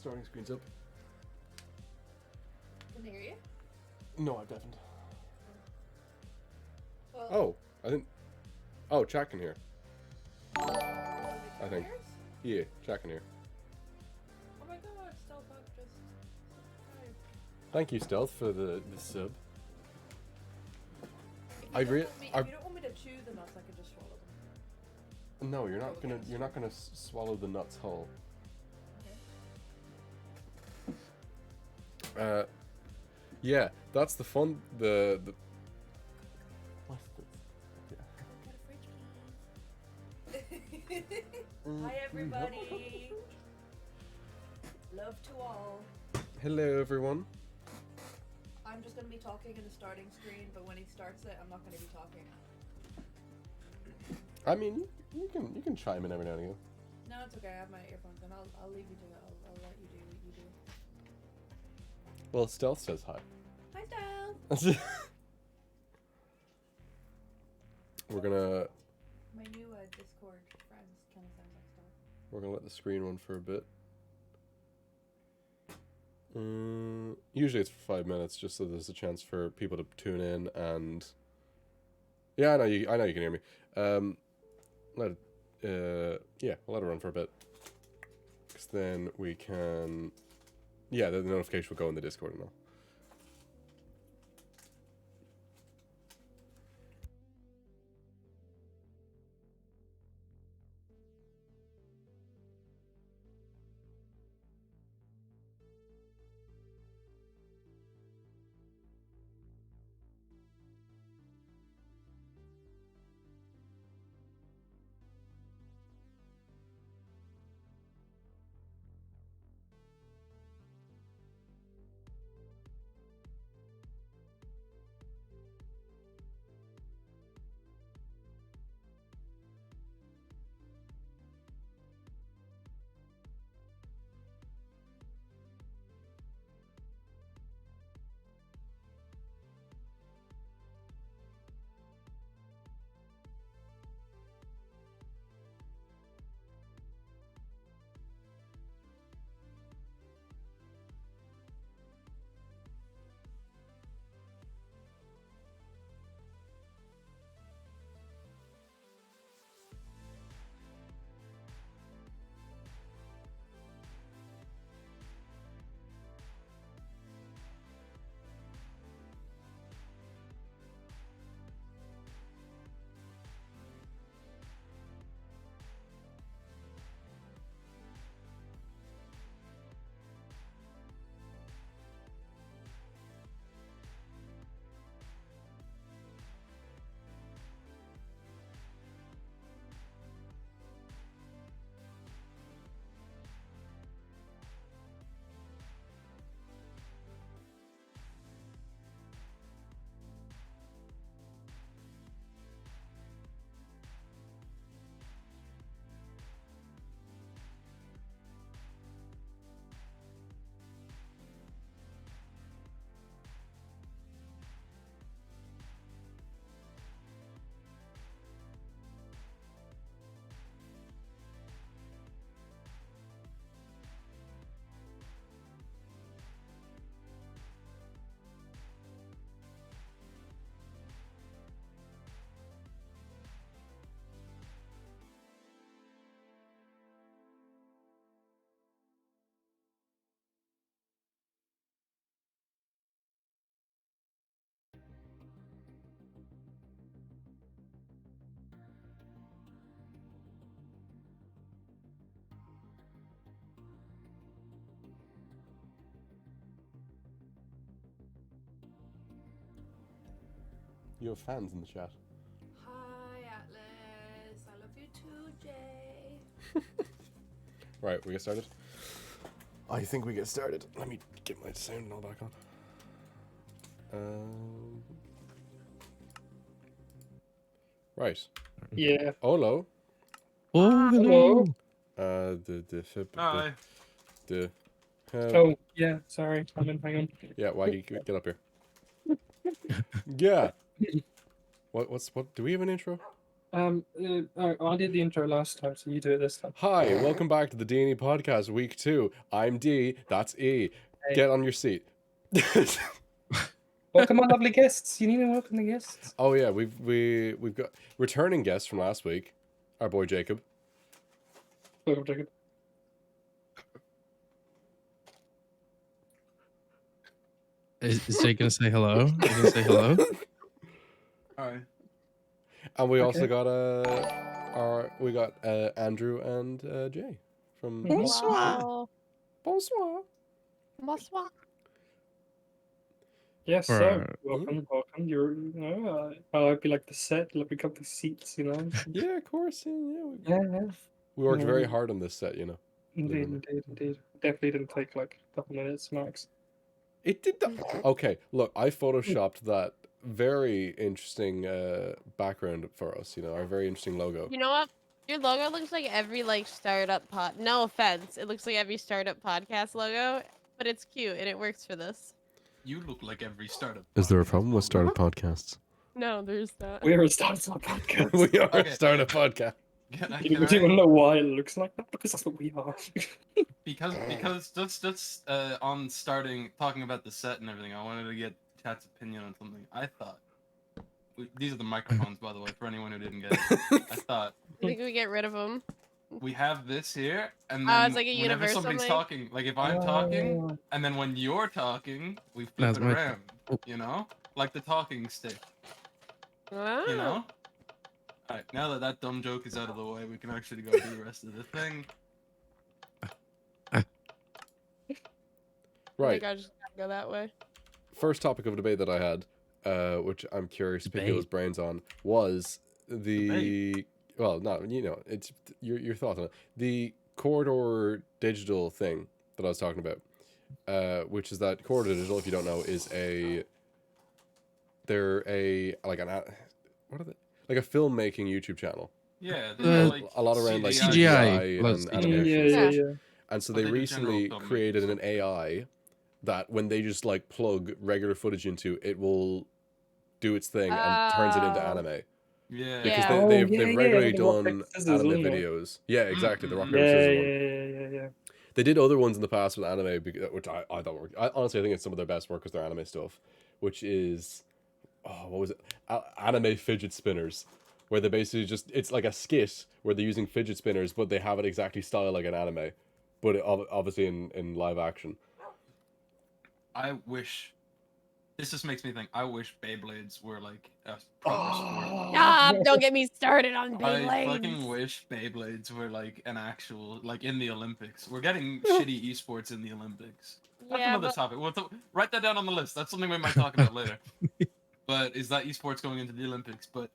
starting screen's up. Can they hear you? No, I've deafened. Well, Oh, I think. Oh, chat can hear. I think. Yeah, chat can hear. Oh my god, Stealthbot just subscribed. Thank you, Stealth, for the sub. If you don't want me to chew the nuts, I could just swallow them. No, you're not gonna swallow the nuts whole. Okay. Yeah, that's the fun. The. What's this? Hi everybody. Love to all. Hello, everyone. I'm just gonna be talking in the starting screen, but when he starts it, I'm not gonna be talking. I mean, you can chime in every now and again. No, it's okay. I have my earphones in. I'll leave you to it. I'll let you do what you do. Well, Stealth says hi. Hi, Stealth. We're gonna My new Discord friends kind of sounds like Stealth. We're gonna let the screen run for a bit. Usually it's for 5 minutes, just so there's a chance for people to tune in and. Yeah, I know you can hear me. We'll let it run for a bit, because then we can. Yeah, the notification will go in the Discord and all. You have fans in the chat. Hi, Atlas. I love you too, Jay. Right, we get started? I think we get started. Let me get my sound and all back on. Right. Yeah. Hello. Oh, hello. Hi. Oh, yeah. Sorry. Hang on. Yeah, Waggy, get up here. Yeah. What? Do we have an intro? I did the intro last time, so you do it this time. Hi, welcome back to the D&E podcast, week 2. I'm D, that's E. Hey. Get on your seat. Welcome, my lovely guests. You need to welcome the guests. Oh yeah, we've got returning guests from last week. Our boy Jacob. Welcome, Jacob. Is Jake gonna say hello? Are you gonna say hello? Alright. And we also Okay. got Andrew and Jay from Bonsoir. Wow. Bonsoir. Bonsoir. Yes, For, so welcome. You're, I hope you like the set. Let me come the seats. Yeah, of course. Yeah. Yeah. We worked very Yeah. hard on this set, Indeed. Definitely didn't take like a couple minutes max. It did that. Okay, look, I photoshopped that very interesting background for us. Our very interesting logo. You know what? Your logo looks like every startup pod. No offense, it looks like every startup podcast logo, but it's cute and it works for this. You look like every startup. Is there a podcast problem with logo. startup podcasts? No, there's not. We're a startup podcast. We are Okay. a startup podcast. You don't even know why it looks like that, because that's what we are. Because that's on talking about the set and everything. I wanted to get Chat's opinion on something. I thought these are the microphones, by the way, for anyone who didn't get it. I thought I think we get rid of them. we have this here, and Oh, then it's like a whenever universal somebody's mic? talking, like if I'm talking, and then when you're talking, we flip That's it my- around. You know, like the talking stick. Oh. You know. Alright, now that dumb joke is out of the way, we can actually go do the rest of the thing. Right. I just gotta go that way. First topic of debate that I had, which I'm curious to pick Debate? people's brains on, was the well, no, it's your thoughts on it. The corridor digital thing that I was talking about, which is that corridor digital, if you don't know, is they're a what are they? Like a filmmaking YouTube channel. Yeah, Uh, there's like A lot around like CGI, CGI loves and CGI. animation. Yeah. And so But they they do recently general filmmaking created an stuff. AI that when they just like plug regular footage into, it will do its thing and turns it into Oh. anime. Yeah. Because Yeah. they've regularly the rock, done paper, scissors, anime isn't it? videos. Yeah, exactly, the rock Mm, paper Yeah, scissors one. yeah. They did other ones in the past with anime, which I thought worked. Honestly, I think it's some of their best work because they're anime stuff, which is what was it? Anime fidget spinners, where they basically it's like a skit where they're using fidget spinners, but they have it exactly styled like an anime, but obviously in live action. I wish. This just makes me think. I wish Beyblades were like a proper sport. Stop! Don't get me started on I fucking Beyblades. wish Beyblades were like an actual, like in the Olympics. We're getting shitty esports in the Olympics. That's Yeah, another but topic. Write that down on the list. That's something we might talk about later. But is that esports going into the Olympics? But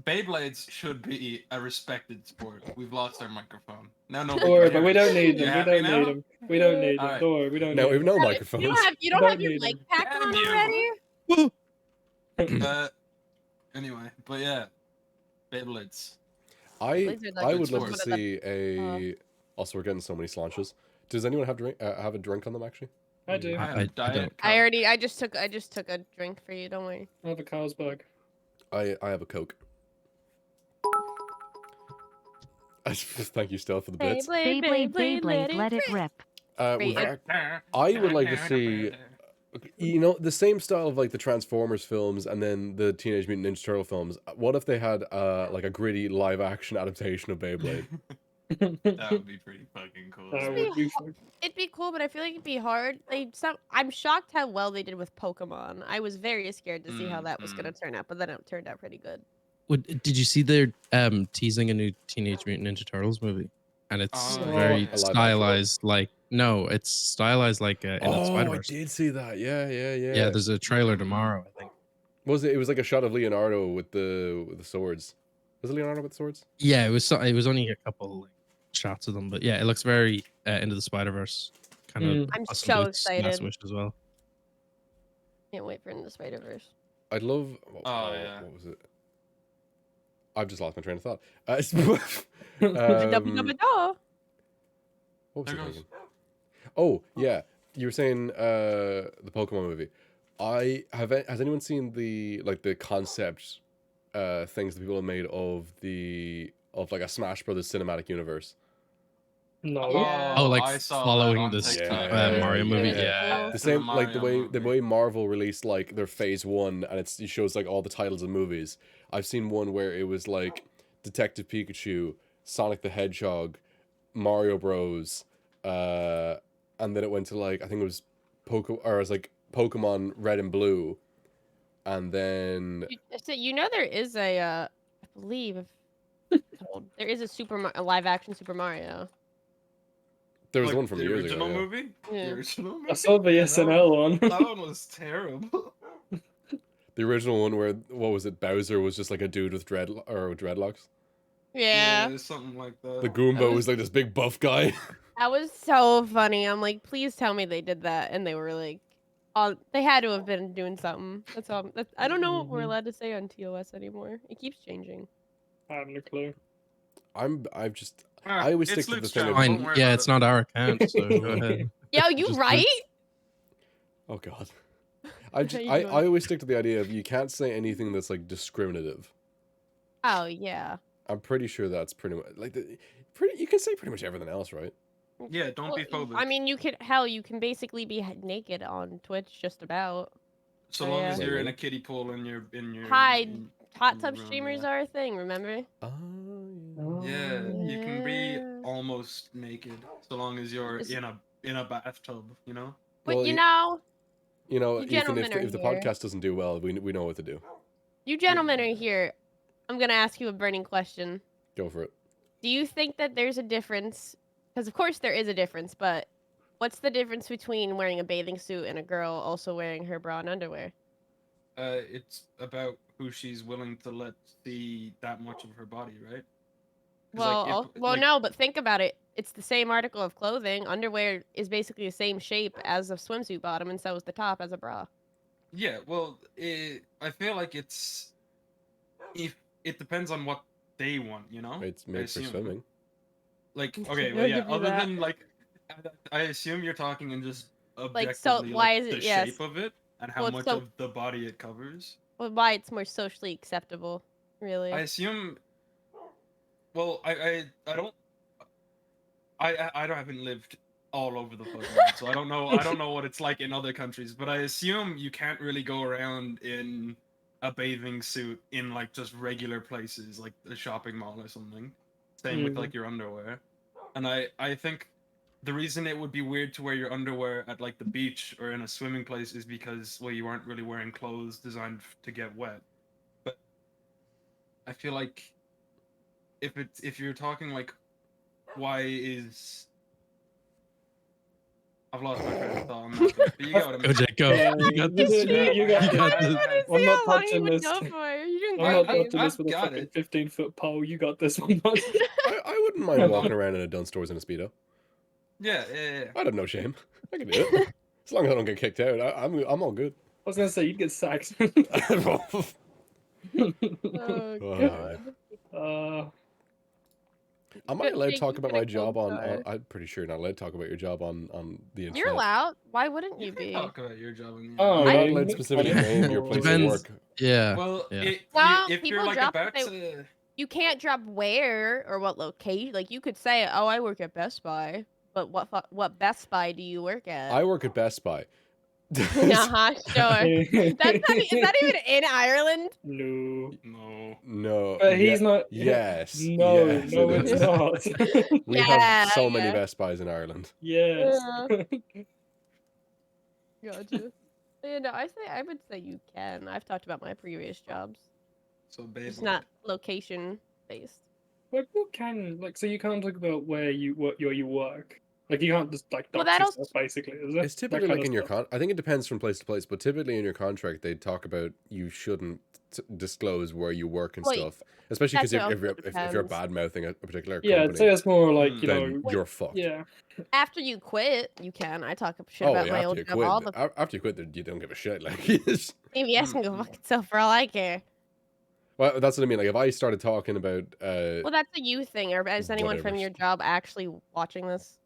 Beyblades should be a respected sport. We've lost our microphone. Now nobody. Don't worry, can but we hear us. don't need You them. We happy don't now? need them. We don't need them. Alright. Don't worry, we don't No, need we have them. no you microphones. don't Don't have your need mic them. pack Damn on you. already? Anyway, but yeah, Beyblades. I These are, like, I good would love to sports. see a. Also, we're getting so many slanches. Does anyone have a drink on them actually? I do. I have I Diet don't. Coke. I just took a drink for you. Don't worry. I have a Carlsberg. I have a Coke. Thank you, Stell, for the bits. Beyblade, let it rip. We've Wait, I would like to see, the same style of like the Transformers films and then the Teenage Mutant Ninja Turtle films. What if they had like a gritty live action adaptation of Beyblade? That would be pretty fucking cool. That would be fun. It'd be cool, but I feel like it'd be hard. I'm shocked how well they did with Pokemon. I was very scared to see how that was gonna turn out, but then it turned out pretty good. Did you see they're teasing a new Teenage Mutant Ninja Turtles movie? And it's Oh, very yeah. A live action? stylized, like no, it's stylized like in the Spider I Verse. did see that. Yeah. Yeah, there's a trailer tomorrow, I think. Was it? It was like a shot of Leonardo with the swords. Was it Leonardo with swords? Yeah, it was only a couple like, shots of them, but yeah, it looks very into the Spider Verse kind of. I'm Puss in so Boots excited. Wish as well. Can't wait for Into the Spider-Verse. I'd love. Oh, yeah. What was it? I've just lost my train of thought. Um, Dubba-dubba-da. What was There I goes. thinking? Oh yeah, you were saying the Pokemon movie. Has anyone seen the concept things that people have made of like a Smash Brothers cinematic universe. No. Yeah. Oh, like I saw following that on this TikTok. Mario movie. yeah. Yeah. The The same like the Mario way movie. Marvel released like their Phase 1 and it shows like all the titles of movies. I've seen one where it was like Detective Pikachu, Sonic the Hedgehog, Mario Bros, and then it went to like I think it was Pokemon Red and Blue, and then So there is I believe there is a live action Super Mario. there was Like, one from the years original ago. movie. Yeah. The original movie. I saw the Yeah, SNL one. That one was terrible. The original one where what was it? Bowser was just like a dude with dreadlocks. Yeah. Something like that. The Goomba was- was like this big buff guy. That was so funny. I'm like, please tell me they did that, and they were like, they had to have been doing something. That's all. I don't know what we're Mhm. allowed to say on TOS anymore. It keeps changing. I have no clue. I've just Ah, I always it's stick to the Luke's thing channel, of don't Fine. worry Yeah, about it's it. not our account, so go ahead. Yo, you Just right? oh god. How you I doing? always stick to the idea of you can't say anything that's like discriminative. Oh yeah. I'm pretty sure that's pretty much like you can say pretty much everything else, right? Yeah, don't be phobic. I mean, you can basically be naked on Twitch, just about. so oh, long yeah. as you're in a Really? kiddie pool and you're Hide. Hot in tub the room, streamers yeah. are a thing. Remember? Oh Yeah, you can be Yeah. almost naked so long as you're Is- in a bathtub, you know? But Well, you know, you know, you Ethan, gentlemen are if the here. podcast doesn't do well, we know what to do. you gentlemen are here. I'm gonna ask you a burning question. Go for it. Do you think that there's a difference? Because of course there is a difference, but what's the difference between wearing a bathing suit and a girl also wearing her bra and underwear? It's about who she's willing to let see that much of her body, right? 'Cause, Well, like, if, no, but think about it. It's the same article of clothing. Underwear is basically the same shape as a swimsuit bottom, and so is the top as a bra. Yeah, well, I feel like if it depends on what they want, you know? It's I made for assume. swimming. Like, I'll okay, well, yeah, give you other that. than, like, I assume you're talking in just so objectively, why like, is it- the yes. shape of it and how Well, it's much so- of the body it covers. Well, why it's more socially acceptable, really. I assume. Well, I don't. I haven't lived all over the fucking world, so I don't know what it's like in other countries. But I assume you can't really go around in a bathing suit in like just regular places, like a shopping mall or something. Same with Mhm. like your underwear. And I think the reason it would be weird to wear your underwear at like the beach or in a swimming place is because well you aren't really wearing clothes designed to get wet. But I feel like if you're talking like why is I've lost my train of thought on that, but you got what I Go, mean. Jake, go. Yeah, You got this. you got You this. got this. I'm See not how long you touching would this. go for. You're doing I'm not great. touching this with a I've got fucking it. 15-foot pole. You got this one. bud. I wouldn't mind walking around in a Dunn Stores in a Speedo. Yeah. I'd have no shame. I can do it. As long as I don't get kicked out, I'm all good. I was gonna say you'd get sacked. Oh Oh, god. Am I But allowed to Jake, talk you about get a my job gold on? star. I'm pretty sure you're not allowed to talk about your job on the internet. You're allowed. Why wouldn't You you can be? talk about your job in the Oh, You're yeah, not you allowed can- to specifically I don't name your know. place of Depends. work. Yeah. Well, Yeah. No, if you're people like drop about what to, You can't drop where or what location. Like you could say, "Oh, I work at Best Buy," but what Best Buy do you work at? I work at Best Buy. Uh-huh, sure. Is that even in Ireland? No. no. No. But he's not. Yes. No, yes, no, it it's is. not. We Yeah, have so many yeah. Best Buys in Ireland. Yes. Gotcha. Yeah, no, I would say you can. I've talked about my previous jobs. So babe, It's not location based. Like what can so you can't talk about where you work. Like you can't just like Well, dox that'll- yourself, basically, is it? It's typically That like kind in of your stuff. I think it depends from place to place, but typically in your contract they talk about you shouldn't disclose where you work and Well, stuff, especially because that's if you're also if you're depends. bad mouthing a particular Yeah, I'd company, say it's more like you then know. you're fucked. Yeah. After you quit, you can. I talk shit Oh about yeah, my after old you job quit, all the after you quit, you don't give a shit. Like, it's- CVS can go fuck itself for all I care. well, that's what I mean. Like, if I started talking about, Well, that's a you thing. Or is anyone from Whatever. your job actually watching this?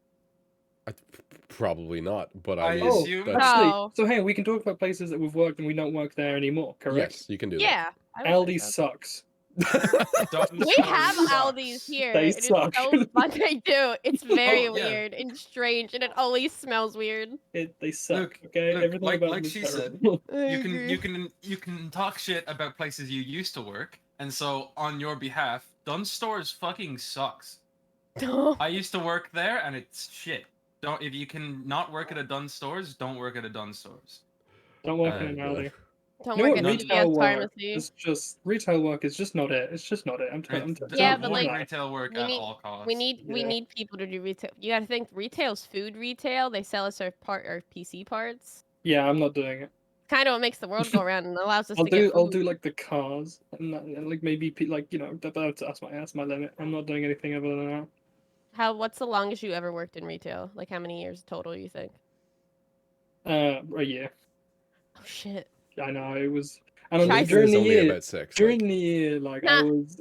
Probably not, but I I mean, assume- that's, Actually, Oh. so hey, we can talk about places that we've worked and we don't work there anymore, correct? yes, you can do Yeah. I would say Aldi so. sucks. that. Dutton We have stores Aldi's sucks. here. They It is suck. so fun. They do. It's very Oh, yeah. weird and strange, and it always smells weird. They suck. Look, Okay, look, everything like- about like them is she said, terrible. You can talk shit about places you used to work, and so on your behalf, Dunn Stores fucking sucks. I used to work there, and it's shit. Don't if you can not work at a Dunn Stores, don't work at a Dunn Stores. Don't work Uh, in an Aldi. Don't You know work what? at Retail CVS work pharmacy. is just retail work is just not it. It's just not it. I'm Right, telling Yeah, don't but, want like, retail work we at need- all costs. We Yeah. need people to do retail. You gotta think retail's food retail. They sell us our PC parts. Yeah, I'm not doing it. Kind of what makes the world go around and allows us I'll to get I'll food. do like the cars and like maybe like that's my limit. I'm not doing anything other than that. What's the longest you ever worked in retail? Like how many years total you think? A year. Oh shit. I know it was. I don't know. Scheiße. During It's the only year, about 6. during like, the year, like Nah. I was.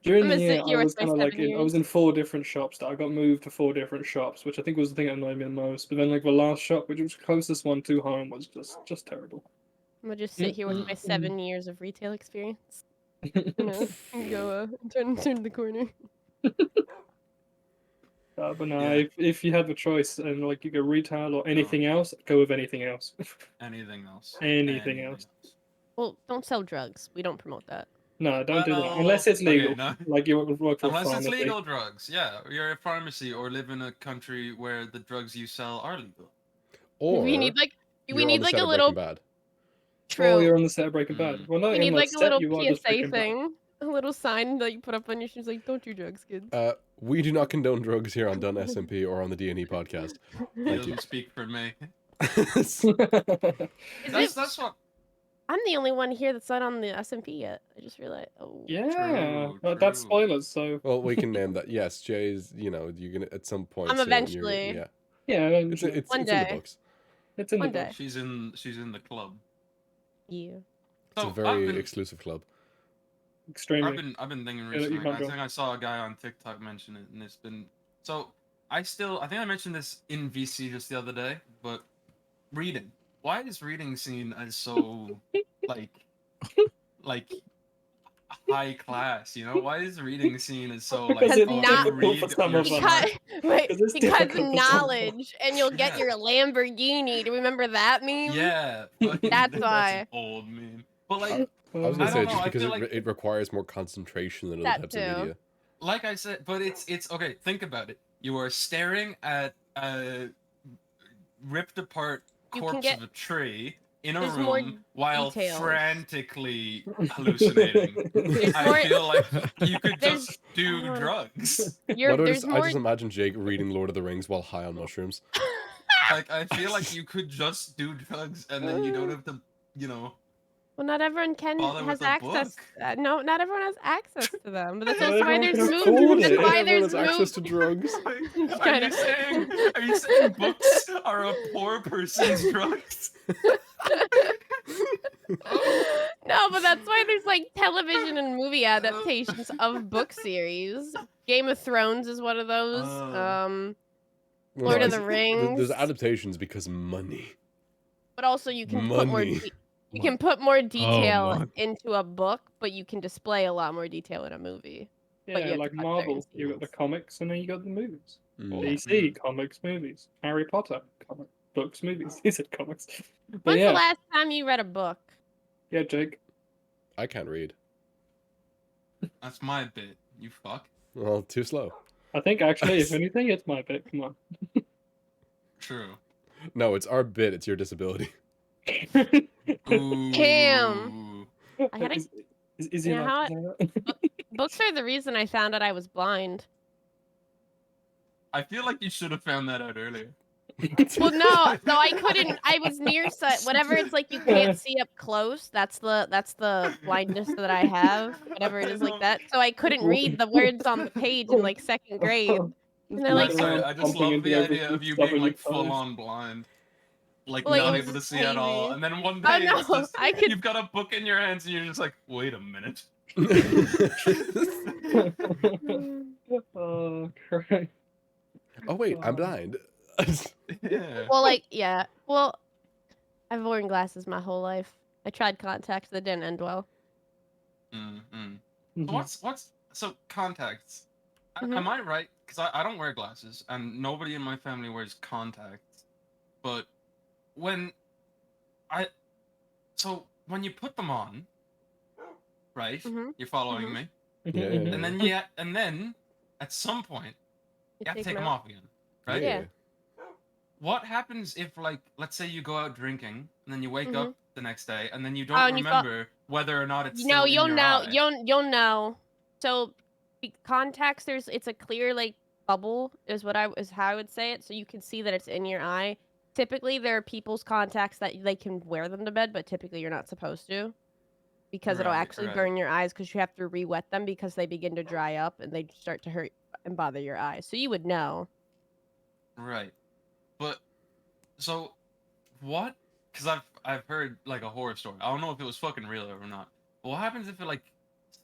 During I'm the gonna year, sit here I with was my kind of like 7 I was in 4 different shops. That I got moved to 4 different shops, which I think was the thing that annoyed me the most. But then like the last shop, which was closest one to home, was just terrible. I'm gonna just sit here with my 7 years of retail experience. You know, and go turn the corner. But no, Yeah. if you had the choice and like you go retail or anything else, go with anything else. Anything else? Anything else. Well, don't sell drugs. We don't promote that. No, don't do that Well, unless it's okay, legal. no. Like you work for a Unless it's pharmacy. legal drugs, yeah. You're a pharmacy or live in a country where the drugs you sell are legal. or we need like you're on the set a of little Breaking Bad. true. Oh, you're on the set of Breaking Bad. Well, no, We in need the like a set little you are just PSA Breaking Bad. thing, a little sign that you put up on your shoes, like "Don't do drugs, kids." We do not condone drugs here on Done SMP or on the D&E podcast. He Thank doesn't you. speak for me. Is That's what. I'm the only one here that's not on the SMP yet. I just realized. Oh. Yeah, True, that's true. spoilers. So Well, we can name that. Yes, Jay's. You're gonna at some point. I'm soon, eventually. Yeah, yeah, it's in One the day. books. it's in the One day. book. She's in the club. Yeah. It's So a very exclusive club. Extremely. I've been thinking Yeah, you recently. can't I go. think I saw a guy on TikTok mention it, and it's been so. I think I mentioned this in VC just the other day, but reading. Why is reading seen as so like high class? You know, why is reading seen as so like Because it's oh, not- you read, for some you're of them. smart. Wait, 'Cause it's because difficult for some knowledge, and you'll get Yeah. your Lamborghini. Do you remember that meme? Yeah, but That's that's why. an old meme. But like, I was I gonna say don't just know, I because feel like- it requires more concentration than other That types too. of media. like I said, but it's okay. Think about it. You are staring at a ripped apart You can corpse get- of a tree in a there's more room while details. frantically hallucinating. There's I more- feel like you could There's- just do uh, drugs. I There's more. just imagine Jake reading Lord of the Rings while high on mushrooms. Like I feel like you could just do drugs and then you don't have to, Well, not everyone Bother has with a access. book. No, not everyone has access to them. But that's Not also why everyone there's can afford movies. it. That's why Everyone there's has access to drugs. Are you saying books are a poor person's drugs? No, but that's why there's like television and movie adaptations of book series. Game of Thrones is one of those. Oh. Well, Lord no, of the Rings. There's adaptations because money. But also you can put more. Money. You can put more detail money. into a book, but you can display a lot more detail in a movie. But you Yeah, have to like cut certain Marvel, you got the scenes. comics and then you got the movies. Mm. DC comics, movies. Harry Potter comic books, movies. He said comics. But When's yeah, the last time you read a book? yeah, Jake. I can't read. That's my bit. You fuck. Well, too slow. I think actually, if anything, it's my bit. Come on. True. No, it's our bit. It's your disability. Ooh. Damn. I gotta- Is he You know how allowed to say that? Books are the reason I found out I was blind. I feel like you should have found that out earlier. Well, no, I couldn't. I was nearsight. Whatever it's like you can't see up close. That's the blindness that I have. Whatever it is like that. So I couldn't read the words on the page in like second grade. And they're like, I just love the idea of you being like full on blind. Like Well, like, not it able to was see at all. crazy. And then one Oh day no, it's just, I could. you've got a book in your hands and you're just like, wait a minute. Oh, Christ. Oh wait, I'm blind. Yeah. Well, like, yeah. Well, I've worn glasses my whole life. I tried contacts that didn't end well. So what's so contacts? Mhm. Am I right? Because I don't wear glasses, and nobody in my family wears contacts. But when I when you put them on, right? Mhm. You're following Mhm. me, Yeah. and then at some point You you have to take them out. off again, right? Yeah. What happens if, like, let's say you go out drinking and then you wake Mhm. up the next day and then you Oh, don't and you remember whether or not it's You still know, in your eye? you'll know. So, contacts, it's a clear like bubble is how I would say it. So you can see that it's in your eye. Typically, there are people's contacts that they can wear them to bed, but typically you're not supposed to because it'll actually Right. burn your eyes because you have to re-wet them because they begin to dry up and they start to hurt and bother your eyes. So you would know. Right. But so what? Because I've heard like a horror story. I don't know if it was fucking real or not. But what happens if it like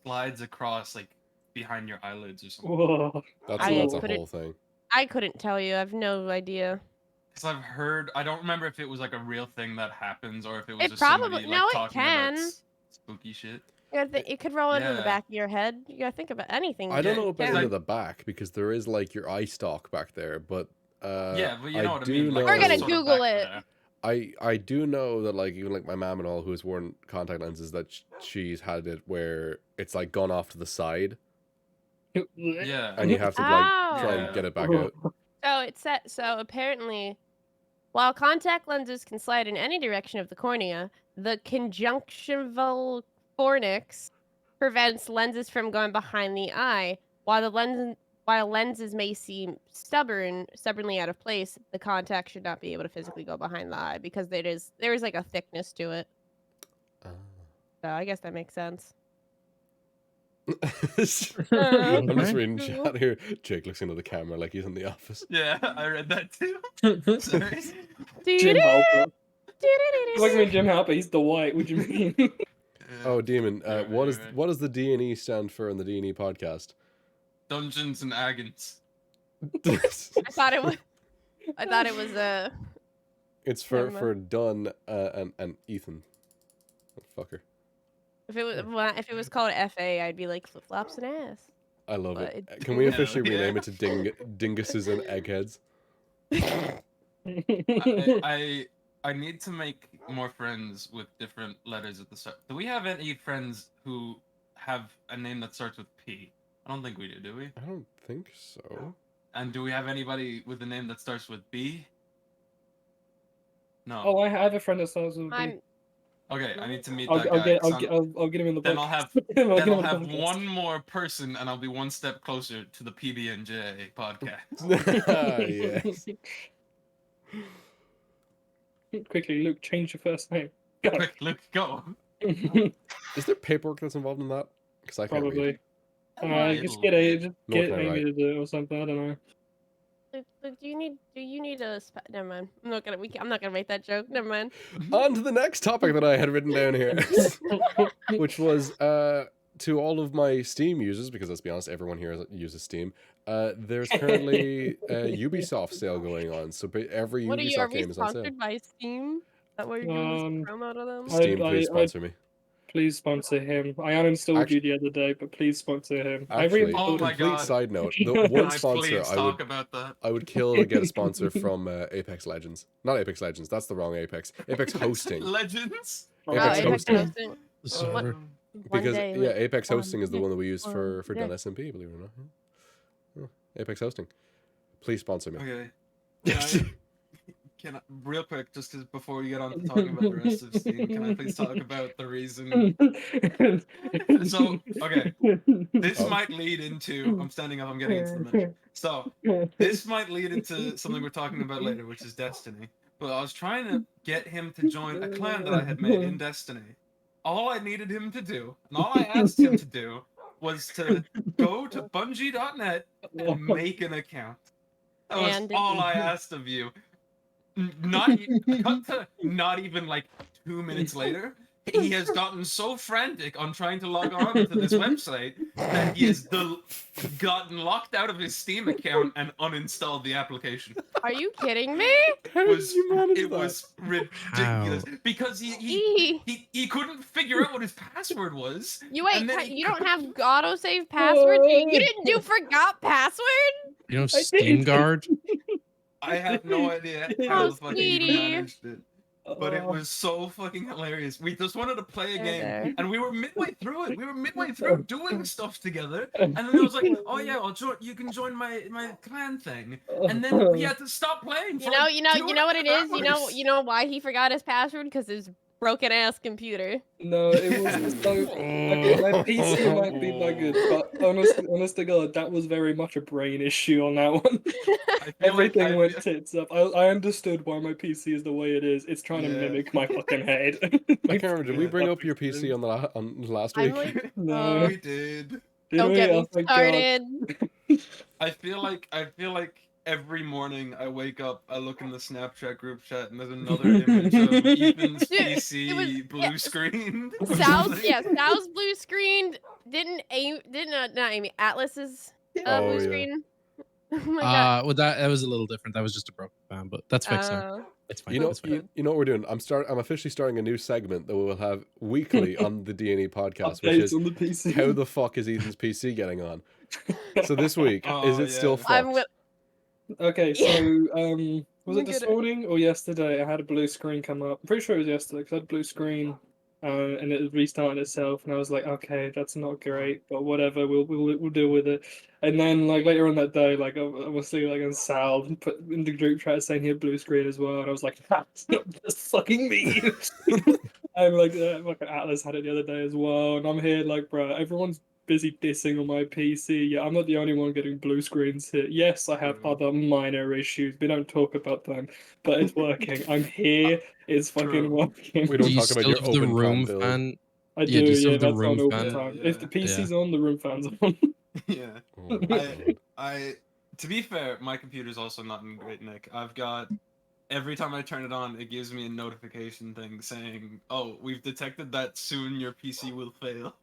slides across like behind your eyelids or something? Whoa. That's I a couldn't- whole thing. I couldn't tell you. I have no idea. Because I've heard. I don't remember if it was like a real thing that happens or if it was It just probably somebody no, like it talking about can. spooky shit. It could roll into the Yeah. back of your head. You gotta think about anything. I don't Yeah, know about can. into the back because there is like your eye stalk back there, but Yeah, but you I know what I do mean. Like, know. We're gonna just sort of Google back it. there. I do know that like even like my mom and all who has worn contact lenses that she's had it where it's like gone off to the side Yeah. and you have to like try Yeah. and get it back out. So apparently, while contact lenses can slide in any direction of the cornea, the conjunctival fornix prevents lenses from going behind the eye. While lenses may seem stubbornly out of place, the contact should not be able to physically go behind the eye because there is like a thickness to it. So I guess that makes sense. I'm just reading Okay. chat here. Jake looks into the camera like he's in the office. Yeah, I read that too. Sorry. Jim Halper. Like me, Jim Halper. He's the white. What do you mean? Oh, Demon, Right, what right. does the D&E stand for in the D&E podcast? Dungeons and Agons. I thought it was It's Never for Dunn and Ethan. Fucker. if it was called FA, I'd be like flip flops and ass. I love But it. it's Can we Hell officially yeah. rename it to Dinguses and Eggheads? I need to make more friends with different letters at the start. Do we have any friends who have a name that starts with P? I don't think we do we? I don't think so. And do we have anybody with a name that starts with B? No. Oh, I have a friend that starts with B. I'm Okay, I need to meet I'll that guy. I'll get him in the Then box. I'll have I'll then get him I'll on the have podcast. one more person, and I'll be one step closer to the PB&J podcast. Yes. Quickly, Luke, change your first name. Go. Quick, Luke, go. Is there paperwork that's involved in that? Because I can't read. Probably. Just get Amy to do it or something. I don't know. Luke, do you need a never mind. I'm not gonna make that joke. Never mind. On to the next topic that I had written down here, which was to all of my Steam users, because let's be honest, everyone here uses Steam. There's currently a Ubisoft sale going on, so every What are you? Ubisoft Are we game is on sale. sponsored by Steam? Is that what you're doing? This promo to them? Steam, please sponsor me. Please sponsor him. I uninstalled you the other day, but please sponsor him. Actually, Oh my complete God. side note: the Can one I sponsor please I talk would about that? I would kill to get a sponsor from Apex Legends. Not Apex Legends. That's the wrong Apex. Apex Hosting. Legends. Apex Hosting. Hosting. The server. Because day, yeah, like, Apex one Hosting is the day, one that we use for one Dun day. SMP, believe it or not. Yeah. Apex Hosting. Please sponsor me. Okay. Can I, real quick, just 'cause before we get on to talking about the rest of Steam, can I please talk about the reason? So, okay, this Oh. might lead into. I'm standing up. I'm getting into the mention. So, this might lead into something we're talking about later, which is Destiny. But I was trying to get him to join a clan that I had made in Destiny. All I needed him to do, and all I asked him to do, was to go to Bungie.net and make an account. That was And- all I asked of you. Not even like 2 minutes later, he has gotten so frantic on trying to log on to this website that he has gotten locked out of his Steam account and uninstalled the application. Are you kidding me? How did you manage It that? was ridiculous because he couldn't figure out what his password was. You wait, and then he you don't have autosave passwords? You didn't do forgot password? You know, I did. Steam Guard. I have no idea how Oh, the fuck he even sweetie. managed it. But it was so fucking hilarious. We just wanted to play a There, game, there. and we were midway through it. We were midway through doing stuff together, and then I was like, "Oh yeah, I'll join. You can join my clan thing." And then we had to stop playing. For You know what it is? hours. You know why he forgot his password? Because his broken ass computer. No, it was so. Okay, my PC might be buggered, but honest to God, that was very much a brain issue on that one. Everything went tits up. I understood why my PC is the way it is. It's trying to mimic my fucking head. I can't remember. Did we bring up your PC on the on last I'm week? like, No, We did. did don't we? get Oh me my God. started. I feel like every morning I wake up, I look in the Snapchat group chat, and there's another image of Ethan's Dude, PC it was- blue screened. Sal's blue screened. Not Amy, Atlas's Oh, blue yeah. screen. Oh my god. Well, that was a little different. That was just a broken fan, but that's fixed now. It's fine. You know, it's fine. you know what we're doing. I'm officially starting a new segment that we will have weekly on the D&E podcast, which Updates is on the PC. how the fuck is Ethan's PC getting on? So this week, is it still fucked? I'm wi- Okay, so was I'm it this gonna- morning or yesterday? I had a blue screen come up. I'm pretty sure it was yesterday because I had a blue screen, and it restarted itself, and I was like, okay, that's not great, but whatever, we'll deal with it. And then like later on that day, like obviously like and Sal put in the group chat saying he had blue screen as well, and I was like, that's not just fucking me. And like fucking Atlas had it the other day as well, and I'm here like, bro, everyone's busy dissing on my PC. Yeah, I'm not the only one getting blue screens here. Yes, I have other minor issues. We don't talk about them, but it's working. I'm here. It's fucking working. We don't Do you talk about still your have the open plan room build. fan? I Yeah, do. do you still Yeah, have the that's on room all fan? the time. Yeah, If the PC's yeah. on, the room fan's on. Yeah. Oh my God. I to be fair, my computer's also not in great nick. I've got every time I turn it on, it gives me a notification thing saying, "Oh, we've detected that soon your PC will fail.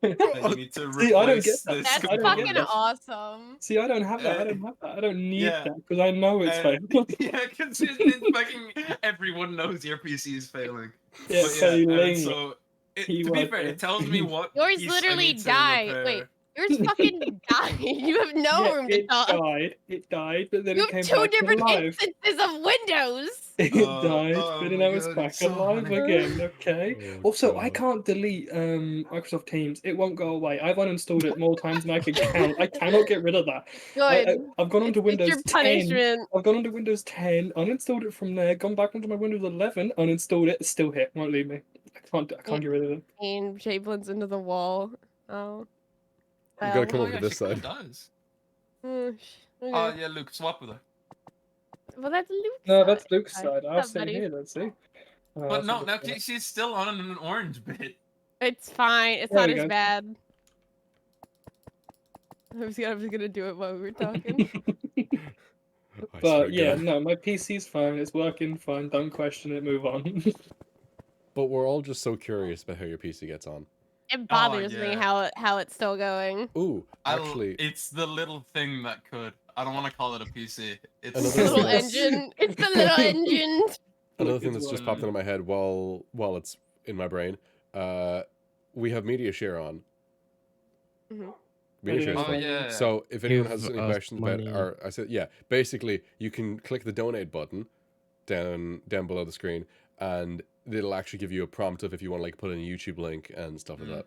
And you need to See, I don't get replace that. this That's I don't get fucking that. awesome. See, I don't have that. I don't have that. I don't need Yeah. that because I know it's fake. Yeah, because it's fucking everyone knows your PC is failing. Yeah, But yeah, and failing. so to be Keyword fair, there. it tells me what Yours piece I literally need to died. repair. Wait, yours fucking died. You have no Yeah, room to it talk. died. It died, but then You it came have two back different alive. instances of Windows. It died, oh but then my I was God, back it's so alive funny. again. Okay. Oh, Also, I God. can't delete Microsoft Teams. It won't go away. I've uninstalled it more times than I can count. I cannot get rid of that. Good. I've gone onto It's Windows your 10. punishment. I've gone onto Windows 10, uninstalled it from there, gone back onto my Windows 11, uninstalled it. It's still here. Won't leave me. I can't get rid of it. And shape blends into the wall. Oh. You gotta Well, come over yeah, to this she kinda side. does. okay. Oh yeah, Luke, swap with her. Well, that's Luke's No, side. that's Luke's Hi. side. I'll What's up, sit buddy? here, let's see. But no, now she's still on an orange bit. It's fine. It's There not we as go. bad. I was gonna do it while we were talking. I swear But to yeah, God. no, my PC's fine. It's working fine. Don't question it. Move on. But we're all just so curious about how your PC gets on. It bothers me yeah. how it's still going. Ooh, actually, it's the little thing that could. I don't want to call it a PC. It's It's Another the little thing that's- engine. It's the little engine. another Look, thing it's that's just working. popped into my head while it's in my brain. We have media share on. Mhm. Media share is Oh, fun. yeah. So if anyone Give has any us questions about, money. or I said, yeah, basically you can click the donate button down below the screen, and it'll actually give you a prompt of if you want to like put in a YouTube link and stuff like that.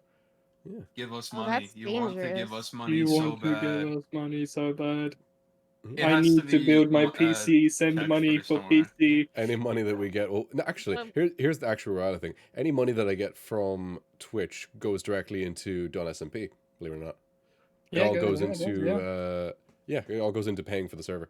Give us Oh, money. that's You want to give dangerous. us money You so want to bad. give us money so bad. It I has need to be build my mo- PC. Send checked money first for somewhere. PC. Any money that we get, well, no, actually, Um, here's the actual reality thing. Any money that I get from Twitch goes directly into Done SMP. Believe it or not, it all goes into it all goes into paying for the server.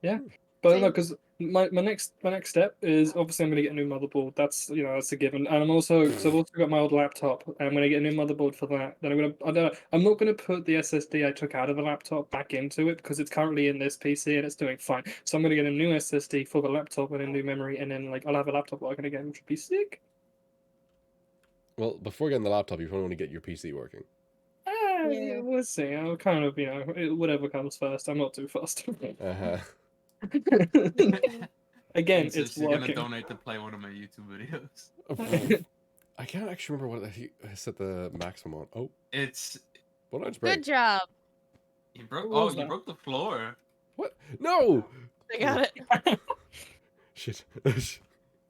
But Same. no, because my next step is obviously I'm gonna get a new motherboard. That's that's a given. And I've also got my old laptop. And I'm gonna get a new motherboard for that. Then I'm not gonna put the SSD I took out of the laptop back into it because it's currently in this PC and it's doing fine. So I'm gonna get a new SSD for the laptop and a new memory, and then like I'll have a laptop working again, which would be sick. Well, before getting the laptop, you probably want to get your PC working. Yeah. We'll see. I'll kind of, whatever comes first. I'm not too fussed. Uh-huh. Again, Insists it's you're gonna working. donate to play one of my YouTube videos. I can't actually remember what I set the maximum on. Oh, It's what did I just break? Good job. you broke. What Oh, was you that? broke the floor. What? No! I got it. Shit.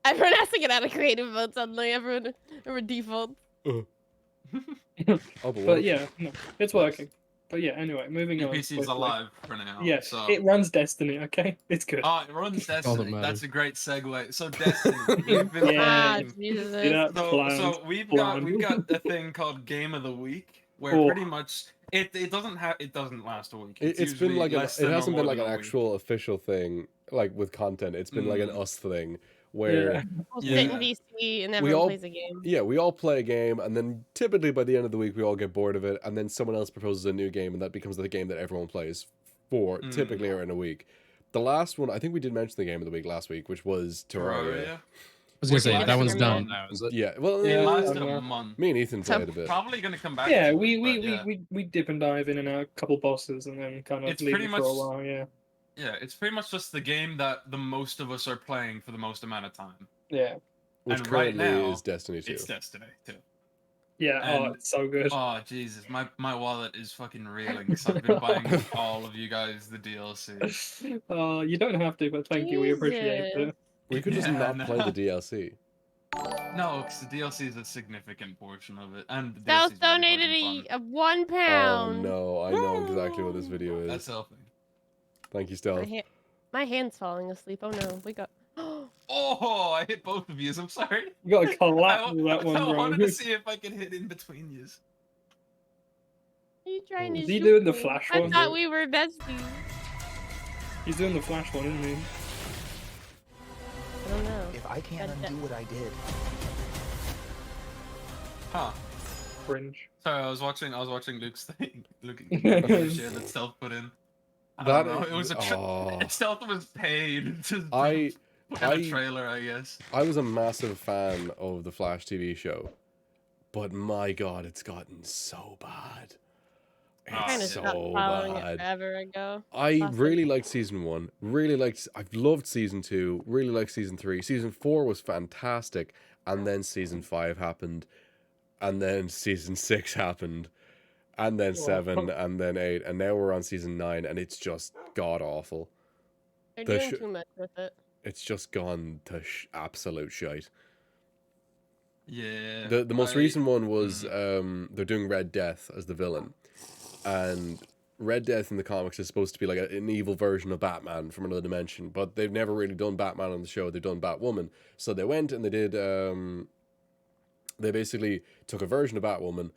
Everyone has to get out of creative mode suddenly. Everyone default. Oh, but But yeah, no, it's working. But yeah, anyway, moving Your on. PC's quickly. alive for now. Yeah, So. it runs Destiny. Okay, it's good. Oh, it runs all that Destiny. matters. That's a great segue. So Destiny, we've been Yeah. Ah, playing. Jesus. Yeah. So, Bland, so we've bland. got a thing called Game of the Week, where Oh. pretty much it doesn't last a week. it's been usually like less it than or hasn't been more like an than a week. actual official thing, like with content. It's been like an us thing where Yeah. We'll Yeah. sit in VC and We everyone all- plays a game. yeah, we all play a game, and then typically by the end of the week we all get bored of it, and then someone else proposes a new game, and that becomes the game that everyone plays for typically or in a week. The last one, I think we did mention the game of the week last week, which was Terraria. Terraria. I was gonna say Wait, that one's what? done now, is it? Yeah, well, It Yeah, lasted yeah. a month. me and Ethan So- played a bit. Probably gonna come back. Yeah, to we it, but yeah. we dip and dive in and out, a couple bosses, and then kind of It's leave pretty it for a much- while. Yeah, Yeah, it's pretty much just the game that the most of us are playing for the most amount of time. yeah, Which and right currently now, is Destiny 2. It's Destiny too. yeah. Oh, And- it's so good. Oh Jesus, my wallet is fucking reeling because I've been buying all of you guys the DLC. You don't have to, but thank you. We appreciate Jesus. it. We could just Yeah, not no. play the DLC. No, because the DLC is a significant portion of it, and the Dallas DLC is really donated fucking fun. a 1 Oh pound. no, I know exactly what this video That's is. helping. Thank you, My, Stealth. my hand's falling asleep. Oh no, we got. Oh, I hit both of you. I'm sorry. You got to I, collapse with that one, I bro. wanted to see if I could hit in between you. Are you trying to Is he shoot doing the me? flash I one? thought we were besties. He's doing the flash one, isn't he? I don't know. If I can't That- undo what I did, Huh. Cringe. Sorry, I was watching Luke's thing. Luke share that Stealth put in. I That don't know. is- It was a oh. Stealth was paid to I put in I- a trailer, I guess. I was a massive fan of the Flash TV show, but my god, it's gotten so bad. Ah, Kind of It's stopped so following it bad. forever ago. I Last really liked season 1. I've loved season 2. Really liked season 3. Season 4 was fantastic, and then season 5 happened, and then season 6 happened, and then 7, and then 8, and now we're on season 9, and it's just god awful. They're The doing sh- too much with it. It's just gone to absolute shite. Yeah. The most I- recent one was they're doing Red Death as the villain, and Red Death in the comics is supposed to be like an evil version of Batman from another dimension, but they've never really done Batman on the show. They've done Batwoman, so they went and they did. They basically took a version of Batwoman.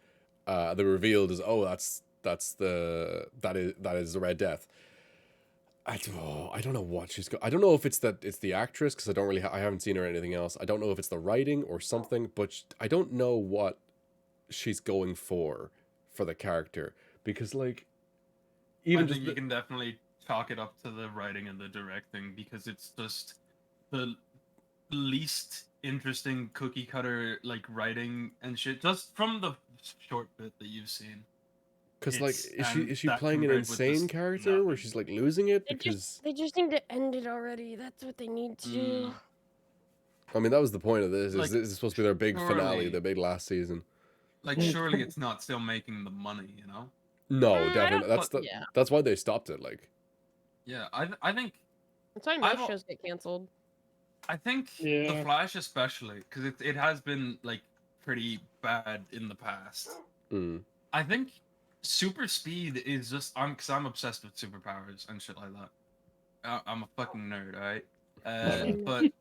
They revealed as that is the Red Death. I don't know what she's I don't know if it's the actress, because I don't really I haven't seen her in anything else. I don't know if it's the writing or something, but I don't know what she's going for the character, because like even I think just you can definitely chalk it up to the writing and the directing, because it's just the least interesting cookie cutter like writing and shit, just from the short bit that you've seen. because like it's- is she that playing an compared with this insane character where nothing. she's like losing it? They Because just need to end it already. That's what they need to do. I mean that was the point of this. Like, Is this is supposed to be their big finale, surely- their big last season? Like, surely it's not still making the money, you know? No, I don't definitely. put- yeah. That's why they stopped it. Like Yeah, I think That's why I've most al- shows get canceled. Yeah. The Flash especially, because it has been like pretty bad in the past. mm, I think super speed is just because I'm obsessed with superpowers and shit like that. I'm a fucking nerd, alright?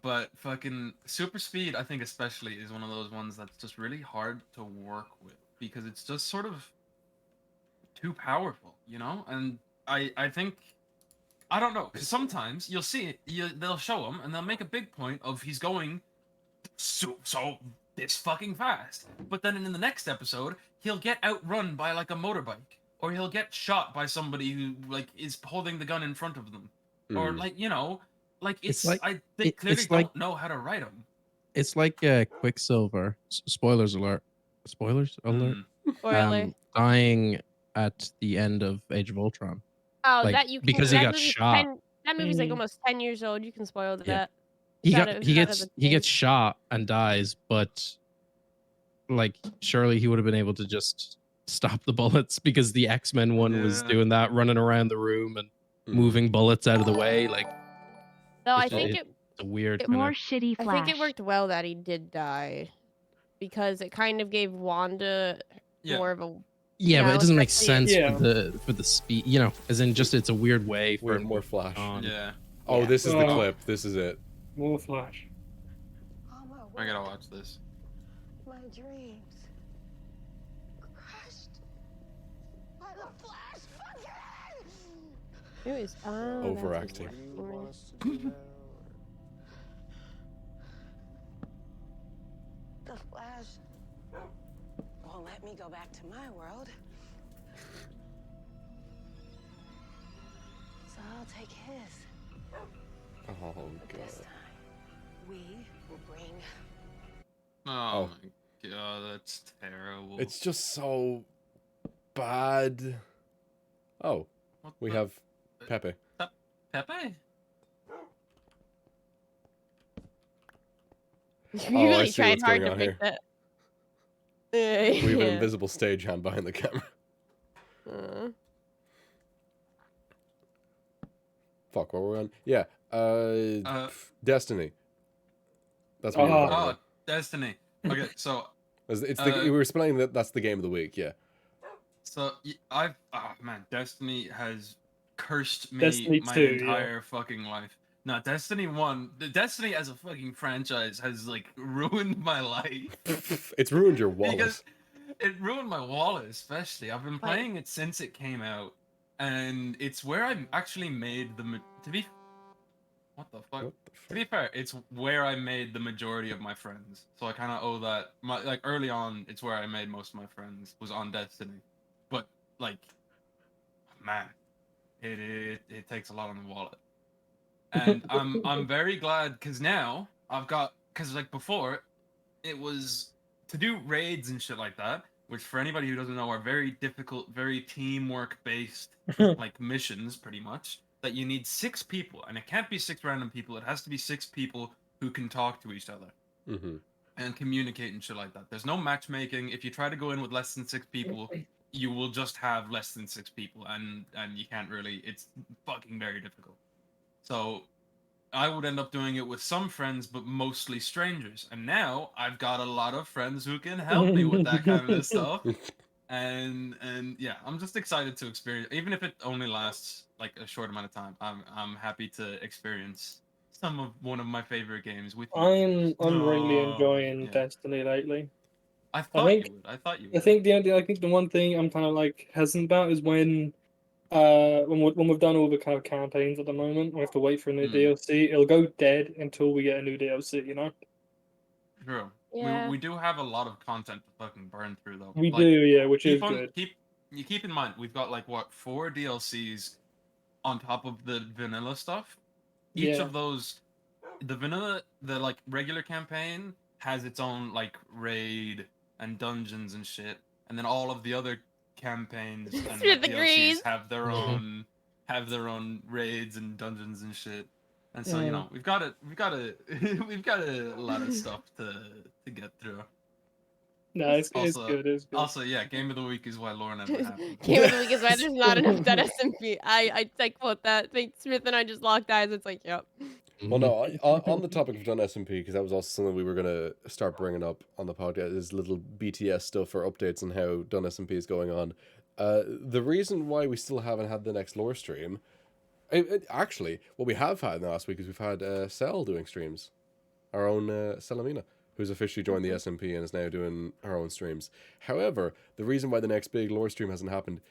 But fucking super speed, I think especially is one of those ones that's just really hard to work with, because it's just sort of too powerful, you know? And I think I don't know, because sometimes you'll see it, they'll show him and they'll make a big point of he's going so this fucking fast, but then in the next episode he'll get outrun by like a motorbike, or he'll get shot by somebody who like is holding the gun in front of them, or mm. like, you know, like It's it's like- they clearly it's like- don't know how to write them. It's like Quicksilver. Spoilers alert. Spoilers alert. Mm. Spoiler. Dying at the end of Age of Ultron. Oh, like, that you can. because he That got movie's shot. That movie's like Mhm. almost 10 years old. You can spoil Yeah. that. He It's out of gets the he gets thing. shot and dies, but like surely he would have been able to just stop the bullets because the X-Men one was Yeah. doing that, running around the room and Mhm. moving bullets out of the way. Like No, I it's, think it's a weird it- kind More of shitty I Flash. think it worked well that he did die, because it kind of gave Wanda Yeah. more of a yeah, but know, it doesn't make especially- sense Yeah. for the speed. You know, as in just it's a weird way for Weird, him more to Flash. on. Yeah. Oh, Yeah. this is the Oh. clip. This is it. More Flash. I gotta watch this. My dreams crushed by the Flash fucking. Who is Overacting. The Flash won't let me go back to my world. So I'll take his. Oh But this god. time, we will bring Oh, my god, that's terrible. It's just so bad. Oh, What we the- have Pepe. Pepe? You Oh, I really see tried what's hard going to on pick here. that. We have an Yeah. invisible stagehand behind the camera. Fuck, what were we on? Yeah, Destiny. That's what you were Oh. talking Oh, about. Destiny. Okay, so It's the, we were explaining that that's the game of the week, yeah. Man, Destiny has cursed me Destiny my 2, yeah. entire fucking life. No, Destiny 1, the Destiny as a fucking franchise has like ruined my life. It's ruined your wallet. Because it ruined my wallet, especially. I've been playing it since it came out, and it's where I actually made what the fuck? What the To be fair, it's where I made the majority of my friends. So I kind of owe that. Like early on, it's where I made most of my friends was on Destiny. But like, man, it takes a lot on the wallet. And I'm very glad because now because like before, it was to do raids and shit like that, which for anybody who doesn't know are very difficult, very teamwork based like missions, pretty much. That you need 6 people, and it can't be 6 random people. It has to be 6 people who can talk to each other Mm-hmm. and communicate and shit like that. There's no matchmaking. If you try to go in with less than 6 people, you will just have less than 6 people, and you can't really. It's fucking very difficult. So I would end up doing it with some friends, but mostly strangers. And now I've got a lot of friends who can help me with that kind of stuff. And yeah, I'm just excited to experience, even if it only lasts like a short amount of time. I'm happy to experience one of my favorite games with you. I'm really Oh, enjoying yeah. Destiny lately. I thought think- you would. I thought you I would. think the one thing I'm kind of like hesitant about is when we've done all the kind of campaigns at the moment, we have to wait for a new DLC. It'll go dead until we get a new DLC. You know. True. Yeah. We do have a lot of content to fucking burn through though. We Like, do, yeah, which is good. Keep in mind we've got like what 4 DLCs on top of the vanilla stuff. Each Yeah. of those, the like regular campaign has its own like raid and dungeons and shit, and then all of the other campaigns and Smith DLCs agrees. have their Mhm. own raids and dungeons and shit. And so you Yeah. know we've got a lot of stuff to get through. No, it's Also- good. It's good. Also, yeah, game of the week is why Lauren never happened. Game of the week is why there's not enough dead SMP. I quote that. I think Smith and I just locked eyes. It's like, yep. Well, no, on the topic of done SMP, because that was also something we were going to start bringing up on the podcast, is little BTS stuff for updates and how done SMP is going on. The reason why we still haven't had the next lore stream, actually, what we have had in the last week is we've had Cell doing streams. Our own Celamina, who's officially joined the SMP and is now doing her own streams. However, the reason why the next big lore stream hasn't happened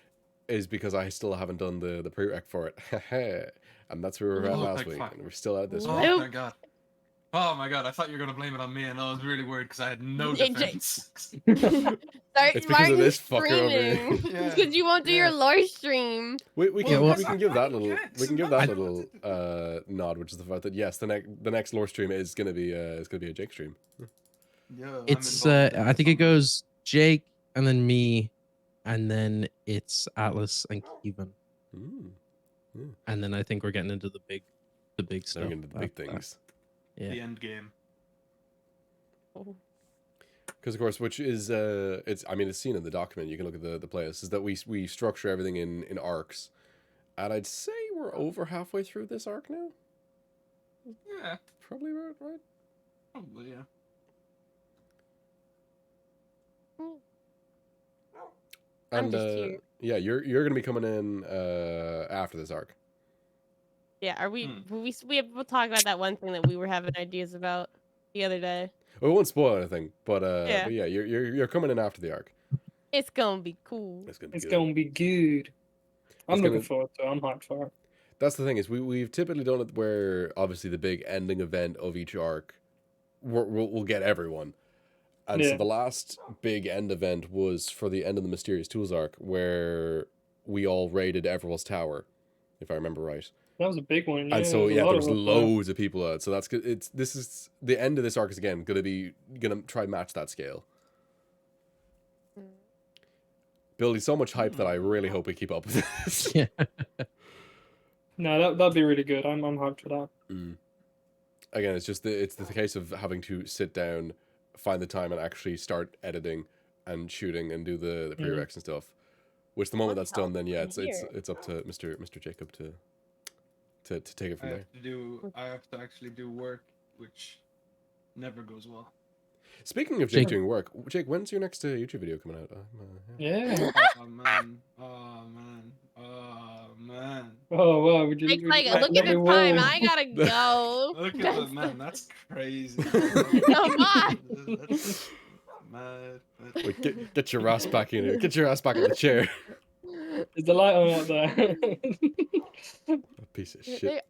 is because I still haven't done the prereq for it. And that's where we were at Oh, last thank week, fuck. and we're still at this Oh week. Nope. my god. Oh my god, I thought you were gonna blame it on me, and I was really worried because I had no Yeah, defense. Start It's because of Martin this fucker over here. streaming. Yeah, Because you won't do your yeah. lore stream. We Well, can well, we can give I that can little get we can give some that nuts. little nod, which is the fact that yes, the next lore stream is gonna be a Jake stream. Yeah, I'm It's involved in I this think it one. goes Jake and then me, and then it's Atlas and Kevin, Mm. and then I think we're getting into the big Now we're stuff. getting into the big after that. things. Yeah. The end game. Because of course, which is it's I mean it's seen in the document. You can look at the playlist. Is that we structure everything in arcs, and I'd say we're over halfway through this arc now. Yeah, Probably right. probably, yeah. I'm And just here. yeah, you're gonna be coming in after this arc. Yeah, are we? We'll talk about that one thing that we were having ideas about the other day. Well, we won't spoil anything, but Yeah. yeah, you're coming in after the arc. It's gonna be cool. It's gonna be It's good. going to be good. I'm It's looking gonna- forward to it. I'm hyped for it. That's the thing is we've typically done it where obviously the big ending event of each arc we'll get everyone. And so Yeah. the last big end event was for the end of the Mysterious Tools arc where we all raided Everwell's Tower, if I remember right. That was a big one. Yeah, And so a yeah, lot there was of us, loads of people out. So that's good. This is the end of this arc is again gonna try and match that scale. Building so much hype that I really hope we keep up with this. Yeah. No, that'd be really good. I'm hyped for that. Again, it's just it's the case of having to sit down, find the time, and actually start editing and shooting and do the prereqs and stuff. Which the moment What that's done, then yeah, else is it's up to Mr. Jacob to take it I from there. I have to actually do work, which never goes well. Speaking of Jake Jake- doing work, Jake, when's your next YouTube video coming out? Yeah. Oh man, oh man, oh man. Oh wow. Would you? It's would like, you look at the whoa. time. I gotta go. Look at that, man, that's crazy. Come on. That's mad. Wait, get your ass back in here. Get your ass back in the chair. Is the light on out there? A piece of shit.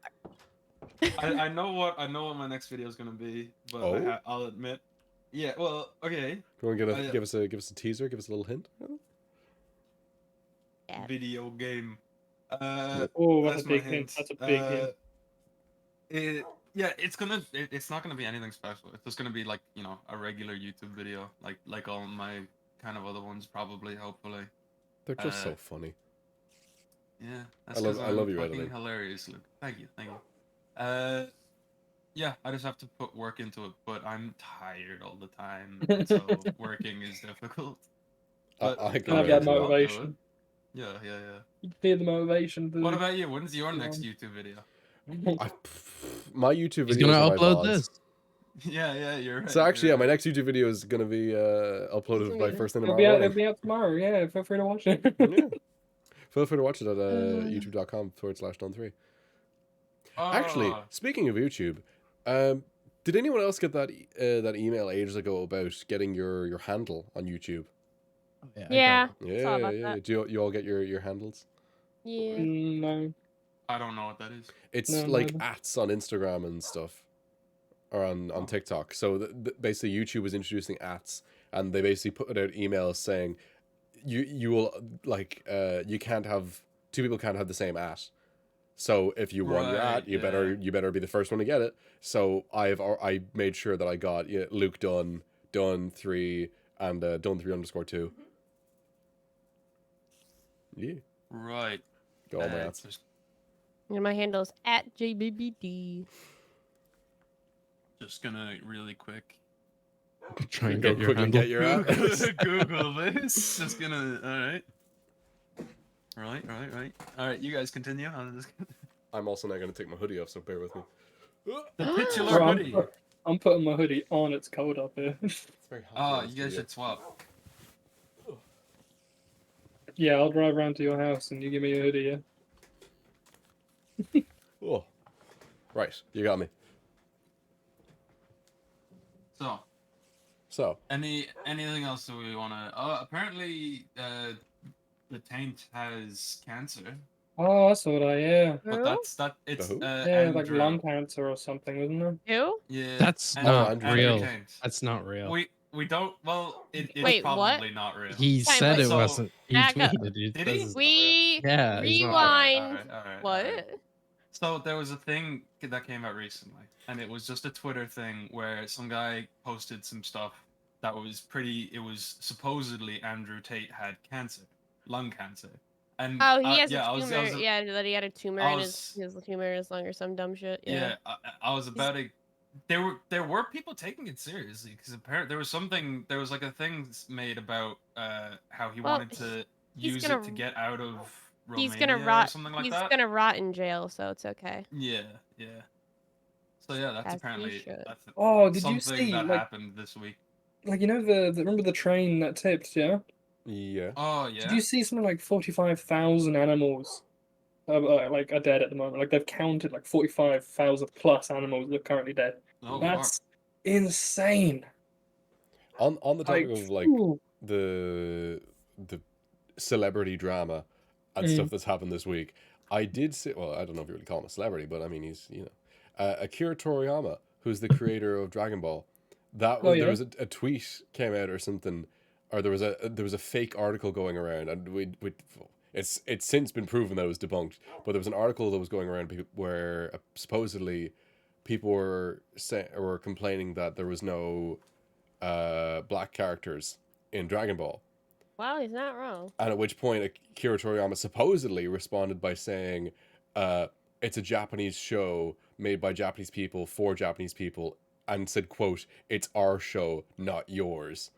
I know what my next video is gonna be, but Oh? I'll admit. Yeah, well, okay. You want to yeah. give us a teaser? Give us a little hint. Yeah. Video game. Oh, that's a my big hint. That's a big hint. It's not gonna be anything special. It's just gonna be like, you know, a regular YouTube video, like all my kind of other ones, probably, hopefully. They're just so funny. Yeah, I love- 'cause I love I'm your fucking editing. hilarious, Luke. Thank you. Yeah, I just have to put work into it, but I'm tired all the time, so working is difficult. But I it's can gonna Have be that relate to fun, motivation. Yeah. You feel the motivation. To... What about you? When's your next YouTube video? My YouTube He's videos gonna are my upload VODs. this. Yeah, you're right. So actually, yeah, you're my right. next YouTube video is gonna be uploaded by first thing It'll tomorrow be morning. out tomorrow. Yeah, feel free to watch it. Yeah. Feel free to watch it at youtube.com/done3. Actually, Oh, speaking of YouTube, did anyone else get that that email ages ago about getting your handle on YouTube? Yeah. Yeah, Saw about yeah. that. Do you all get your handles? Yeah. No. I don't know what that is. It's No, like neither. ats on Instagram and stuff, or on TikTok. So basically, YouTube was introducing ats, and they basically put out emails saying you will like you can't have two people can't have the same at. So if you won your Right, at, you better be the first one to get it. So I made sure that I got Luke Dunn 3 and Dunn 3_2. Yeah, Right. got all my ats. Just, And my handle is @JBBD. just gonna really quick Try and Go get your quickly handle. get your at. Google this. Just gonna. All right. All right. You guys continue. I'm also now going to take my hoodie off, so bear with me. The titular Bro, hoodie. I'm putting my hoodie on. It's cold up here. It's very hot Oh, in the you guys studio. should swap. Yeah, I'll drive around to your house and you give me a hoodie. Yeah. Oh, right, you got me. So, So, anything else that we wanna? Apparently, the taint has cancer, Oh, I saw that. Yeah. but Who? it's who? Yeah, like Andrew. lung cancer or something, wasn't there? Who? Yeah. That's Andrew- not Andrew real. Taint. That's not real. we don't. Well, it's Wait, what? probably not real. He Time said out. it So- wasn't. He Back up. tweeted. He Did says he? it's not real. Yeah, he's not Rewind. Alright. What? So there was a thing that came out recently, and it was just a Twitter thing where some guy posted some stuff that was pretty. It was supposedly Andrew Tate had cancer, lung cancer, and Oh, he has yeah, a tumor. I was, Yeah, that he had a tumor I in was- his tumor in his lung or some dumb shit. Yeah. yeah, I was about to. There were people taking it seriously because apparently there was like a thing made about how he Well, wanted to he's use gonna- it to get out of Romania He's gonna or rot. something like He's that. gonna rot in jail, so it's okay. Yeah. So yeah, that's As he apparently should. that's Oh, did you something see, that like- happened this week. Like, you know, remember the train that tipped, yeah? Yeah. Oh yeah. Did you see something like 45,000 animals like are dead at the moment? Like, they've counted like 45,000 plus animals that are currently dead. Oh, That's insane. On the topic of like ooh. the celebrity drama and stuff that's happened this week, I did see. Well, I don't know if you really call him a celebrity, but I mean he's Akira Toriyama, who's the creator of Dragon Ball. That was, there was a tweet came out or something, or there was a fake article going around, and it's since been proven that it was debunked. But there was an article that was going around where supposedly people were complaining that there was no black characters in Dragon Ball. Wow, he's not wrong. And at which point Akira Toriyama supposedly responded by saying, it's a Japanese show made by Japanese people for Japanese people, and said, quote, "It's our show, not yours."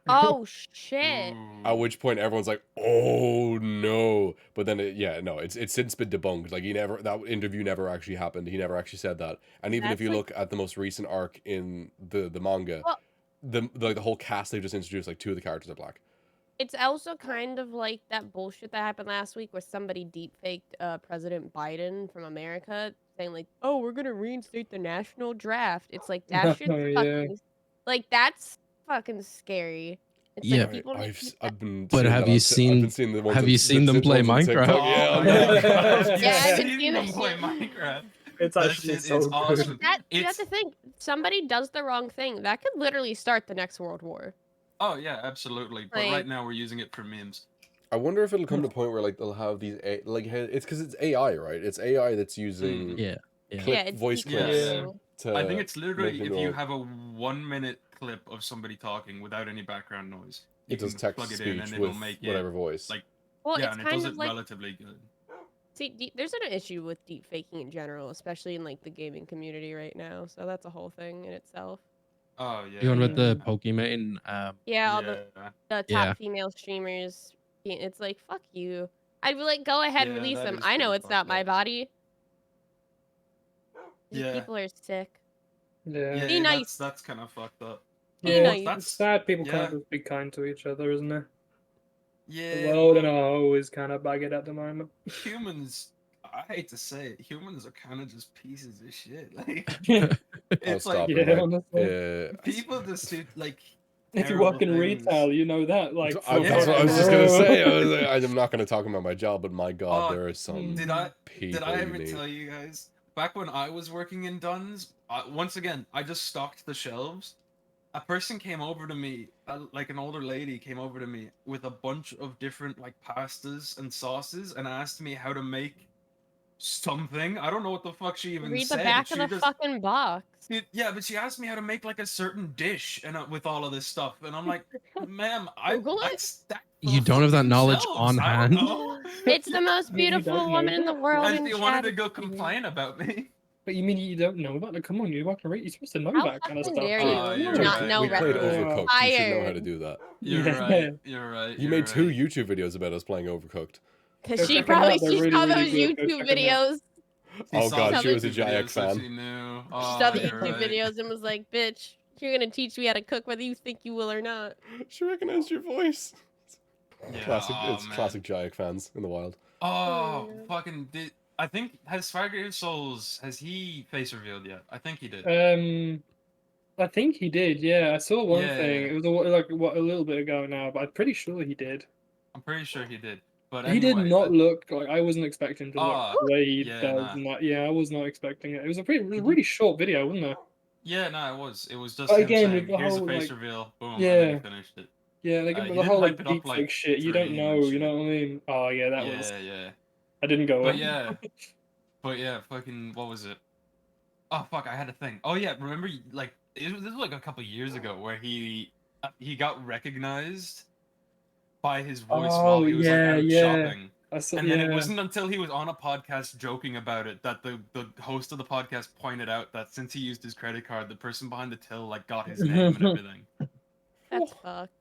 Oh shit! At which point everyone's like, "Oh no!" But then, it's since been debunked. Like that interview never actually happened. He never actually said that. And even if you look at the most recent arc in the manga, Well, the whole cast they just introduced, like 2 of the characters are black. it's also kind of like that bullshit that happened last week where somebody deepfaked President Biden from America saying like, "Oh, we're gonna reinstate the national draft." It's like that shit's Yeah. fucking like that's fucking scary. It's Yeah. like people I've been. But seeing have that you on seen- I've been seeing the ones have on- you seen the them play ones on TikTok. Minecraft? Yeah, Oh on my Minecraft. God. Yeah, I've I've been seeing them that play shit. Minecraft. It's That actually shit so is good. awesome. that's It's the thing. Somebody does the wrong thing, that could literally start the next world war. oh yeah, absolutely. But Like- right now we're using it for memes. I wonder if it'll come to a point where like they'll have these it's because it's AI, right? It's AI that's using Yeah. clip, Yeah, it's voice deep clips learning. to. I think it's literally make if them you all- have a 1-minute clip of somebody talking without any background noise, you it does can text plug to it in speech and it'll with make whatever voice. like- Well, yeah, it's and it kind does of it like relatively good. see, there's an issue with deep faking in general, especially in like the gaming community right now. So that's a whole thing in itself. Oh yeah. You going with the Pokemon? Yeah, all the top Yeah. female streamers. It's like fuck you. I'd be like, go ahead, Yeah, release that them. is I know pretty it's not fucked my up. body. These Yeah. people are sick. Yeah. Be nice. That's kind of fucked up. Be Yeah, nice. That's it's sad people yeah. can't just be kind to each other, isn't it? Yeah. The world and our whole is kind of bagged at the moment. Humans, I hate to say it, humans are kind of just pieces of shit. Like If it's stop like it, yeah, right? honestly. people just do like. you terrible work in things. retail, you know that. Like, That's for what I was fucking just gonna real. say. I'm not gonna talk about my job, but my God, Oh, there are some Did I people. did I you ever meet. tell you guys back when I was working in Dunn's? Once again, I just stocked the shelves. A person came over to me, like an older lady came over to me with a bunch of different like pastas and sauces, and asked me how to make something. I don't know what the fuck she even Read said. the back She of the just- fucking box. Yeah, but she asked me how to make like a certain dish and with all of this stuff, and I'm like, ma'am, I Google it. stacked You the don't have that fucking knowledge shelves. on I hand? don't know. It's the most You don't beautiful know. woman in the world. And in she wanted to chat. go complain about me. But you mean you don't know about it? Come on, you work in retail. You're supposed to know How that kind of fucking stuff. dare Oh, you? you're You right. not know we played that. Overcooked. You should know how to do that. You're Yeah. right. You're right. You made 2 YouTube videos about us playing Overcooked. Because They're she checking 'em probably out, they're she really, saw really those good. Go YouTube check 'em out. videos. Oh saw God, she the was a YouTube Jayak videos, so fan. She knew. She Oh, saw the you're YouTube right. videos and was like, "Bitch, you're gonna teach me how to cook, whether you think you will or not." She recognized your voice. Yeah, Classic. oh, It's man. classic Jayak fans in the wild. Oh, Yeah. fucking did. I think has Swagger Souls has he face revealed yet? I think he did. I think he did. Yeah, I saw one Yeah. thing. It was a little bit ago now, but I'm pretty sure he did. I'm pretty sure he did. But He did anyway, not look like I wasn't expecting to look Ah, the way he yeah, does. nah. And that, yeah, I was not expecting it. It was a really short video, wasn't it? Yeah, no, it was. It was just But him again, with saying, the "Here's a whole, face like, reveal." Boom, and then he yeah, finished it. yeah, like He the didn't whole hype like it up deep like fake shit. You don't dream know, and you shit. know what I mean? Oh yeah, that was. Yeah. I didn't go But in. yeah, but yeah, fucking what was it? Oh fuck, I had a thing. Oh yeah, remember like this was like a couple years ago where he got recognized by his voice while Oh he was like yeah, out yeah. shopping. I saw. And then it Yeah. wasn't until he was on a podcast joking about it that the host of the podcast pointed out that since he used his credit card, the person behind the till like got his name and everything. That's fucked.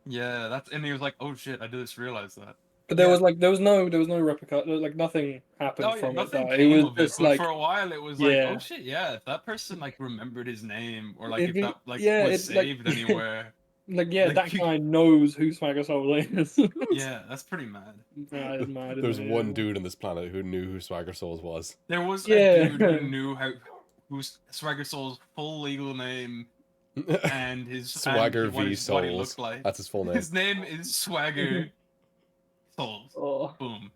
Yeah, and he was like, "Oh shit, I just realized that." But Yeah. there was no replica. Like nothing happened Oh yeah, from it. nothing Though. It came was of it, just but like for a while it was like, yeah, "Oh shit, yeah, if that person like remembered his name or like it if be that like yeah, was it like saved anywhere." like yeah, Like that guy knows who Swagger Soul is. yeah, that's pretty mad. That is mad. There's isn't it? one dude on this planet who knew who Swagger Souls was. There was a Yeah. dude who knew who's Swagger Soul's full legal name and Swagger what V what he Souls. looked like. That's his full name. His name is Swagger Souls. Oh, Boom.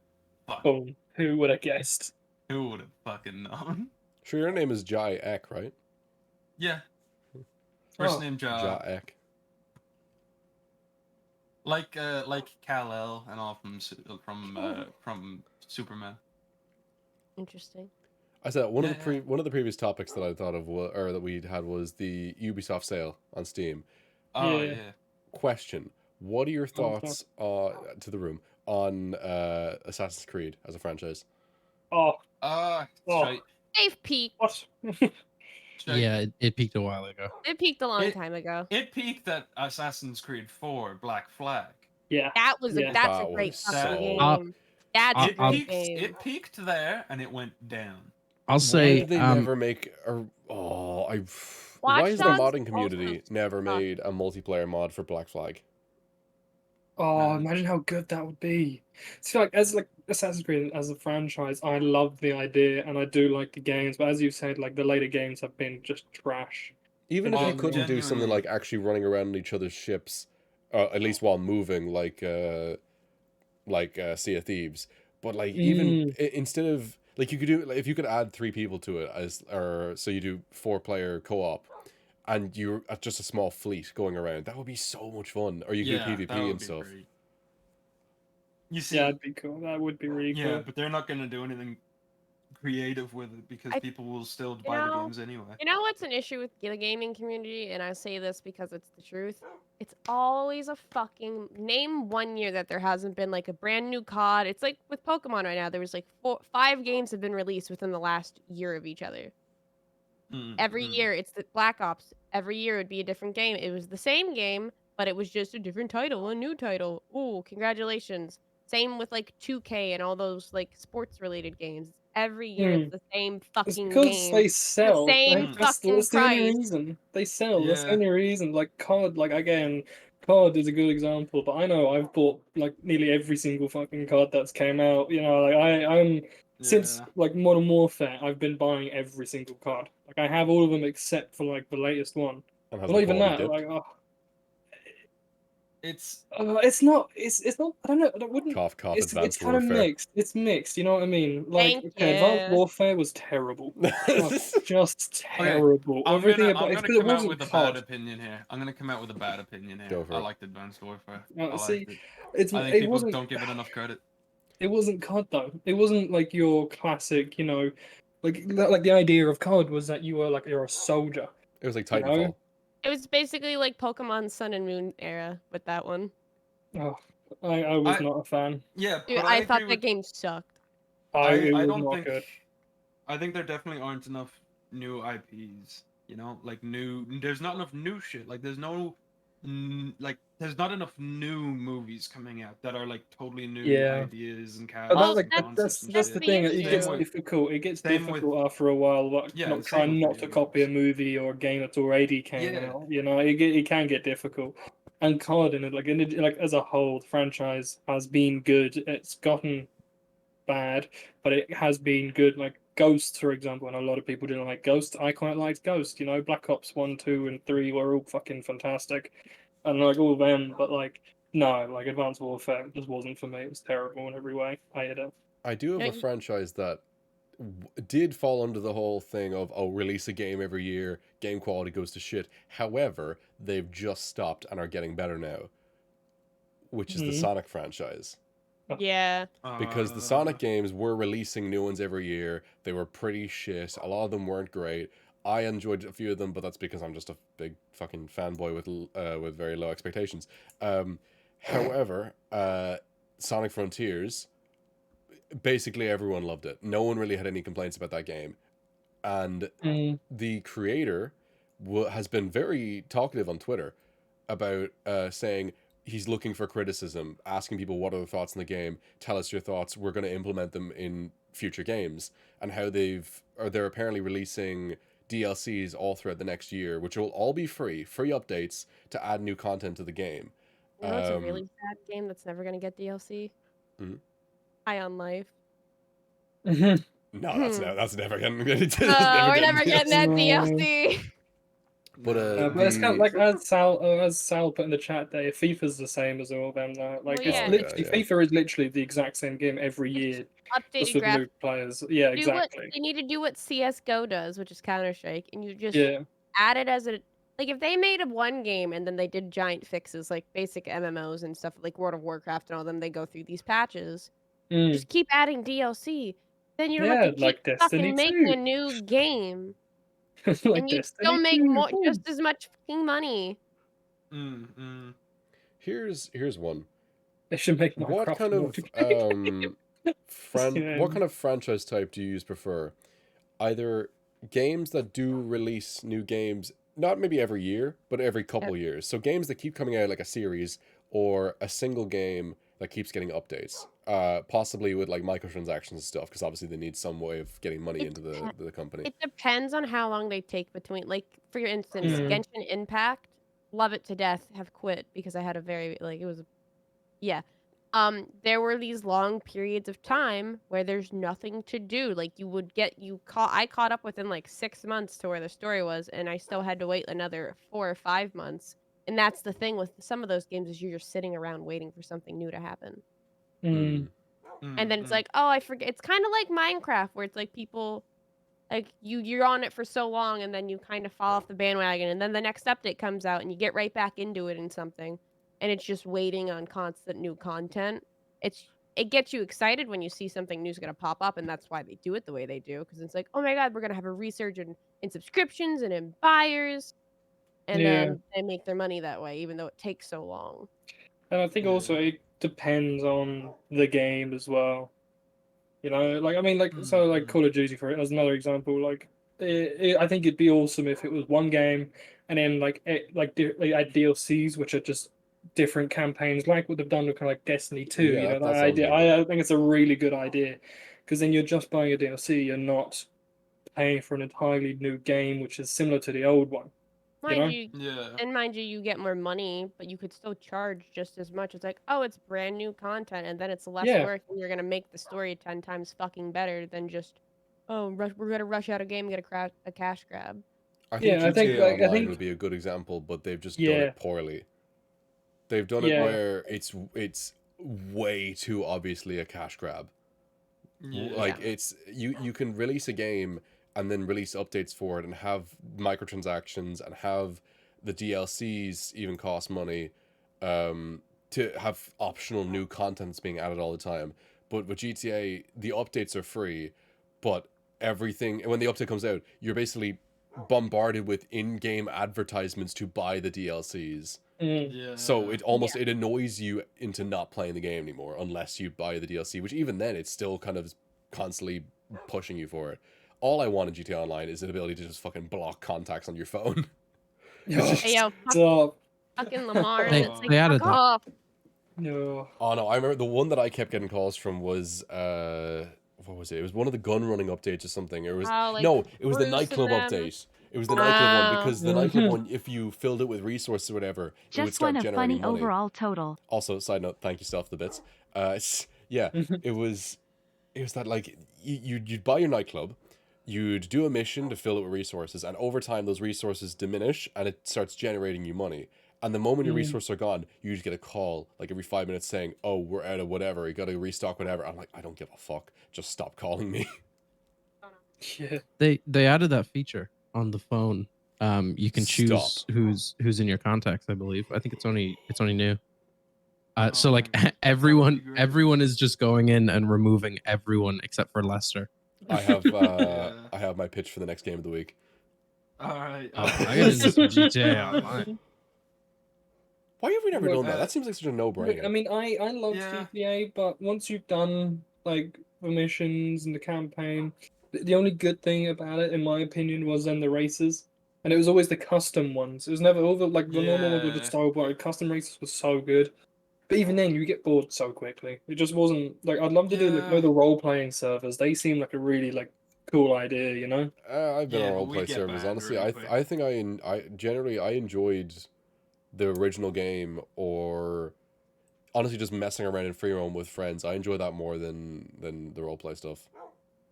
Fuck. boom. Who would have guessed? Who would have fucking known? Sure, your name is Jai Ek, right? Yeah. First Oh. name Jai Ek. like Kal-El and all from Superman. Interesting. I said one of Yeah, one of the previous topics that I thought of or that we had was the Ubisoft sale on Steam. Oh Yeah. yeah. Question: what are your Oh, thoughts to the room on Assassin's Creed as a franchise? Oh, Ah, Oh. straight. They've peaked. what? straight. Yeah, it peaked a while ago. It peaked a long It- time ago. It peaked at Assassin's Creed 4 Black Flag. Yeah. That was Yeah. that's That a great was fucking so- game. That's a It great peaked. game. It peaked there and it went down. I'll Why say did they never make a? Oh, I. Why Watch is the Dogs modding community also never sucked. made a multiplayer mod for Black Flag? Oh, Man. imagine how good that would be. See, like as like Assassin's Creed as a franchise, I love the idea and I do like the games, but as you said, like the later games have been just trash. Even if you Oh, couldn't do something genuinely. like actually running around in each other's ships, at least while moving, like Sea of Thieves, but like even instead of like you could do like, if you could add 3 people to it so you do 4-player co-op, and you're at just a small fleet going around, that would be so much fun. Or you Yeah, could do that PvP would and be stuff. great. You see, Yeah, that'd be cool. That would be really yeah, cool. but they're not gonna do anything creative with it because people will still buy the games anyway. You know what's an issue with the gaming community, and I say this because it's the truth. It's always a fucking name one year that there hasn't been like a brand new COD. It's like with Pokemon right now. There was like 5 games have been released within the last year of each other. Every year it's the Black Ops. Every year it would be a different game. It was the same game, but it was just a different title, a new title. Ooh, congratulations. Same with like 2K and all those like sports related games. Every year it's the same It's fucking because game. they sell. same Like, fucking that's the only price. reason. They sell. That's the Yeah. only reason. Like COD, like again, COD is a good example, but I know I've bought like nearly every single fucking COD that's came out. You know, like I'm since Yeah. like Modern Warfare, I've been buying every single COD. Like I have all of them except for like the latest one. And has But not the even quality that. dipped? Like It's it's not. It's not. I don't know. I wouldn't. Cough, cough, It's Advanced kind of Warfare. mixed. It's mixed. You know what I mean? Like Thank okay, Advanced you. Warfare was terrible. Just terrible. I'm Everything gonna about it's because it come out wasn't with a COD. bad opinion here. I'm gonna come out with a bad opinion here. Go for I it. liked Advanced Warfare. I See, liked it. it's I think it people wasn't don't give it enough credit. it wasn't COD though. It wasn't like your classic. You know, like the idea of COD was that you're a soldier. It was like You know? Titanfall. It was basically like Pokemon Sun and Moon era with that one. Oh, I was I- not a fan. Yeah, Dude, but I thought agree that game sucked. It I was don't not think. good. I think there definitely aren't enough new IPs. You know, like there's not enough new shit. Like there's no, there's not enough new movies coming out that are like totally new Yeah. ideas and But Well, casts and that's- concepts and that's shit. the the thing. It issue. gets Same with- difficult. It gets same with- difficult after a while. Like Yeah, not same trying with not to video copy a games. movie or a game that's already came Yeah. out. You know, it can get difficult. And COD in it, like as a whole, the franchise has been good. It's gotten bad, but it has been good. Like Ghost, for example, and a lot of people didn't like Ghost. I quite liked Ghost. You know, Black Ops 1, 2, and 3 were all fucking fantastic, and like all of them. But like no, like Advanced Warfare just wasn't for me. It was terrible in every way. I hated it. I do have Yeah, a franchise that did fall under the whole thing of, oh, release a game every year, game quality goes to shit. However, they've just stopped and are getting better now, which is the Mhm. Sonic franchise. Yeah. Because the Sonic games were releasing new ones every year. They were pretty shit. A lot of them weren't great. I enjoyed a few of them, but that's because I'm just a big fucking fanboy with very low expectations. However, Sonic Frontiers, basically everyone loved it. No one really had any complaints about that game, and the creator has been very talkative on Twitter about saying he's looking for criticism, asking people what are the thoughts in the game, tell us your thoughts, we're going to implement them in future games, and how they're apparently releasing DLCs all throughout the next year, which will all be free updates to add new content to the game. You know, it's a really sad game that's never gonna get DLC. Mhm. High on Life. No, that's never getting We're never getting that DLC. But but it's kind of like as Sal put in the chat there, FIFA's the same as all of them now. Like Well, it's yeah. literally FIFA is literally the exact same game every year, just Updated with graphics. new players. Yeah, exactly. You need to do what CS:GO does, which is Counter Strike, and you just Yeah, add it as a like if they made one game and then they did giant fixes like basic MMOs and stuff like World of Warcraft and all them, they go through these patches. Just keep adding DLC. Then you don't have to keep like Destiny fucking making 2. a new game. like And you Destiny still make 2. more, just as much fucking money. Here's one. They should make What Minecraft kind of multiplayer. what kind of franchise type do you prefer? Either games that do release new games, not maybe every year, but every couple years. So games that keep coming out like a series, or a single game that keeps getting updates. Possibly with like microtransactions and stuff, because obviously they need some way of getting money into the company. It depends on how long they take between. Like for your instance, Genshin Impact, love it to death. Have quit because I had a very there were these long periods of time where there's nothing to do. Like I caught up within like 6 months to where the story was, and I still had to wait another 4 or 5 months. And that's the thing with some of those games is you're just sitting around waiting for something new to happen. And then it's like, oh, I forget. It's kind of like Minecraft, where it's like people, like you're on it for so long, and then you kind of fall off the bandwagon, and then the next update comes out, and you get right back into it in something, and it's just waiting on constant new content. It gets you excited when you see something new's gonna pop up, and that's why they do it the way they do, because it's like, oh my god, we're gonna have a resurgence in subscriptions and in buyers, and then they make their money that way, even though it takes so long. And I think also it depends on the game as well. You know, like I mean, like so, like Call of Duty for it as another example. Like, I think it'd be awesome if it was one game, and then like they add DLCs, which are just different campaigns, like what they've done with kind of like Destiny 2. Yeah, you know, that that sounds idea. good. I think it's a really good idea, because then you're just buying a DLC. You're not paying for an entirely new game, which is similar to the old one. Mind you, you get more money, but you could still charge just as much. It's like, oh, it's brand new content, and then it's less work, and you're gonna make the story 10 times fucking better than just, oh, we're gonna rush out a game, get a cash grab. I think I think, GTA Online would be a good example, but they've just done it poorly. They've done it where it's way too obviously a cash grab. Like it's you can release a game and then release updates for it and have microtransactions and have the DLCs even cost money, to have optional new contents being added all the time. But with GTA, the updates are free, but everything, when the update comes out, you're basically bombarded with in-game advertisements to buy the DLCs. So it almost it annoys you into not playing the game anymore unless you buy the DLC, which even then it's still kind of constantly pushing you for it. All I want in GTA Online is the ability to just fucking block contacts on your phone. Hey, yo, fucking Lamar. They added that. Off. No. Oh no, I remember the one that I kept getting calls from was what was it? It was one of the gun running updates or something. It was it was the nightclub update. It was the nightclub one, because the nightclub one, if you filled it with resources or whatever, it would start generating funny money. overall total. Also, side note, thank you, Stuff the Bits. It was that like you'd buy your nightclub, you'd do a mission to fill it with resources, and over time those resources diminish and it starts generating you money. And the moment your resources are gone, you just get a call like every 5 minutes saying, "Oh, we're out of whatever. You got to restock whatever." I'm like, I don't give a fuck. Just stop calling me. Yeah. They added that feature on the phone. You can choose Stop. who's in your contacts. I believe. I think it's only new. So Oh, like man, that would be everyone great. everyone is just going in and removing everyone except for Lester. I have Yeah. I have my pitch for the next game of the week. All right. I got into some GTA Online. Why have we never Look, done that? That seems like such a Look, no-brainer. I mean, I love Yeah. GTA, but once you've done like the missions and the campaign, the only good thing about it, in my opinion, was then the races, and it was always the custom ones. It was never over like the normal ones were just Yeah. so boring. Custom races was so good, but even then, you get bored so quickly. It just wasn't like I'd love to do like Yeah. the role playing servers. They seem like a really like cool idea, you know? I've been Yeah, on but role we play get servers. banned Honestly, really quick. I think I generally I enjoyed the original game, or honestly just messing around in free roam with friends. I enjoy that more than the role play stuff.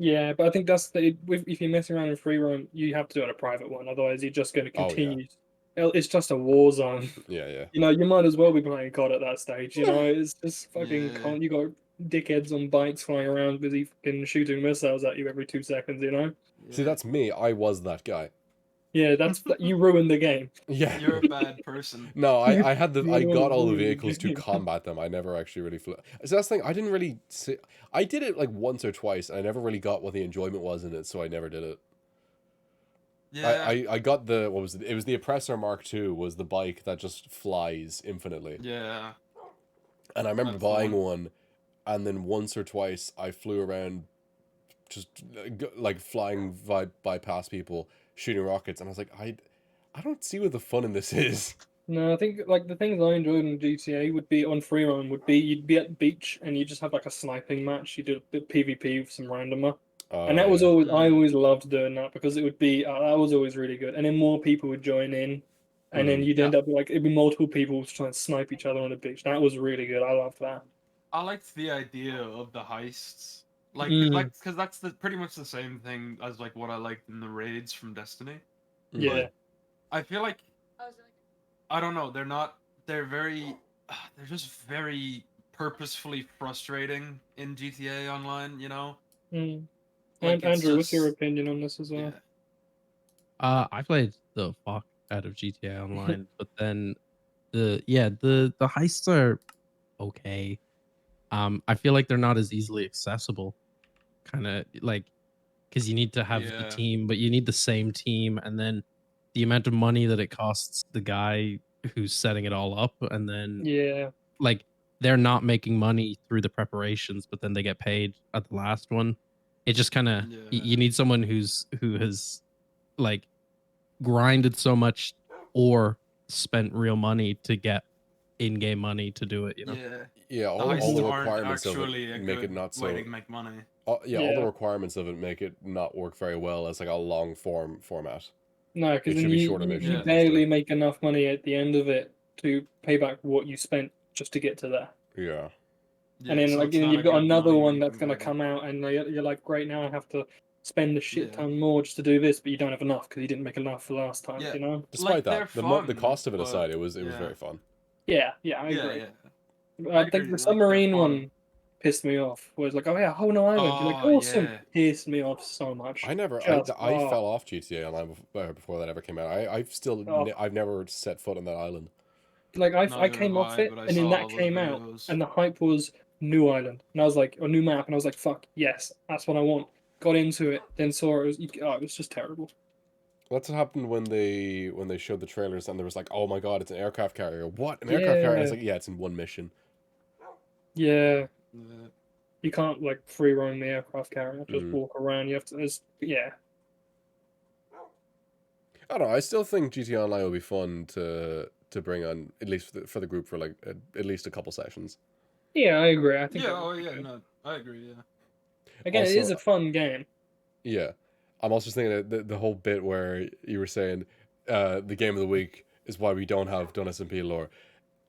Yeah, but I think that's if you're messing around in free roam, you have to do it on a private one. Otherwise, you're just going to Oh, yeah. continue. It's just a war zone. Yeah. You know, you might as well be playing COD at that stage. You know, it's just fucking. Yeah. You got dickheads on bikes flying around busy fucking shooting missiles at you every 2 seconds. You know. See, Yeah. that's me. I was that guy. Yeah, you ruined the game. Yeah. You're a bad person. No, You- I had you I got all the ruined the vehicles to game. combat them. I never actually really flew. So that's the thing. I didn't really see. I did it like once or twice, and I never really got what the enjoyment was in it, so I never did it. Yeah. I got the what was it? It was the Oppressor Mark II. Was the bike that just flies infinitely, Yeah. and I remember That's buying fun. one, and then once or twice I flew around, just like flying by past people, shooting rockets, and I was like, I don't see what the fun in this is. No, I think like the things I enjoyed in GTA would be on free roam would be you'd be at the beach and you just have like a sniping match. You do a bit PvP with some randomer. And that was Yeah. always I always loved doing that because it would be that was always really good. And then more people would join in, and then Mhm. you'd Yeah. end up with, like it'd be multiple people trying to snipe each other on the beach. That was really good. I loved that. I liked the idea of the heists. Mm. Because that's pretty much the same thing as like what I liked in the raids from Destiny. Mhm. Yeah, I feel like I don't know. They're very. They're just very purposefully frustrating in GTA Online. You know. mm. Like, And it's Andrew, what's your just- opinion on this as well? Yeah. I played the fuck out of GTA Online, but then the heists are okay. I feel like they're not as easily accessible. Kind of like because you need to have the Yeah. team, but you need the same team, and then the amount of money that it costs the guy who's setting it all up, and then Yeah, like they're not making money through the preparations, but then they get paid at the last one. It just kind of Yeah. you need someone who has like grinded so much or spent real money to get in-game money to do it. You know. Yeah. Yeah, The all the heists aren't requirements of actually a it make it good not way so. to make money. All the Yeah. requirements of it make it not work very well as like a long format. no, It because then should be you shorter you, missions you and barely stuff. make enough money at the end of it to pay back what you spent just to get to there. Yeah. Yeah, And then so like it's then not you've a got good another money one that's making going to way. come out, and you're like, great, now I have to spend a shit Yeah. ton more just to do this, but you don't have enough because you didn't make enough the last time. Yeah. You know? Despite they're that, the fun, cost of it but- aside, it was yeah. very fun. Yeah, I Yeah, agree. yeah. I I think agree, the like, they're submarine fun. one pissed me off. Was like, oh yeah, whole new island. You're like, Oh, awesome. yeah. Pissed me off so much. I Just, fell off GTA Online before that ever came out. Oh. I've never set foot on that island. Like I Neither came have off I, it, but I and then saw that all those came out, videos. and the hype was new island, and I was like, a new map, and I was like, fuck yes, that's what I want. Got into it, then saw it was just terrible. That's what happened when they showed the trailers and there was like, oh my god, it's an aircraft carrier. What? An aircraft carrier? And it's like, yeah, it's in one mission. Yeah, Yeah. you can't like free roam the aircraft carrier, just Mhm. walk around. You have to. Yeah. I don't know. I still think GTA Online will be fun to bring on, at least for the group, for like at least a couple sessions. Yeah, I agree. I think. Yeah, that would oh be yeah, good. no, I agree, yeah. Again, it is Also- a fun game. Yeah, I'm also just thinking that the whole bit where you were saying the game of the week is why we don't have done SMP lore.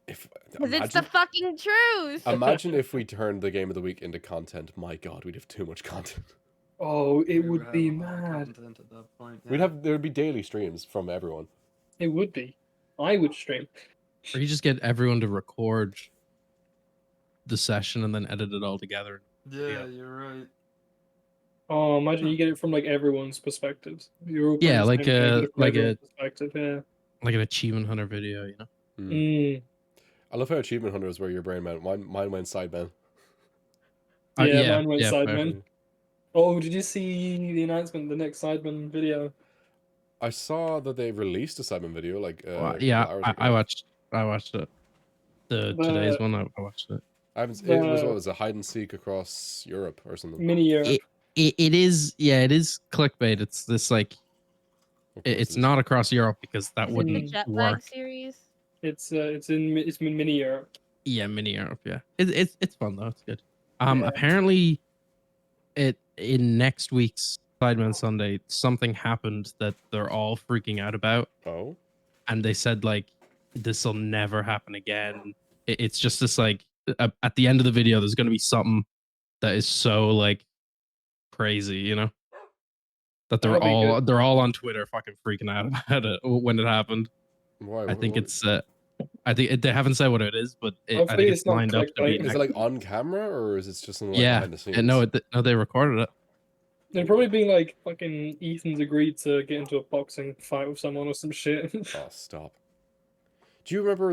Because it's the fucking truth. Imagine if we turned the game of the week into content. My God, we'd have too much content. Oh, it We would have be a lot of mad. content at that point, We'd yeah. have there'd be daily streams from everyone. It would be. I would stream. Or you just get everyone to record the session and then edit it all together. Yeah, you're right. Oh, imagine you get it from like everyone's perspectives. You're all playing Yeah, the like same game, a but from everyone's perspective. Yeah. like an achievement hunter video, you know. Mm. I love how Achievement Hunter is where your brain went. Mine went Sidemen. Yeah, Yeah, mine went yeah, fair. Sidemen. Oh, did you see the announcement? The next Sidemen video. I saw that they released a Sidemen video like a couple Yeah, hours I ago. watched it. Today's one, I watched it. It was what was a hide and seek across Europe or something. Mini Europe. It is, yeah, it is clickbait. It's this like Of course it's it is. not across Europe because that Is it the wouldn't jet work. lag series? It's in Mini Europe. Yeah, mini Europe. Yeah, it's fun though. It's good. Yeah. Apparently, in next week's Sidemen Sunday, something happened that they're all freaking out about, Oh, and they said like this will never happen again. It's just this like at the end of the video, there's gonna be something that is so like crazy, you know, that That'll be good. they're all on Twitter fucking freaking out about it when it happened. why? I think What- it's I think they haven't said what it is, but I Hopefully think it's it's not lined up to be. clickbait. Is it like on camera or is it just something like Yeah, behind the scenes? no, they recorded it. It'd probably be like fucking Ethan's agreed to get into a boxing fight with someone or some shit. Oh, stop. Do you remember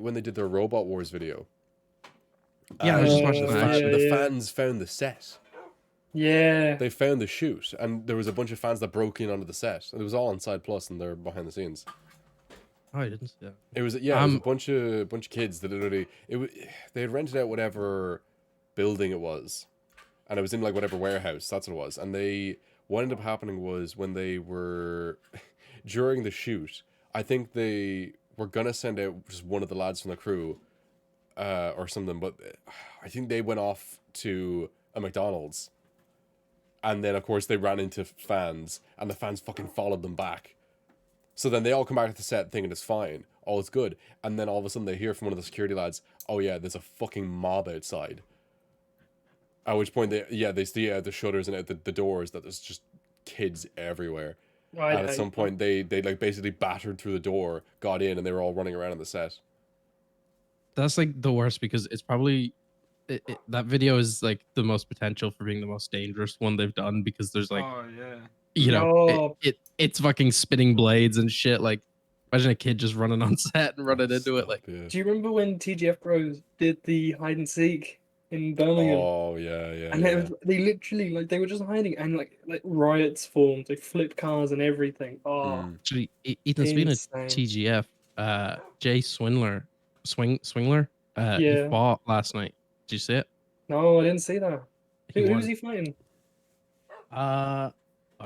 when they did their Robot Wars video? Yeah, I was just watching the, that, fan- actually. the Yeah. fans found the set. Yeah. They found the shoot, and there was a bunch of fans that broke in onto the set. It was all on Side Plus, and they're behind the scenes. Oh, I didn't see that. It was it was a bunch of kids that literally they had rented out whatever building it was, and it was in like whatever warehouse. That's what it was. And what ended up happening was when they were during the shoot, I think they were gonna send out just one of the lads from the crew, or something, but I think they went off to a McDonald's, and then of course they ran into fans, and the fans fucking followed them back. So then they all come back to the set thinking it's fine, all is good, and then all of a sudden they hear from one of the security lads, "Oh yeah, there's a fucking mob outside." At which point they see out the shutters and out the doors that there's just kids everywhere. I'd And at hate some that. point they like basically battered through the door, got in, and they were all running around on the set. That's like the worst because it's probably that video is like the most potential for being the most dangerous one they've done because there's like Oh yeah. you know No. it's fucking spinning blades and shit. Like imagine a kid just running on set and running into it. Like Yeah. Do you remember when TGF Bros did the hide and seek in Birmingham? Oh yeah, And they literally like they were just hiding and like riots formed. They flipped cars and everything. Oh, Mm. actually, Ethan, speaking of insane. TGF, Jay Swingler, he Yeah. fought last night. Did you see it? No, I didn't see that. He Who won. was he fighting? I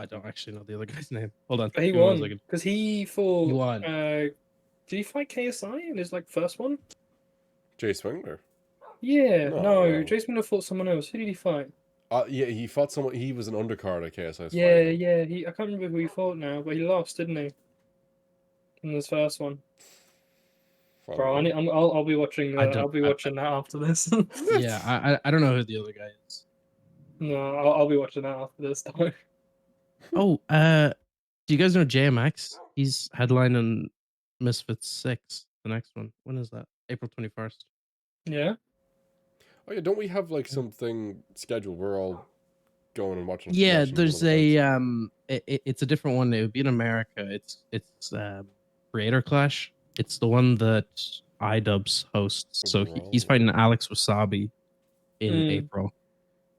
don't actually know the other guy's name. Hold on. But he Give me 1 won second. because he fought. He won. Did he fight KSI in his like first one? Jay Swingler. Yeah. No, No, no. Jason Miller fought someone else. Who did he fight? Yeah, he fought someone. He was an undercard at KSI's Yeah, fight. yeah. I can't remember who he fought now, but he lost, didn't he? In his first one. Bro, I'll be watching. I'll be watching that after this. Yeah, I don't know who the other guy is. No, I'll be watching that after this time. Oh, do you guys know JMX? He's headlining Misfits 6, the next one. When is that? April 21st. Yeah. Oh yeah, don't we have like something scheduled? We're all going and watching. Yeah, watching there's one of the a fights. it's a different one. It would be in America. It's Creator Clash. It's the one that iDubbbz hosts. So he's Right. fighting Alex Wasabi in Mm. April.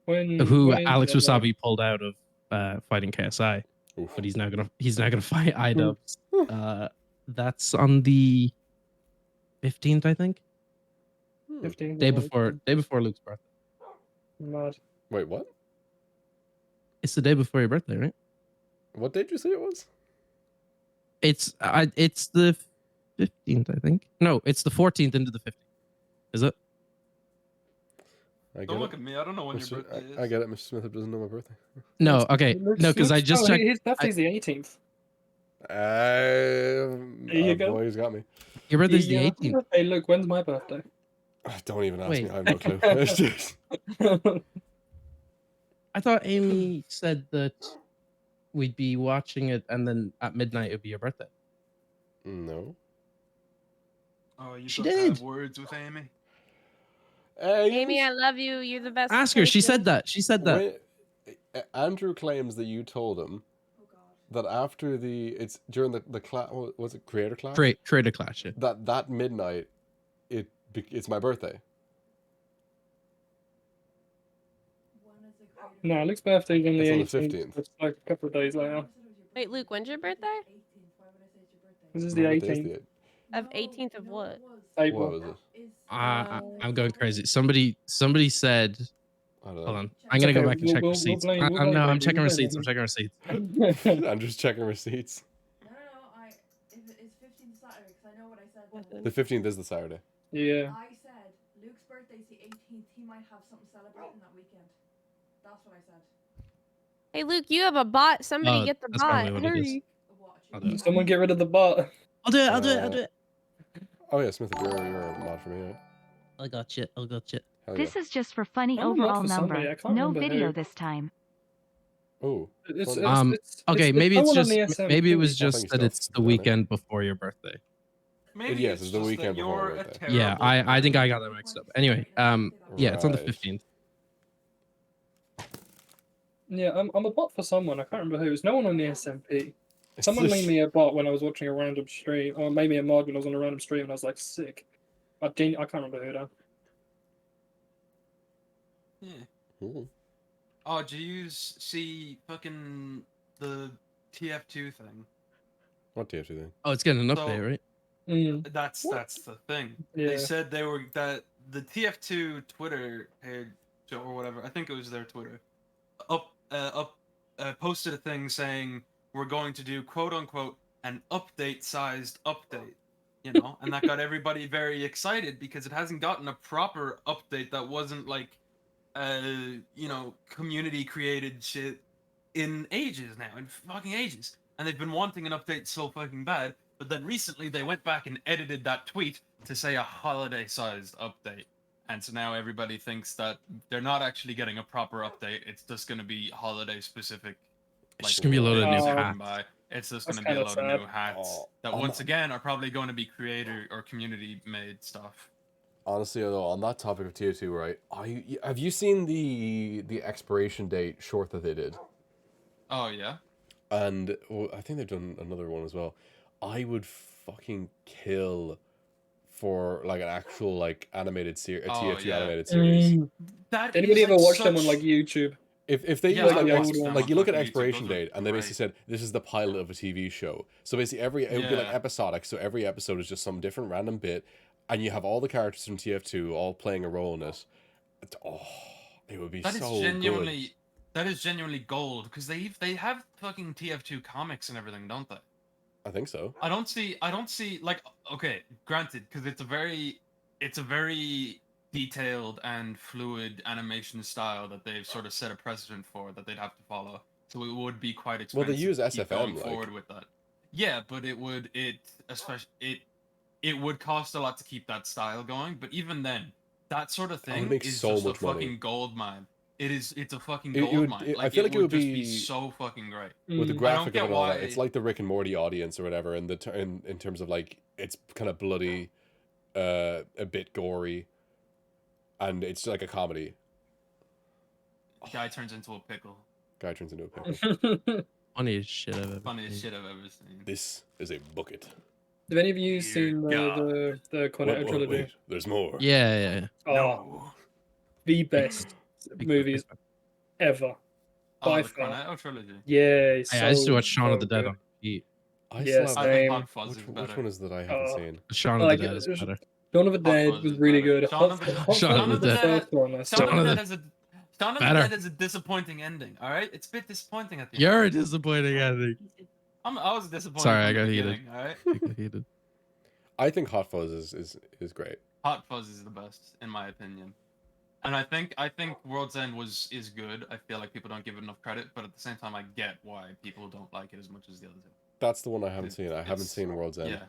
When is Alex that, like- Wasabi pulled out of fighting KSI, Oof. but he's now gonna fight iDubbbz. That's on the 15th, I think. 15th Day of before Luke's birthday. Mad. Wait, what? It's the day before your birthday, right? What date did you say it was? It's the 15th, I think. No, it's the 14th into the 15th. Is it? I get Don't it. look at me. I don't know when your Mr. birthday is. I get it. Mr. Smith doesn't know my birthday. No, okay. Luke's- No, because I Luke's- just oh, checked. His birthday's the 18th. There you go. Boy, he's got me. Your birthday's the Yeah. 18th. Hey, look, when's my birthday? Don't even ask Wait. me. I have no clue. I thought Amy said that we'd be watching it and then at midnight it would be your birthday. No. Oh, you She just did. have words with Amy. Amy, I love you. You're the best. Ask her. She person. said that. She said that. Andrew claims that you told him Oh god. that after it's during the class, was it creator class? Create a clash. Yeah. That midnight, it's my birthday. When is it created? No, Luke's birthday's on the It's on the 18th. 15th. It's like a couple of days later. Wait, Luke, when's your birthday? 18th. Why would I say it's your birthday? This is My the birthday is 18th. the Of 18th of what? It was. April. What was it? Is, I'm going crazy. Somebody said. I don't know. Hold on. I'm gonna go okay, back and we'll- check we'll receipts. blame- we'll No, blame I'm Brady, checking we'll blame receipts. I'm him. checking receipts. I'm just checking receipts. No. If it is 15th Saturday, because I know what I said. The 15th is the Saturday. Yeah. I said Luke's birthday's the 18th. He might have something celebrating that weekend. That's what I said. Hey, Luke, you have a bot. Somebody Oh, get the that's bot. probably what it is. Hurry. What? I'll do it. Someone get rid of the bot. I'll do it. I'll do it. I'll do it. Oh yeah, Smith, you're a mod for me, right? I got you. I got you. Hell This is just for funny I'm a mod overall for somebody, number. I can't No remember video who. this time. yeah. Oh. It's, Funny. Okay, maybe it's someone on just the maybe it was SMP. just think that so. it's the Johnny. weekend before your birthday. Maybe Yes, it's the just weekend that before you're my a birthday. Yeah, terrible I think I person. got that mixed up. Anyway, yeah, it's on the Right. 15th. Yeah, I'm a bot for someone. I can't remember who. It's no one on the SMP. It's Someone just- named me a bot when I was watching a random stream, or maybe a mod when I was on a random stream, and I was like, sick. I can't remember who though. Yeah. Ooh. Oh, do you see fucking the TF2 thing? What do you have to do? Oh, it's getting an So- update, right? That's What? that's the thing. Yeah. They said that the TF2 Twitter page or whatever. I think it was their Twitter. Posted a thing saying we're going to do quote unquote an update-sized update. You know, and that got everybody very excited because it hasn't gotten a proper update that wasn't like, you know, community created shit in ages now, in fucking ages. And they've been wanting an update so fucking bad, but then recently they went back and edited that tweet to say a holiday-sized update. And so now everybody thinks that they're not actually getting a proper update. It's just going to be holiday-specific. It's just gonna be a load of new Oh. hats. It's just That's going to be a kinda load of sad. new hats Oh, that I'm once not- again are probably going to be creator or community-made stuff. Honestly, though, on that topic of tier 2, right? Have you seen the expiration date short that they did? Oh yeah. And I think they've done another one as well. I would fucking kill for like an actual like animated series, a Oh, tier 2 yeah. animated series. That Anybody is, ever like, watch them on such- like YouTube? If they Yeah, use I like, watched them like on you look at fucking YouTube, expiration those are date and they basically said this is the pilot of a TV show. So basically it would be like Yeah. episodic. So every episode is just some different random bit, and you have all the characters from TF2 all playing a role in it. It would be That is so genuinely good. that is genuinely gold because they have fucking TF2 comics and everything, don't they? I think so. I don't see like, okay, granted, because it's a very detailed and fluid animation style that they've sort of set a precedent for that they'd have to follow. So it would be quite Well, expensive. they use to keep SFM, going like- forward with that. Yeah, but it would cost a lot to keep that style going. But even then, that sort of That would thing make is so just a much money. fucking gold mine. It's a fucking It gold would- mine. it- I Like, feel like it would just be- so fucking great. With the Mm. I don't graphic of get it and all that, why- it's like the Rick and Morty audience or whatever. In in terms of like it's kind of bloody, a bit gory, and it's like a comedy. Guy turns into a pickle. Guy turns into a pickle. Funniest shit I've ever Funniest seen. shit I've ever seen. This is a bucket. Have any of you Dear seen the Cornetto trilogy? Wait, there's more. Yeah. Oh, the best movies ever. Oh, By the far. Cornetto trilogy. Yeah, it's I used to so, watch Shaun of the so Dead good. on repeat. I Yeah, still I have. think same. Hot Fuzz is Which better. one is that I haven't Oh. seen? Shaun of Like, the Dead is better. Dawn of the Hot Dead Fuzz was is really better. good. Shaun of the- Hot Shaun Fuzz of was the the Dead- first one. I Shaun saw. of the the- Dead has a Shaun of the Better. Dead has a disappointing ending. All right, it's a bit disappointing at the end. You're disappointing, I think. I was disappointed. Sorry, from I the got heated. beginning, All right, I got heated. I think Hot Fuzz is great. Hot Fuzz is the best in my opinion, and I think World's End is good. I feel like people don't give it enough credit, but at the same time, I get why people don't like it as much as the other two. That's the one I haven't seen. I haven't It's- seen World's End. Yeah.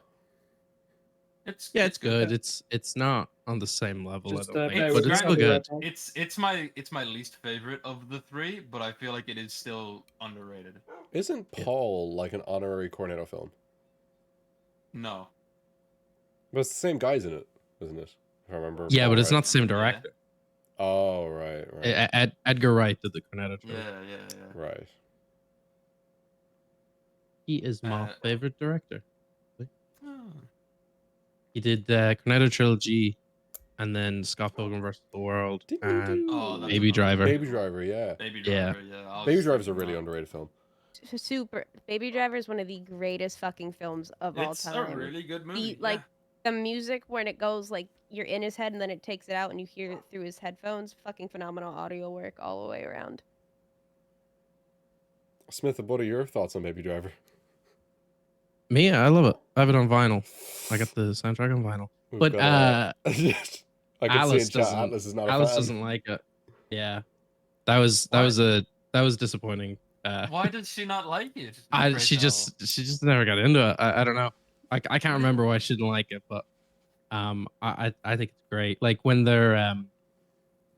It's good. It's not on the same level, Just, I don't think, bear but with it's me, still I'll be good. right back. It's my least favorite of the three, but I feel like it is still underrated. Isn't Paul like an honorary Cornetto film? No. But it's the same guys in it, isn't it? If I remember. Yeah, Paul but it's right. not the same director. Oh, right, right, Edgar Wright did the Cornetto trilogy. Yeah. right. He is my favorite director. Oh. He did the Cornetto trilogy, and then Scott Pilgrim vs. the World, Ding, ding, and ding. Oh, that's Baby another Driver. Baby Driver, yeah. Baby Yeah. Driver, yeah. I was Baby just Driver's a thinking really that. underrated film. Super. Baby Driver is one of the greatest fucking films of all It's time. a really good movie. Like the music when it goes like you're in his head and then it takes it out and you hear it through his headphones. Fucking phenomenal audio work all the way around. Smith, what are your thoughts on Baby Driver? Me, I love it. I have it on vinyl. I got the soundtrack on vinyl. We've But got, I can see in Alice chat, doesn't. Atlas is not a Alice fan. doesn't like it. Yeah, that was disappointing. Why did she not like it? She just never got into it. I don't know. I can't remember why she didn't like it, but I think it's great. Like when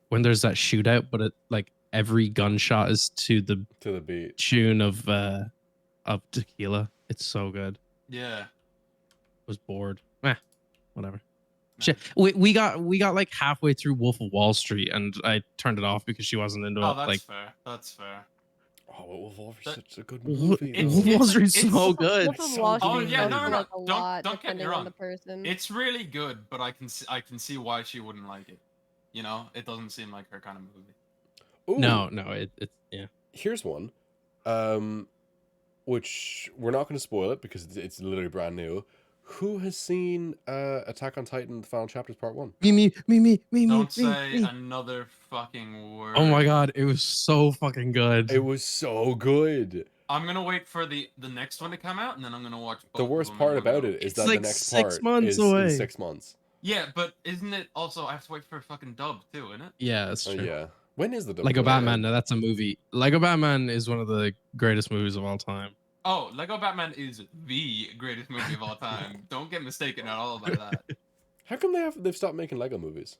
when there's that shootout, but it like every gunshot is to the beat tune of Tequila. It's so good. Yeah. Was bored. Whatever. Shit. We got like halfway through Wolf of Wall Street, and I turned it off because she wasn't into Oh, it. that's like, fair. That's fair. Oh, Wolf of Wall Street's such a good Wolf movie. of Wall Street's so good. Wolf of Wall Oh Street yeah, goes no. through, like, a lot Don't get me depending on wrong. the person. It's really good, but I can see why she wouldn't like it. You know, it doesn't seem like her kind of movie. Ooh, No, it's yeah. here's one, which we're not going to spoil it because it's literally brand new. Who has seen Attack on Titan: The Final Chapters Part 1? Me. Don't say another fucking word. Oh my god, it was so fucking good. It was so good. I'm gonna wait for the next one to come out, and then I'm gonna watch both The of worst them in part one about go. it is It's that like the next 6 part months is away. in 6 months. Yeah, but isn't it also I have to wait for a fucking dub too, isn't it? Yeah, that's true. Yeah. When is the dub Lego coming out? Batman, now that's a movie. Lego Batman is one of the greatest movies of all time. Oh, Lego Batman is the greatest movie of all time. Don't get mistaken at all by that. How come they've stopped making Lego movies?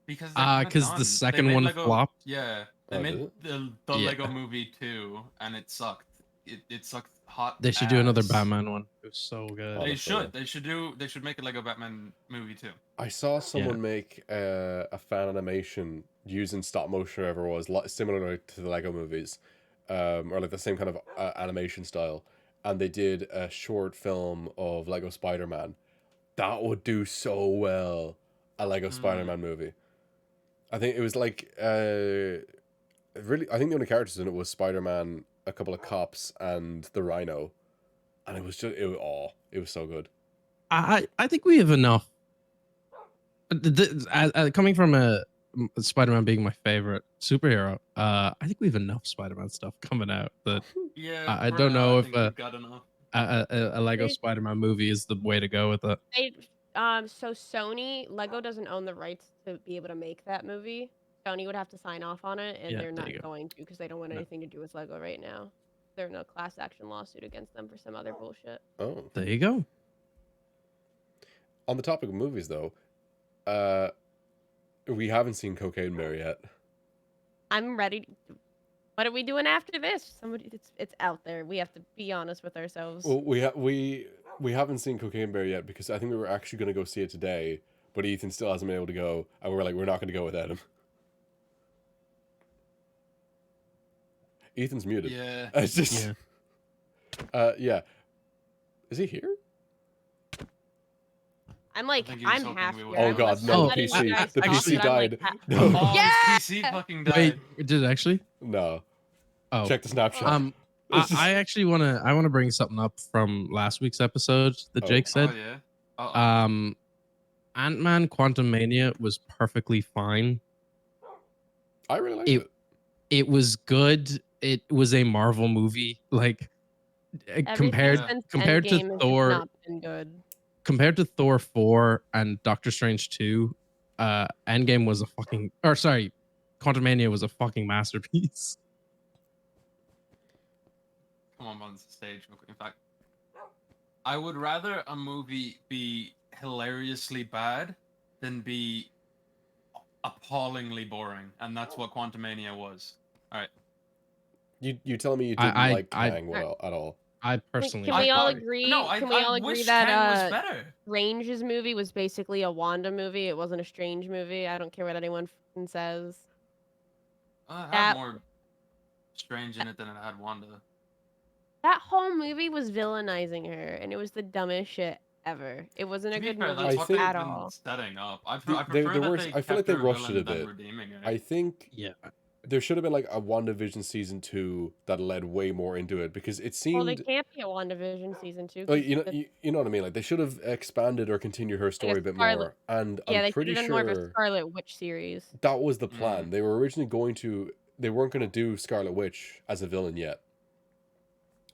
Because the second one flopped. Yeah, they Oh, made did it? the Yeah. Lego Movie 2, and it sucked. It sucked hot. They should do another ass. Batman one. It was so good. Oh, They that's should. They should make a Lego Batman movie too. I saw someone make a fan animation using stop motion or whatever it was, similar to the Lego movies, or like the same kind of animation style. And they did a short film of Lego Spider-Man. That would do so well, a Lego Spider-Man movie. I think it was like, really, I think the only characters in it was Spider-Man, a couple of cops, and the Rhino. And it was just, it was so good. I think we have enough. Coming from a Spider-Man being my favorite superhero, I think we have enough Spider-Man stuff coming out that Yeah, I don't know if think we've got enough. a Lego Spider-Man movie is the way to go with it. So Sony, Lego doesn't own the rights to be able to make that movie. Sony would have to sign off on it, and Yeah, they're there not you go. going to because they don't want anything to do with Lego right now. There's no class action lawsuit against them for some other bullshit. Oh. There you go. On the topic of movies, though, we haven't seen Cocaine Bear yet. I'm ready. What are we doing after this? It's out there. We have to be honest with ourselves. Well, we haven't seen Cocaine Bear yet because I think we were actually going to go see it today, but Ethan still hasn't been able to go, and we're like, we're not going to go without him. Ethan's muted. Yeah. It's just, yeah. Is he here? I'm like, I think he was I'm hoping half we here. would- Oh god, I'm no, letting the you PC, guys the talk, PC but I'm like, died. Oh, No, Yeah! his PC fucking died. Wait, did it actually? no. Oh, Check the snapshot. I actually wanna bring something up from last week's episode that Oh. Jake said. Oh yeah. Uh-oh. Ant-Man Quantumania was perfectly fine. I really liked it. It was good. It was a Marvel movie. Like compared Everything since compared to Endgame has Thor, not been good. compared to Thor 4 and Doctor Strange 2, Endgame was a fucking, or sorry, Quantumania was a fucking masterpiece. Come on the stage real quick. In fact, I would rather a movie be hilariously bad than be appallingly boring, and that's what Quantumania was. All right. You telling me you didn't like Kang well at all? I personally. Can I we all thought- agree? No, Can we all agree wish that Kang was better. Strange's movie was basically a Wanda movie? It wasn't a Strange movie. I don't care what anyone fucking says. It had That- more Strange in it than it had Wanda. That whole movie was villainizing her, and it was the dumbest shit ever. It wasn't To a be good fair, movie that's I what think- they've at been all. setting up. I There prefer that were- they I feel like kept they her rushed it villain a than bit. redeeming her. I think Yeah. there should have been like a WandaVision season 2 that led way more into it, because it Well, they seemed can't be a WandaVision season 2. like, you know what I mean. Like, they should have expanded or continued her story a bit Scarlet- more. And yeah, I'm they should pretty have done more of a sure Scarlet Witch series. that was the plan. They were originally they weren't going to do Scarlet Witch as a villain yet.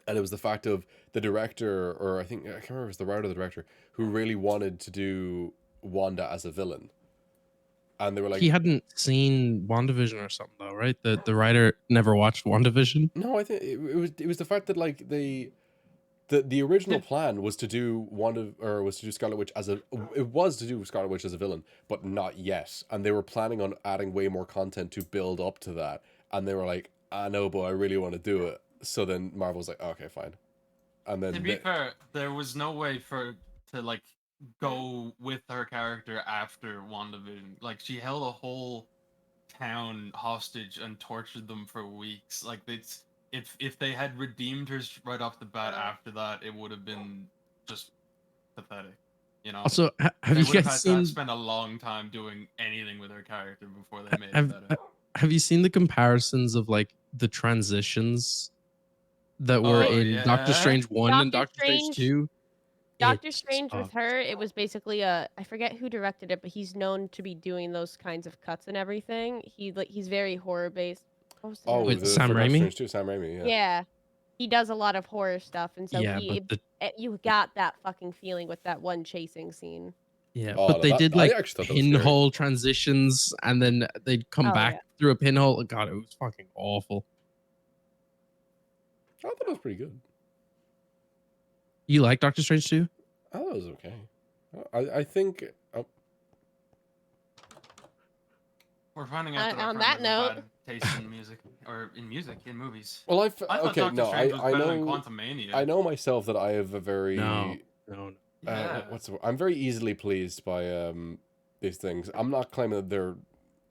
And it was the fact of the director, or I can't remember if it was the writer or the director, who really wanted to do Wanda as a villain. And they were like, He hadn't seen WandaVision or something though, right? The writer never watched WandaVision. no, I think it was the fact that like the original plan was to do was to do Scarlet Witch as a villain, but not yet. And they were planning on adding way more content to build up to that. And they were like, I know, but I really want to do it. So then Marvel was like, okay, fine. And then To be fair, there was no way to like go with her character after WandaVision. Like, she held a whole town hostage and tortured them for weeks. Like, if they had redeemed her right off the bat after that, it would have been just pathetic. You know. Also, have They you would have guys had to seen? spend a long time doing anything with her character before they made Have, it better. have you seen the comparisons of like the transitions that were Oh, in Doctor yeah. Strange 1 and Doctor Doctor Strange Strange- 2? Doctor It Strange with sucked. her, it was basically I forget who directed it, but he's known to be doing those kinds of cuts and everything. He's very horror based. With Sam Raimi? Sam Raimi, yeah. Yeah. He does a lot of horror stuff, and so Yeah, but you got that fucking feeling with that one chasing scene. Oh, but no, they that- did I like actually thought that was scary. pinhole transitions, and then they'd come Oh, back yeah. through a pinhole. God, it was fucking awful. I thought it was pretty good. You like Doctor Strange 2? I thought it was okay. I think. We're finding out that our on friend that has a note- bad taste in music, or in music, in movies. Well, I thought okay, Doctor no, Strange was I better than know. Quantumania. I know myself that I have a very. No. Yeah. What's the word? I'm very easily pleased by these things. I'm not claiming that they're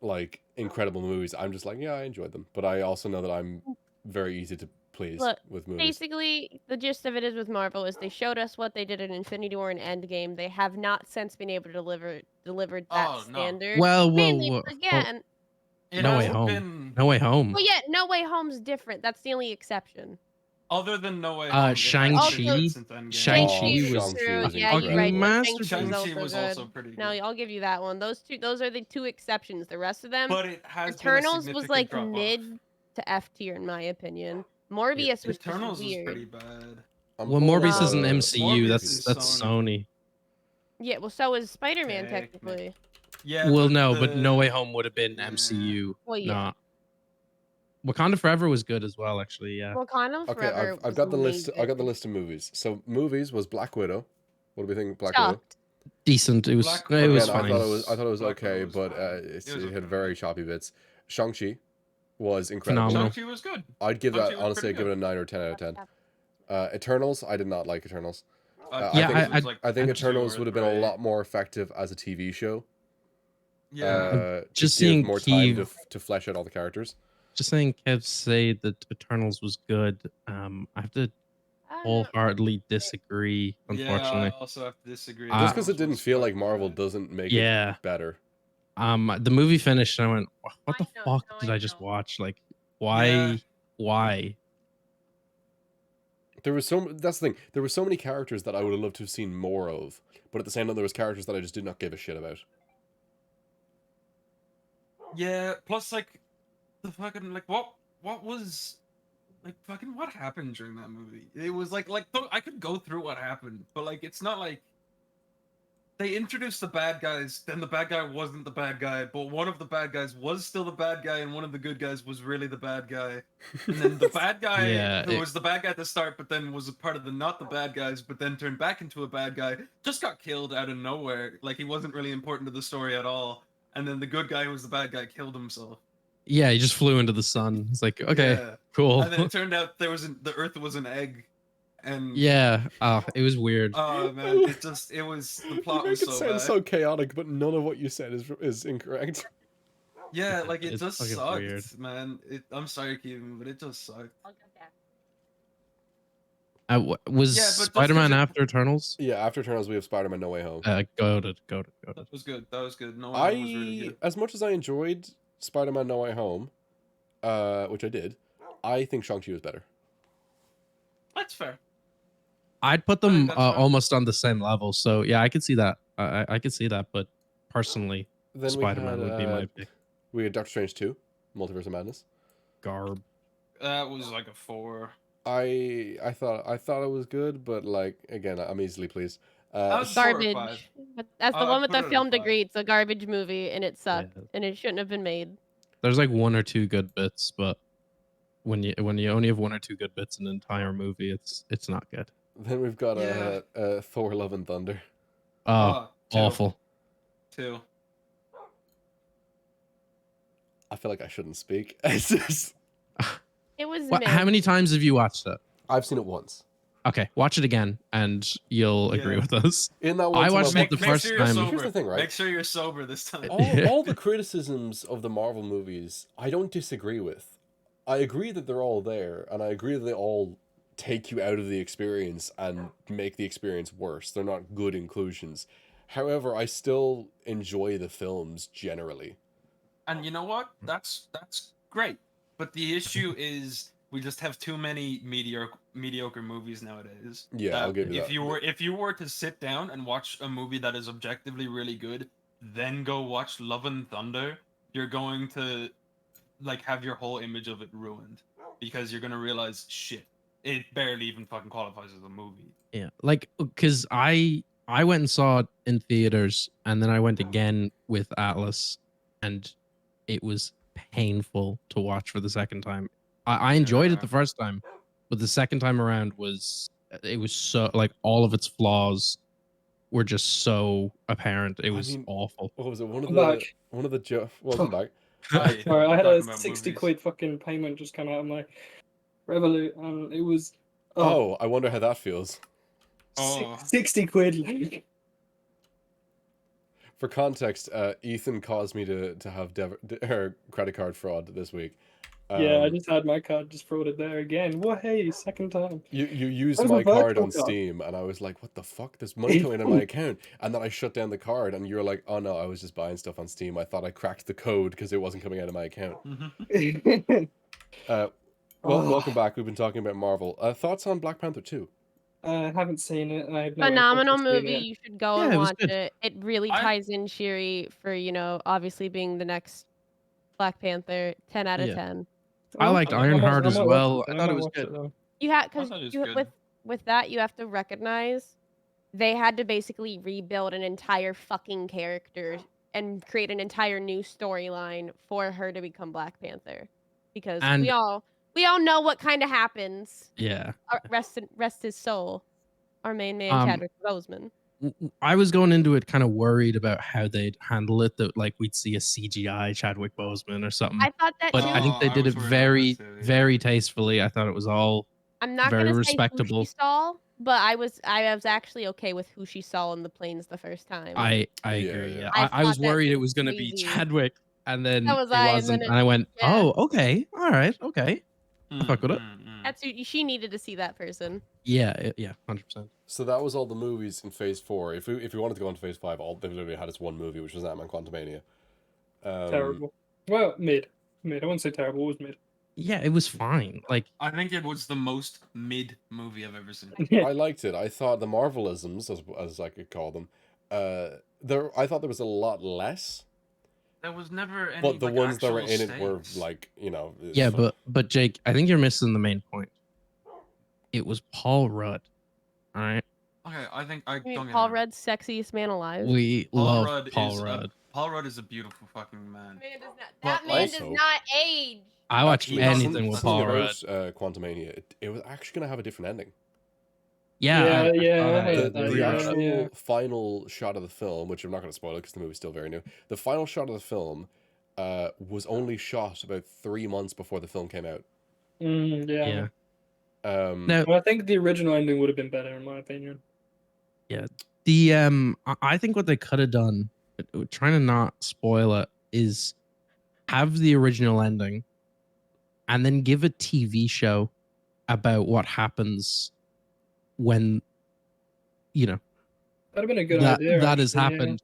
like incredible movies. I'm just like, yeah, I enjoyed them, but I also know that I'm very easy to please Look, with movies. Basically, the gist of it is with Marvel is they showed us what they did in Infinity War and Endgame. They have not since been able to deliver that Oh, no. standard. Well, Mainly whoa. because, yeah, and It No Way hasn't Home. been No Way Home. well, yeah, No Way Home's different. That's the only exception. other than No Way Uh, Home. it hasn't Shang-Chi- been good since Endgame. Shang-Chi Shang-Chi was true. was Yeah, you're right. masterpiece. Shang-Chi's Shang-Chi was good. also pretty good. No, I'll give you that one. Those are the two exceptions. The rest of them, But it has Eternals been a was significant like drop-off. mid to F tier in my opinion. Morbius was Eternals just was weird. pretty bad. I'm Well, pulling Morbius up, isn't Um, MCU. Morbius That's is Sony. Yeah, well, so is Spider-Man Technically. technically. Yeah. Well, no, but No the- Way Home would have been Yeah. MCU. Well, yeah. Not. Wakanda Forever was good as well, actually. Yeah. Wakanda Okay, Forever. I've was got the list. I got the amazing. list of movies. So movies was Black Widow. What do we think, Black Widow? Sucked. Decent. It was. Black It Widow was Again, fine. I thought it was Black Widow okay, was but fine. it It was had okay. very choppy bits. Shang-Chi was incredible. Phenomenal. Shang-Chi was good. I'd give Shang-Chi that was honestly. I'd pretty give it a 9 or 10 out of 10. Eternals. I did not like Eternals. Yeah, I think two Eternals or would have been a three. lot more effective as a TV show. Yeah. Just give seeing more time Keith- to flesh out all the characters. Just saying, Kev say that Eternals was good. I have to wholeheartedly disagree. Unfortunately, Yeah, I also have to disagree. Just because Eternals it didn't was feel like fucking Marvel bad. doesn't make Yeah. it better. the movie finished, and I went, "What the I know, fuck no, did I I just know. watch? Like, why? Yeah. Why?" There was that's the thing. There were so many characters that I would have loved to have seen more of, but at the same time, there was characters that I just did not give a shit about. Yeah, plus like the fucking like what was like fucking what happened during that movie? It was like I could go through what happened, but like it's not like they introduced the bad guys, then the bad guy wasn't the bad guy, but one of the bad guys was still the bad guy, and one of the good guys was really the bad guy. And then the bad guy Yeah, who was the bad guy at the start, but then was a part of the not the bad guys, but then turned back into a bad guy, just got killed out of nowhere. Like he wasn't really important to the story at all. And then the good guy who was the bad guy killed himself. Yeah, he just flew into the sun. It's like, okay, Yeah. cool. And then it turned out the Earth was an egg, And Yeah, it was weird. oh man, it was the plot You was make it so sound bad. so chaotic, but none of what you said is incorrect. Yeah, like it It's just fucking sucked, weird. man. I'm sorry, Kevin, but it just sucked. Was Yeah, but just 'cause Spider-Man it- After Eternals? Yeah, after Eternals, we have Spider-Man No Way Home. Goated. That was good. That was good. No one was really good. As much as I enjoyed Spider-Man No Way Home, which I did, I think Shang-Chi was better. That's fair. I'd put I think them that's fair. almost on the same level. So yeah, I could see that. I could see that, but personally, Then Spider-Man would be my pick. we had Doctor Strange 2, Multiverse of Madness. Garb. That was like a 4. I thought it was good, but like again, I'm easily pleased. That was 4 or 5. Garbage. But that's the I'd one with put the it at film 5. degree. It's a garbage movie, and it sucked, Yeah. and it shouldn't have been made. There's like one or two good bits, but when you only have one or two good bits in an entire movie, it's not good. Then we've got Yeah. Thor: Love and Thunder. Oh, 2. awful. 2. I feel like I shouldn't speak. It's just It was What, mid. how many times have you watched it? I've seen it once. Okay, watch it again, and you'll agree Yeah. with us. In that I one, watched it the Make first sure you're time. sober. Here's the thing, right? Make sure you're sober this time. all the criticisms of the Marvel movies, I don't disagree with. I agree that they're all there, and I agree that they all take you out of the experience and make the experience worse. They're not good inclusions. However, I still enjoy the films generally. And you know what? That's great. But the issue is we just have too many mediocre movies nowadays. Yeah, I'll give you if that. If you were to sit down and watch a movie that is objectively really good, then go watch Love and Thunder, you're going to like have your whole image of it ruined because you're gonna realize shit. It barely even fucking qualifies as a movie. Yeah, like because I went and saw it in theaters, and then I went again with Atlas, and it was painful to watch for the second time. I enjoyed it the first time, but the second time around was so like all of its flaws were just so apparent. It was awful. What was it? I'm back. One of the welcome back. Hi, Sorry, I had a talking about 60 movies. quid fucking payment just come out of my Revolut, and it was Oh, I wonder how that feels. Oh. 60 quid. Like. For context, Ethan caused me to have credit card fraud this week. Yeah, I just had my card just frauded there again. What? Hey, second time. You used That was my a card virtual on card. Steam, and I was like, "What the fuck? There's money coming in my account." And then I shut down the card, and you're like, "Oh no, I was just buying stuff on Steam. I thought I cracked the code because it wasn't coming out of my account." Welcome back. We've been talking about Marvel. Thoughts on Black Panther 2? I haven't seen it. I have no Phenomenal interest in movie. it. You should go Yeah, and it was watch good. it. It really ties in Shuri for, obviously being the next Black Panther. 10 out of Yeah. 10. I liked I might- Ironheart I as might watch well. it then, I thought it might was watch good. then. You have I because thought it was good. with that you have to recognize they had to basically rebuild an entire fucking character and create an entire new storyline for her to become Black Panther, because And- we all know what kind of happens. Yeah. Rest his soul. Our main man, Chadwick Boseman. I was going into it kind of worried about how they'd handle it, that like we'd see a CGI Chadwick Boseman or something. I thought that But too. I think they I did was it worried about very, that too, yeah. very tastefully. I thought it was all I'm not very gonna say respectable. who she saw, but I was actually okay with who she saw in the planes the first time. I Yeah, agree. yeah. Yeah, I I was thought that worried it was was going to be crazy. Chadwick, and then That was it I, and wasn't, then and I went, yeah. "Oh, okay, all right, okay." I fuck with it. That's she needed to see that person. Yeah, 100%. So that was all the movies in Phase 4. If we wanted to go into Phase 5, all they literally had is one movie, which was Ant-Man Quantumania. Terrible. Well, mid. I wouldn't say terrible. It was mid. Yeah, it was fine. Like, I think it was the most mid movie I've ever seen. I liked it. I thought the Marvelisms, as I could call them, I thought there was a lot less, There was never any. but the like, ones that were in actual it were stakes. like, yeah, but Jake, I think you're missing the main point. It was Paul Rudd. All right, Okay, I think I You mean don't get Paul me wrong. Rudd's sexiest man alive? we Paul love Rudd Paul is Rudd. Paul Rudd is a beautiful fucking man. That But man does also- not age. I watch he anything doesn't- with something Paul Rudd. about Quantumania. It was actually going to have a different ending. Yeah, Yeah, I yeah, saw I that. heard The, that, the yeah, actual yeah. final shot of the film, which I'm not going to spoil it because the movie's still very new. The final shot of the film was only shot about 3 months before the film came out. Yeah. Yeah. Now, I think the original ending would have been better, in my opinion. the I think what they could have done, trying to not spoil it, is have the original ending, and then give a TV show about what happens when, you know, That'd have been a good that idea. that has actually, yeah. happened,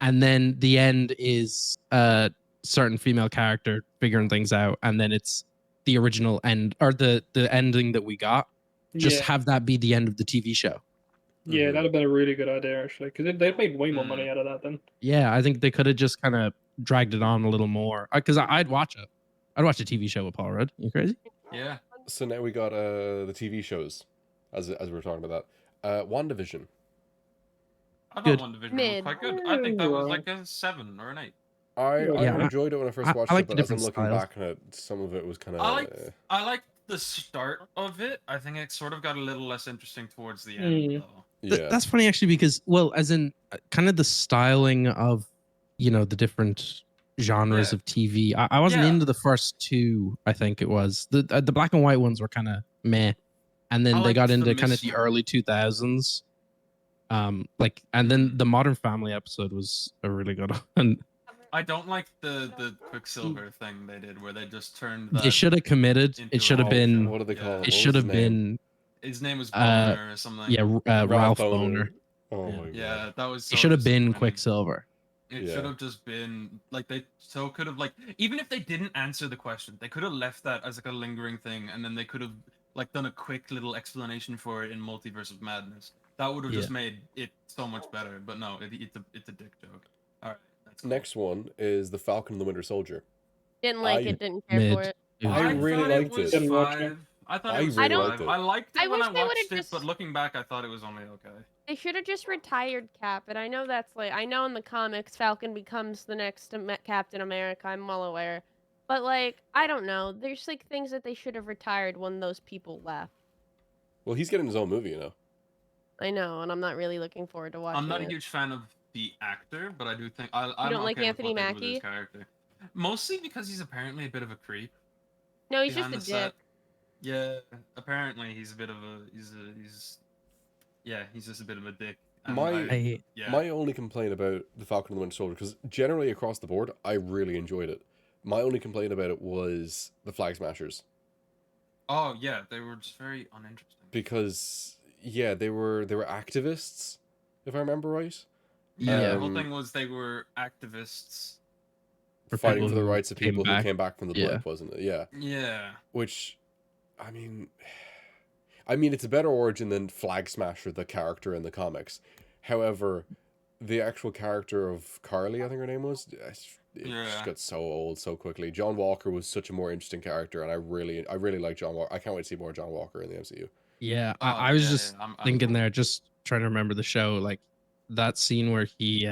and then the end is a certain female character figuring things out, and then it's the original end or the ending that we got. Just Yeah, have that be the end of the TV show. yeah, Mhm. that'd have been a really good idea actually, because they'd made way more Mm. money out of that then. Yeah, I think they could have just kind of dragged it on a little more. Because I'd watch it. I'd watch a TV show with Paul Rudd. You crazy? Yeah. So now we got the TV shows, as we were talking about that. WandaVision. I thought Good. WandaVision was Mid. quite good. I think that was Alright. like a 7 or an 8. I Yeah, enjoyed it when I first watched I like it, the but as I'm different looking styles. back on it, some of it was kind I of. like the start of it. I think it sort of got a little less interesting towards the end, Mm. though. Yeah. That's funny actually, because as in kind of the styling of the different genres Yeah. of TV. I wasn't Yeah. into the first two. I think it was the black and white ones were kind of meh, and then I they got liked the into kind of the mystery. early 2000s. And then the Modern Family episode was a really good one. I don't like the Quicksilver thing they did, where they just turned They that. should have committed. into It should a have whole been. show. What do they call Yeah. it? It What should was have his name? been. His name was Boner or something. Yeah, Ralph Boner. Oh Yeah. my god. Yeah, that was. It So should have been disappointing. Quicksilver. It Yeah. should have just been like they so could have like even if they didn't answer the question, they could have left that as like a lingering thing, and then they could have like done a quick little explanation for it in Multiverse of Madness. That would have just made it so much better. But no, it's a dick joke. All right, that's cool. Next one is the Falcon and the Winter Soldier. Didn't like I- it. Didn't care Mid. for it. It was I good. really thought liked was it. Didn't watch it. 5. I thought I it was really 5. liked it. I liked it I when wish I they would've watched it, just- but looking back, I thought it was only okay. They should have just retired Cap, and I know that's like I know in the comics Falcon becomes the next Captain America. I'm well aware, but like I don't know. There's like things that they should have retired when those people left. Well, he's getting his own movie, you know. I know, and I'm not really looking forward to watching I'm not a it. huge fan of the actor, but I do think I'm don't like okay with Anthony what they did with his Mackie? character. Mostly because he's apparently a bit of a creep. No, he's just behind a the dick. set. Yeah, apparently he's a bit of a he's just a bit of a dick. And yeah. My only complaint about the Falcon and the Winter Soldier, because generally across the board, I really enjoyed it. My only complaint about it was the Flag Smashers, Oh yeah, they were just very uninteresting. because they were activists, if I remember right, Yeah, the whole Um, thing was they were activists. For fighting people for the who rights of came people who back. came back from the Yeah. blip, wasn't it? Yeah. Yeah. Which, I mean, it's a better origin than Flag Smasher, the character in the comics. However, the actual character of Carly, I think her name was, it Yeah. just got so old so quickly. John Walker was such a more interesting character, and I really like John Walker. I can't wait to see more John Walker in the MCU. Yeah, Oh, I was yeah, just yeah, I'm thinking there, just trying to remember the show, like that scene where he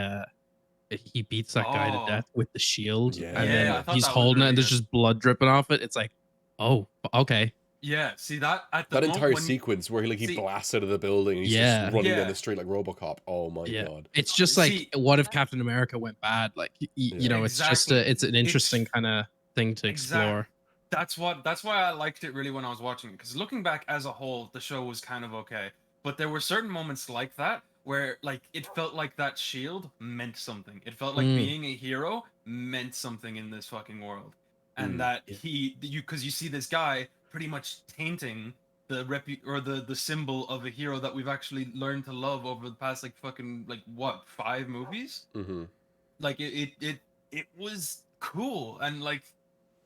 beats that guy to Oh. death with the shield, Yeah. and Yeah, then I thought he's that was holding it, really and there's good. just blood dripping off it. It's like, oh, okay, Yeah, see that at the That moment entire when sequence where he see- blasts out of the building and he's Yeah. just running Yeah. down the street like RoboCop. Oh my yeah. god. It's just like, See- what if Captain America went bad? Like, you know, it's just Exactly. it's an interesting It's- kind of thing to explore. That's why I liked it really when I was watching it, because looking back as a whole, the show was kind of okay. But there were certain moments like that where like it felt like that shield meant something. It felt like Mm. being a hero meant something in this fucking world. And that because you see this guy pretty much tainting the the symbol of a hero that we've actually learned to love over the past like fucking like what 5 movies. Mm-hmm. Like it was cool, and like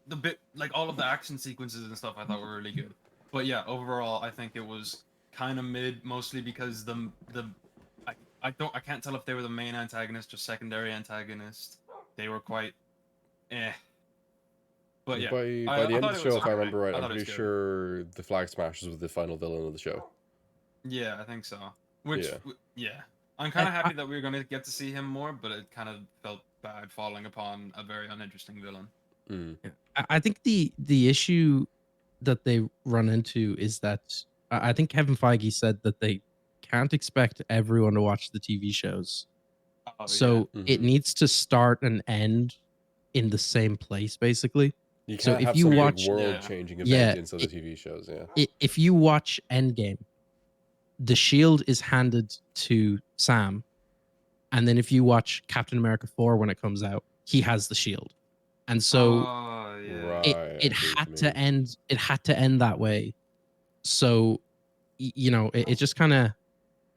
the bit like all of the action sequences and stuff I thought were really good. But yeah, overall I think it was kind of mid, mostly because I can't tell if they were the main antagonist or secondary antagonist. They were quite But yeah, By I the end thought of the it show, was if I alright. remember right, I I'm thought it was pretty good. sure the Flag Smashers was the final villain of the show. Yeah, I think so. Which Yeah. yeah. I'm kind of happy that we were going to get to see him more, but it kind of felt bad falling upon a very uninteresting villain. Mm. I think the issue that they run into is that I think Kevin Feige said that they can't expect everyone to watch the TV shows. Oh, So yeah. it Mhm. needs to start and end in the same place, basically. You So can't if have you some watch- big world-changing event Yeah, in other TV shows. Yeah. If you watch Endgame, the shield is handed to Sam, and then if you watch Captain America 4 when it comes out, he has the shield. And so Oh, yeah. Right. I it see what had you to mean. end that way. So you know, it just kind of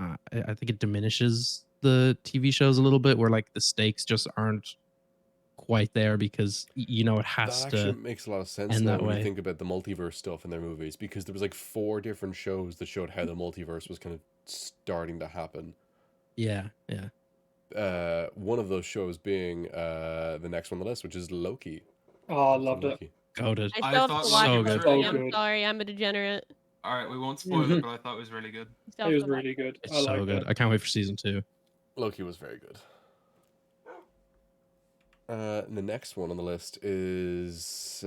I think it diminishes the TV shows a little bit, where like the stakes just aren't quite there, because you know it has That actually to makes a lot of sense end now that when you way. think about the multiverse stuff in their movies, because there was like 4 different shows that showed how the multiverse was kind of starting to happen. Yeah. One of those shows being the next one on the list, which is Loki. Oh, I loved it. Loki. Goated. I I still have thought to Loki watch so was good. really So I'm good. sorry, I'm a degenerate. All right, we won't spoil it, but I thought it was really good. I still It have was to watch really good. It's I so liked good. it. I can't wait for season 2. Loki was very good. The next one on the list is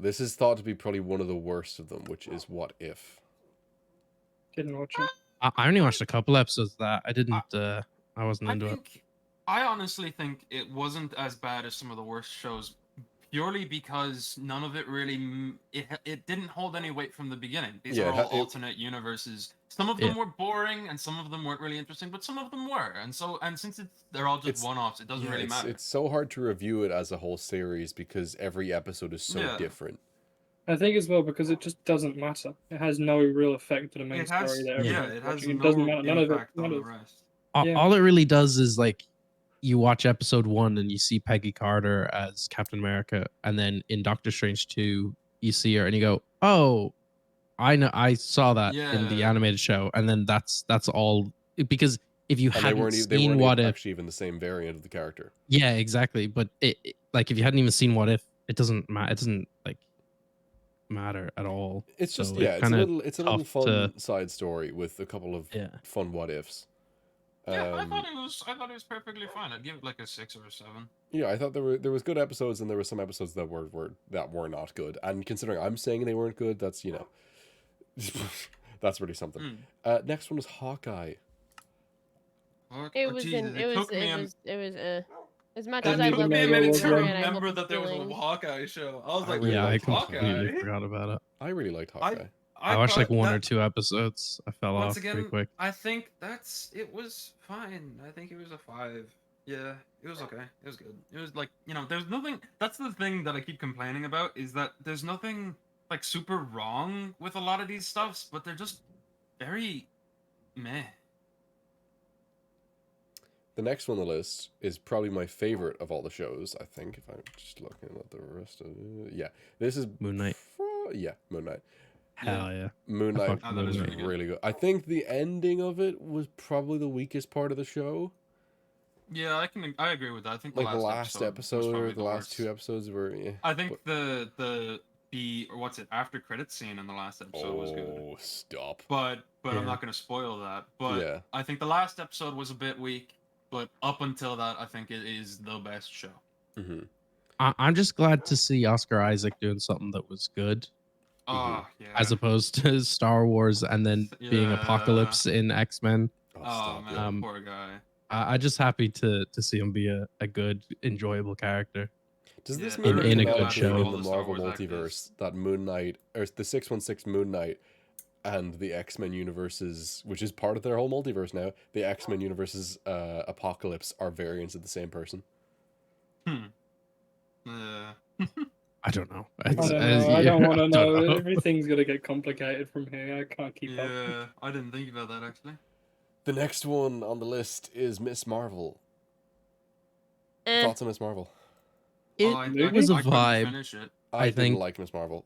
this is thought to be probably one of the worst of them, which is What If. Didn't watch it. I only watched a couple episodes of that. I didn't. I wasn't into it. I honestly think it wasn't as bad as some of the worst shows, purely because none of it really it didn't hold any weight from the beginning. These Yeah, are all it- alternate universes. Some of them were boring, and some of them weren't really interesting, but some of them were. And since they're all just It's- one-offs, it doesn't really matter. It's so hard to review it as a whole series because every episode is so Yeah. different. I think as well because it just doesn't matter. It has no real effect to the main It has, story. That yeah, everyone's it has watching. no It doesn't matter. None of it. impact on the rest. Yeah. All it really does is like you watch episode 1 and you see Peggy Carter as Captain America, and then in Doctor Strange 2 you see her and you go, "Oh, I know, I saw that in the Yeah. animated show," and then that's all. Because if you And they hadn't weren't seen What If, actually even the same variant of the character. yeah, exactly. But like if you hadn't even seen What If, it doesn't matter. It doesn't like matter at all. It's just So it's a kinda little tough fun to- side story with a couple of Yeah. fun what ifs. Yeah, I thought it was perfectly fine. I'd give it like a 6 or a 7. Yeah, I thought there was good episodes and there were some episodes that were not good. And considering I'm saying they weren't good, that's that's really something. Next one was Hawkeye. It was as much as I I took love me a the minute to story and I remember hope that there was a feeling- Hawkeye show. I was I like, really Yeah, I liked completely Hawkeye? forgot about it. I really liked Hawkeye. I watched like thought 1 that- or 2 episodes. I fell Once off again, pretty quick. I think it was fine. I think it was a 5. Yeah, it was okay. It was good. It was like, there's nothing. That's the thing that I keep complaining about, is that there's nothing like super wrong with a lot of these stuffs, but they're just very meh. The next one on the list is probably my favorite of all the shows, I think, if I'm just looking at the rest of it. Yeah. This is Moon Knight. Yeah, Moon Knight. Hell yeah. Moon Knight fucking that was is really good. really good. I think the ending of it was probably the weakest part of the show. Yeah, I agree with that. I think Like the last was episode probably or the last worst. 2 episodes were. I think the after credit scene in the last episode was good. Oh, stop! But Yeah. I'm not going to spoil that. But Yeah. I think the last episode was a bit weak. But up until that, I think it is the best show. Mm-hmm. I'm just glad to see Oscar Isaac doing something that was good, Oh, yeah. as opposed to Star Wars and then being Yeah. Apocalypse in X-Men. Oh, Oh, stop! man, Yeah. poor guy. I'm just happy to see him be a good, enjoyable character. Does this Yeah, mean in a good automatically show. in the Star Marvel Wars multiverse actors. that Moon Knight or the 616 Moon Knight and the X-Men universes, which is part of their whole multiverse now, the X-Men universes Apocalypse are variants of the same person? Yeah. I don't know. I don't know. yeah, I don't want to I know. don't know. Everything's gonna get complicated from here. I can't keep up. Yeah, I didn't think about that actually. The next one on the list is Miss Marvel. Thoughts on Miss Marvel? It I was a couldn't vibe. finish it. I didn't think- like Miss Marvel.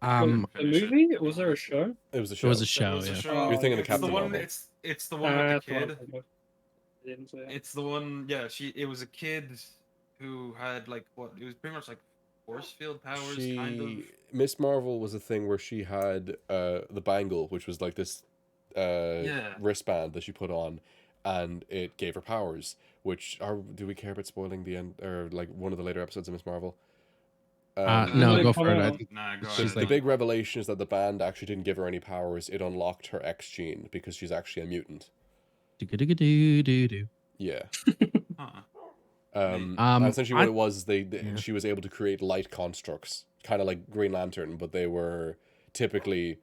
Um, A movie? Was there a show? It was a it show. was a show. It was a Yeah. show. You're thinking of It's Captain the one. Marvel. It's the one with That's the what I kid. thought. I didn't say it. It's the one. Yeah, it was a kid who had like what? It was pretty much like force field powers, kind of. Miss Marvel was a thing where she had the bangle, which was like this Yeah. wristband that she put on, and it gave her powers. Do we care about spoiling the end or like one of the later episodes of Miss Marvel? No, They go come for it. I out. think Nah, go She's ahead. The like- big revelation is that the band actually didn't give her any powers. It unlocked her X gene because she's actually a mutant. do. Yeah. Huh. And essentially what I- it was, Yeah. she was able to create light constructs, kind of like Green Lantern, but they were typically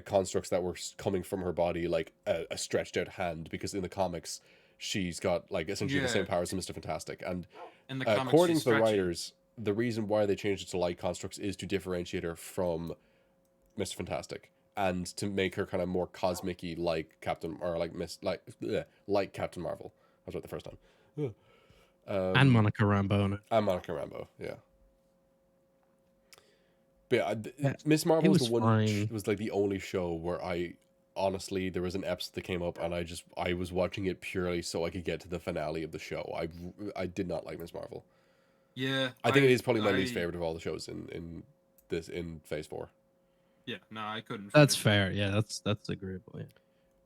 constructs that were coming from her body, like a stretched out hand, because in the comics she's got like essentially the same Yeah. powers as Mr. Fantastic. And In the comics, according she's to the stretchy. writers, the reason why they changed it to light constructs is to differentiate her from Mr. Fantastic and to make her kind of more cosmic-y, like Captain, or like Captain Marvel. I was right the first time. Ugh. and Monica Rambeau. And Monica Rambeau, yeah. But yeah, Yeah, Miss Marvel was was the one. fine. Was like the only show where I honestly, there was an episode that came up and I was watching it purely so I could get to the finale of the show. I did not like Miss Marvel. Yeah. I think it is probably my least favorite of all the shows in Phase 4. Yeah, no, I couldn't. That's finish it. fair. Yeah, that's agreeable. Yeah.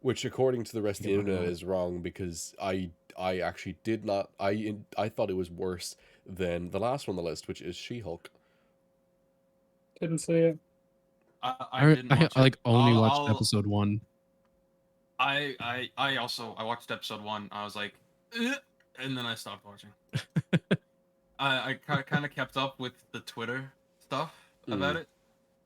Which, according to the rest of the Yeah, internet, why not? is wrong, because I actually did not. I thought it was worse than the last one on the list, which is She-Hulk. Didn't see it. I didn't watch I like it. only watched I'll- episode 1. I also I watched episode 1. I was like, "Ugh," and then I stopped watching. I kind of kept up with the Twitter stuff about it.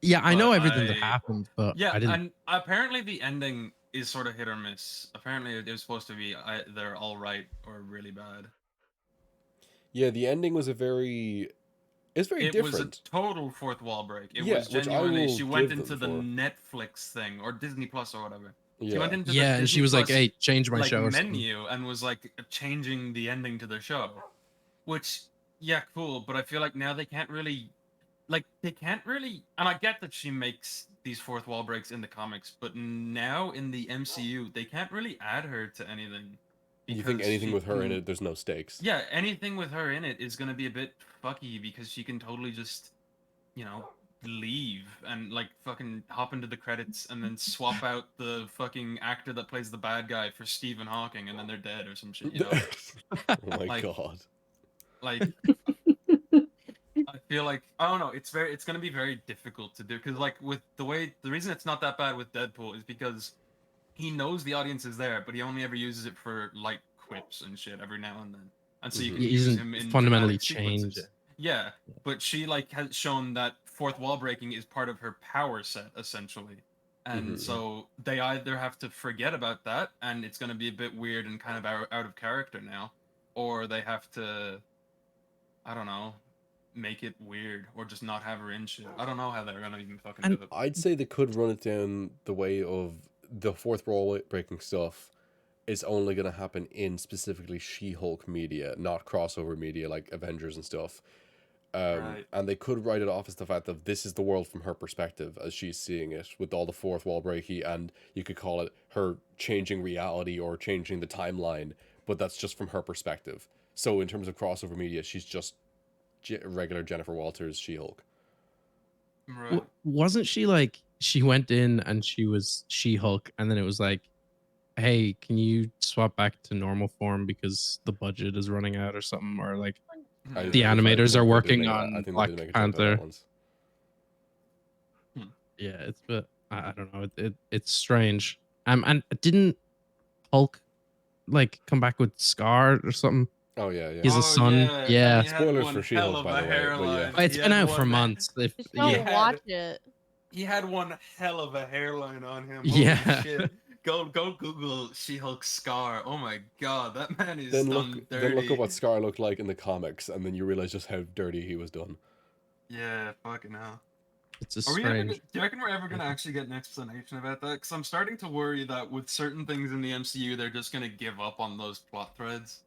Yeah, I know But everything that I- happened, but Yeah, I didn't. and apparently the ending is sort of hit or miss. Apparently it was supposed to be they're all right or really bad. Yeah, the ending was it's very It different. was a total fourth wall break. It Yeah, was which I genuinely. will She went give into the them Netflix thing or Disney Plus or whatever. She Yeah. went into the Yeah, and Disney she was like, Plus, "Hey, change my like show." Or something. menu and was like changing the ending to the show, which yeah, cool. But I feel like now they can't really, and I get that she makes these fourth wall breaks in the comics, but now in the MCU they can't really add her to anything. You think because anything she with her in can- it, there's no stakes. Yeah, anything with her in it is gonna be a bit fucky because she can totally just, leave and like fucking hop into the credits and then swap out the fucking actor that plays the bad guy for Stephen Hawking and then they're dead or some shit, Oh my Like- god. Like I feel like I don't know, it's gonna be very difficult to do because like with the reason it's not that bad with Deadpool is because he knows the audience is there, but he only ever uses it for like quips and shit every now and then. And so you can He use doesn't him in fundamentally dramatic change sequences. it. Yeah, but she like has shown that fourth wall breaking is part of her power set essentially. And Mhm. so they either have to forget about that and it's going to be a bit weird and kind of out of character now, or they have to, I don't know, make it weird or just not have her in shit. I don't know how they're going to even fucking And do it. I'd say they could run it down the way of the fourth wall breaking stuff is only going to happen in specifically She-Hulk media, not crossover media like Avengers and stuff. Right. And they could write it off as the fact that this is the world from her perspective as she's seeing it, with all the fourth wall breaky, and you could call it her changing reality or changing the timeline, but that's just from her perspective. So in terms of crossover media, she's just regular Jennifer Walters She-Hulk. Right. Wasn't she like she went in and she was She-Hulk, and then it was like, "Hey, can you swap back to normal form because the budget is running out or something?" Or like I the think animators they are did working make on I think Black they did make a joke about that Panther. once. Yeah, it's but I don't know. It's strange. And didn't Hulk like come back with Scar or something? Oh yeah, yeah. He's a son. and Yeah. he had Spoilers one for She-Hulk, hell of by a the way, but yeah. hairline. It's He been had out for one- months. If, Just Yeah. don't yeah. watch it. He had one hell of a hairline on him. Yeah. Holy shit. Go Google She-Hulk Scar. Oh my god, that man is Then done look, dirty. then look at what Scar looked like in the comics, and then you realize just how dirty he was done. Yeah, fucking hell. It's just Are we ever, strange. do you reckon we're ever gonna actually get an explanation about that? Because I'm starting to worry that with certain things in the MCU, they're just gonna give up on those plot threads.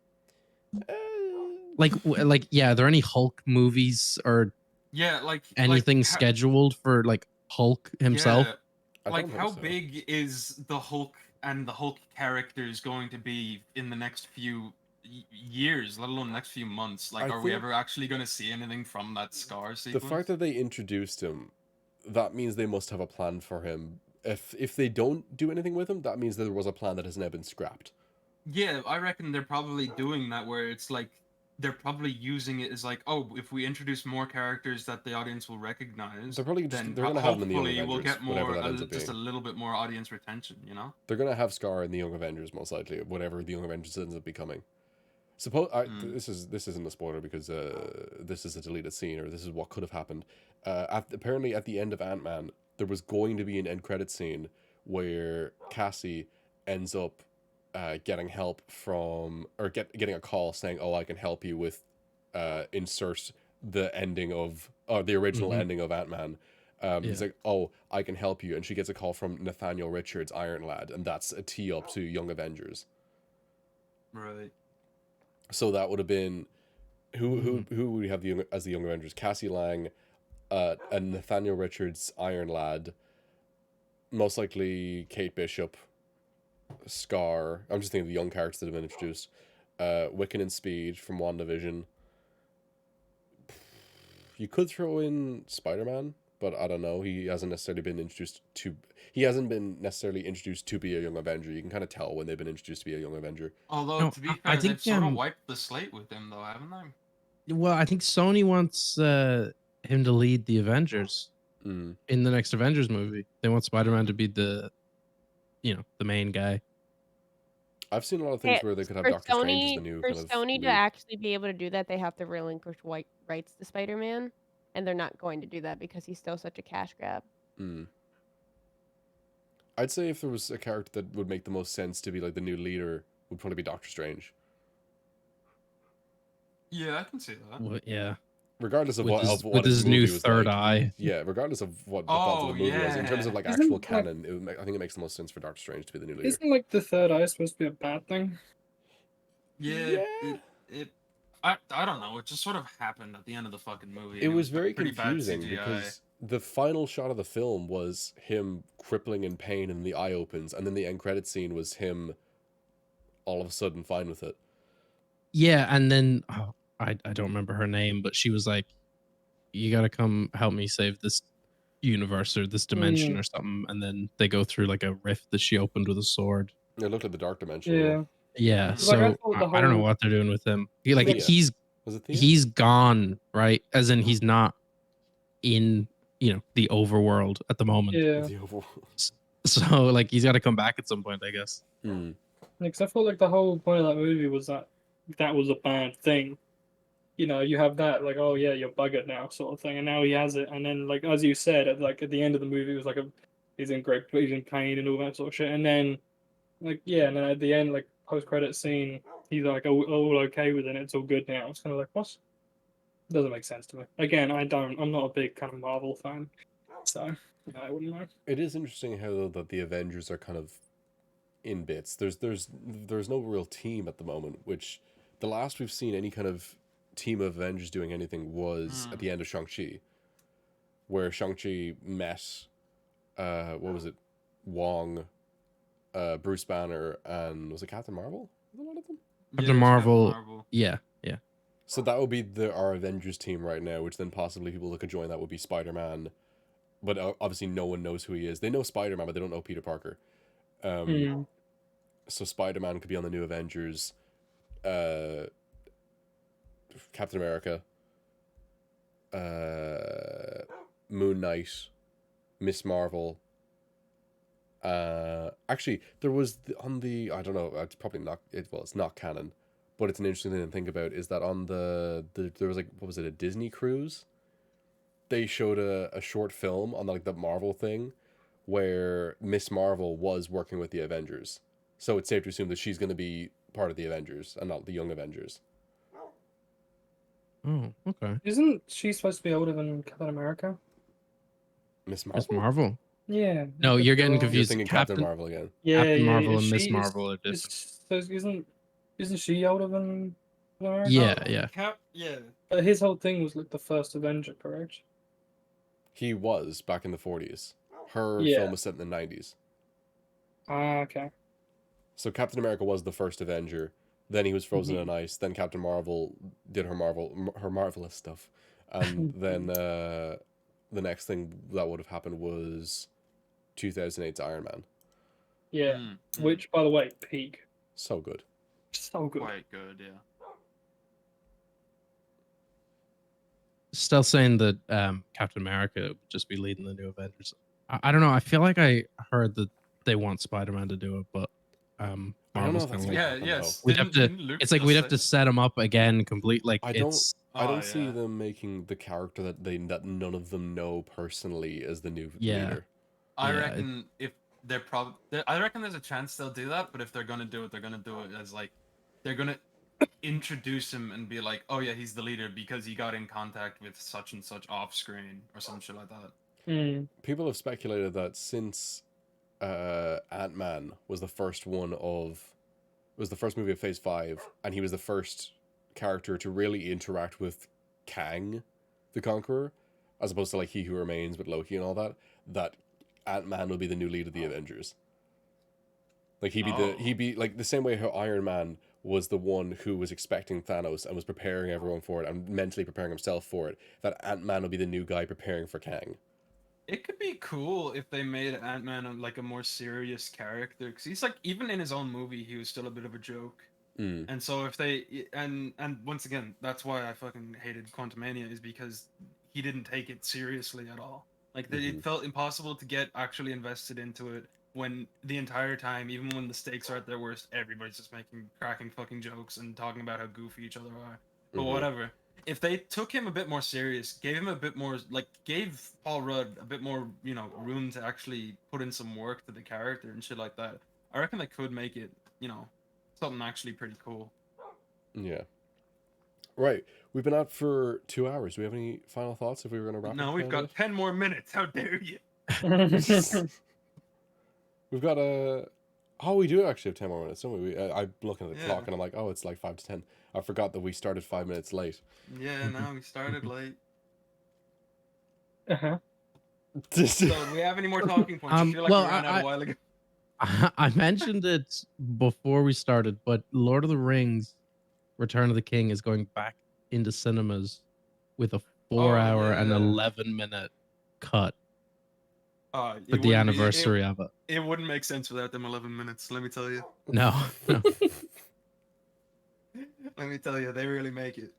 Like yeah, are there any Hulk movies or Yeah, like anything like, scheduled for like Hulk himself? Yeah, I like don't think how so. big is the Hulk and the Hulk characters going to be in the next few years, let alone next few months? Like, I are we think- ever actually going to see anything from that Scar The sequence? fact that they introduced him, that means they must have a plan for him. If they don't do anything with him, that means that there was a plan that has now been scrapped. Yeah, I reckon they're probably doing that where it's like they're probably using it as like, oh, if we introduce more characters that the audience will recognize, They're probably then they're gonna have him in the Young hopefully we'll Avengers, get more, whatever that ends up just a being. little bit more audience retention, you know? They're gonna have Scar in the Young Avengers most likely, whatever the Young Avengers ends up becoming. This isn't a spoiler because this is a deleted scene, or this is what could have happened. Apparently, at the end of Ant-Man, there was going to be an end credit scene where Cassie ends up getting help from, or getting a call saying, "Oh, I can help you with insert the ending of, or the original ending of Ant-Man." He's like, "Oh, I can help you," and she gets a call from Nathaniel Richards, Iron Lad, and that's a tee up to Young Avengers. Right. So that would have been who would we have as the Young Avengers? Cassie Lang, and Nathaniel Richards, Iron Lad, most likely Kate Bishop, Scar. I'm just thinking of the young characters that have been introduced. Wiccan and Speed from WandaVision. You could throw in Spider-Man, but I don't know. He hasn't necessarily been introduced to. He hasn't been necessarily introduced to be a Young Avenger. You can kind of tell when they've been introduced to be a Young Avenger. Although, No, to be I fair, think, they've sort of wiped the slate with him, though, haven't they? Well, I think Sony wants him to lead the Avengers Mm. in the next Avengers movie. They want Spider-Man to be the main guy. I've seen a lot of things where they could have Doctor Strange as the new for kind of Sony lead. to actually be able to do that, they have to relinquish white rights to Spider-Man, and they're not going to do that because he's still such a cash grab. Mm. I'd say if there was a character that would make the most sense to be like the new leader, would probably be Doctor Strange. Yeah, I can see that. Well, yeah. Regardless of With what his new movie was third like. eye. Yeah, regardless of what the thoughts of the movie was, in terms of like Isn't, actual like- canon, I think it makes the most sense for Doctor Strange to be the new leader. Isn't like the third eye supposed to be a bad thing? Yeah. I don't know. It just sort of happened at the end of the fucking movie. It and was very pretty bad confusing CGI. because the final shot of the film was him crippling in pain and the eye opens, and then the end credit scene was him all of a sudden fine with it. Yeah, and then I don't remember her name, but she was like, "You got to come help me save this universe or this dimension or something." And then they go through like a rift that she opened with a sword. It looked like the Dark Dimension. Yeah. Yeah, Like, so I thought the I don't know whole- what they're doing with him. Thea. He's Was it Thea? he's gone, right? As in he's not in the overworld at the moment. Yeah. The overworld. So like he's got to come back at some point, I guess. Hmm. Because I felt like the whole point of that movie was that was a bad thing. You have that, like, oh yeah, you're buggered now, sort of thing, and now he has it, and then, like, as you said, at the end of the movie, it was like he's in pain and all that sort of shit, and then, like, yeah, and then at the end, like, post-credit scene, he's like, all okay with it, it's all good now. It's kind of like, what? Doesn't make sense to me. Again, I'm not a big kind of Marvel fan, so I wouldn't know. It is interesting how though that the Avengers are kind of in bits. There's no real team at the moment, which the last we've seen any kind of team of Avengers doing anything was at the end of Shang-Chi, where Shang-Chi met what was it, Wong, Bruce Banner, and was it Captain Marvel? Was it one of them? Captain Marvel. Yeah. So that would be our Avengers team right now, which then possibly people that could join that would be Spider-Man, but obviously no one knows who he is. They know Spider-Man, but they don't know Peter Parker. So Spider-Man could be on the new Avengers. Captain America, Moon Knight, Miss Marvel. Actually, there was I don't know. It's probably not. It's not canon, but it's an interesting thing to think about. Is that on there was like, what was it, a Disney cruise? They showed a short film on like the Marvel thing, where Miss Marvel was working with the Avengers. So it's safe to assume that she's going to be part of the Avengers and not the Young Avengers. Oh, okay. Isn't she supposed to be older than Captain America? Miss Marvel? Miss Marvel. Yeah. No, you're getting You're confused. thinking Captain Marvel again. Yeah, Captain yeah, Marvel yeah. and Miss She Marvel are different. So isn't she older than Captain America? Yeah. Yeah. But his whole thing was like the first Avenger, correct? He was back in the 40s. Her Yeah. film was set in the 90s. Ah, okay. So Captain America was the first Avenger. Then he was frozen in ice. Then Captain Marvel did her marvelous stuff. And then the next thing that would have happened was 2008's Iron Man. Yeah. Which, by the way, peak. So good. So good. Quite good, yeah. Still saying that Captain America would just be leading the new Avengers. I don't know. I feel like I heard that they want Spider-Man to do it, but I don't know Marvel's if that's kind of gonna like, happen, yes. though. we'd have to. Didn't Luke It's like just we'd have to say- set them up again, complete. Like I don't. it's. I don't Oh, see yeah. them making the character that none of them know personally as the new Yeah. leader. I Yeah, reckon if they're I reckon there's a chance they'll do that, but if they're gonna do it, they're gonna do it as like they're gonna introduce him and be like, oh yeah, he's the leader because he got in contact with such and such off screen or some shit like that. People have speculated that since Ant-Man was the first movie of Phase 5, and he was the first character to really interact with Kang, the Conqueror, as opposed to like He Who Remains with Loki and all that, that Ant-Man will be the new lead of the Avengers. Like he'd be like the same way how Iron Man was the one who was expecting Thanos and was preparing everyone for it and mentally preparing himself for it, that Ant-Man will be the new guy preparing for Kang. It could be cool if they made Ant-Man like a more serious character, because he's like, even in his own movie, he was still a bit of a joke. And so if they and once again, that's why I fucking hated Quantumania, is because he didn't take it seriously at all. Like it felt impossible to get actually invested into it when the entire time, even when the stakes are at their worst, everybody's just cracking fucking jokes and talking about how goofy each other are. But whatever. If they took him a bit more serious, gave him a bit more, like, gave Paul Rudd a bit more, room to actually put in some work to the character and shit like that, I reckon they could make it, something actually pretty cool. Yeah. Right. We've been out for 2 hours. Do we have any final thoughts if we were going to wrap up? No, we've got 10 more minutes. How dare you? We've got Oh, we do actually have 10 more minutes, don't we? I'm looking at the Yeah. clock and I'm like, oh, it's like 5 to 10. I forgot that we started 5 minutes late. Yeah, no, we started late. Uh-huh. So, do we have any more talking points? I feel like well, we ran out a while ago. I mentioned it before we started, but Lord of the Rings: Return of the King is going back into cinemas with a 4-hour and yeah. 11-minute cut It for the wouldn't anniversary of it. It wouldn't make sense without them 11 minutes, let me tell you. No. Let me tell you, they really make it.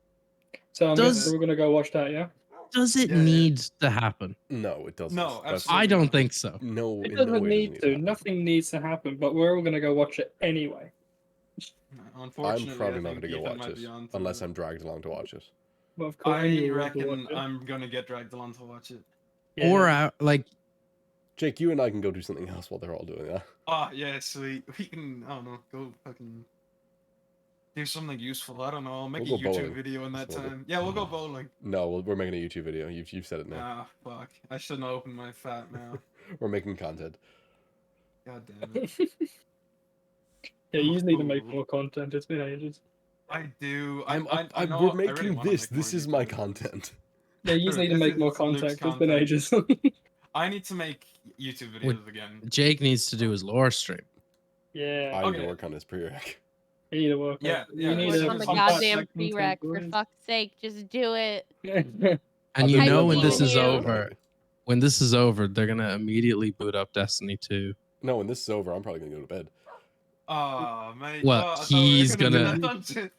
So I'm Does- guessing we're gonna go watch that, yeah? Does it Yeah. need to happen? No, it doesn't. No, That's- absolutely I don't not. think so. No, It in no doesn't way need does it to. happen. Nothing needs to happen, but we're all gonna go watch it anyway. Unfortunately, I'm probably I not think going to go Ethan watch might it be on to unless it. I'm dragged along to watch it. But of course, I anyway, we'll reckon watch it. I'm gonna get dragged along to watch it. Yeah. 4 hour, like, Jake, you and I can go do something else while they're all doing that. Yeah, sweet. We can, I don't know, go fucking do something useful. I don't know. I'll make We'll a go YouTube bowling. video in that That's what we'll time. Yeah, we'll go bowling. No, we're making a YouTube video. You've said it now. Fuck. I shouldn't have opened my fat mouth. We're making content. God damn it. Yeah, you just need to make Ooh. more content. It's been ages. I do. I I know, we're I really making wanna this. make This more is my YouTube videos. content. Yeah, you just True, need to this make more is Luke's content. It's been content. ages. I need to make YouTube videos Would- again. Jake needs to do his lore stream. yeah, I need Okay. to work on this prereq. you need to work. Yeah, on, yeah, you need What's to on the pump out goddamn that content, prereq, for boys. fuck's sake? Just do it. And I've you been know, I when working this on is it. you. over, when this is over, they're gonna immediately boot up Destiny 2. No, when this is over, I'm probably gonna go to bed. Oh, mate. Well, I thought we were he's do gonna- that dungeon.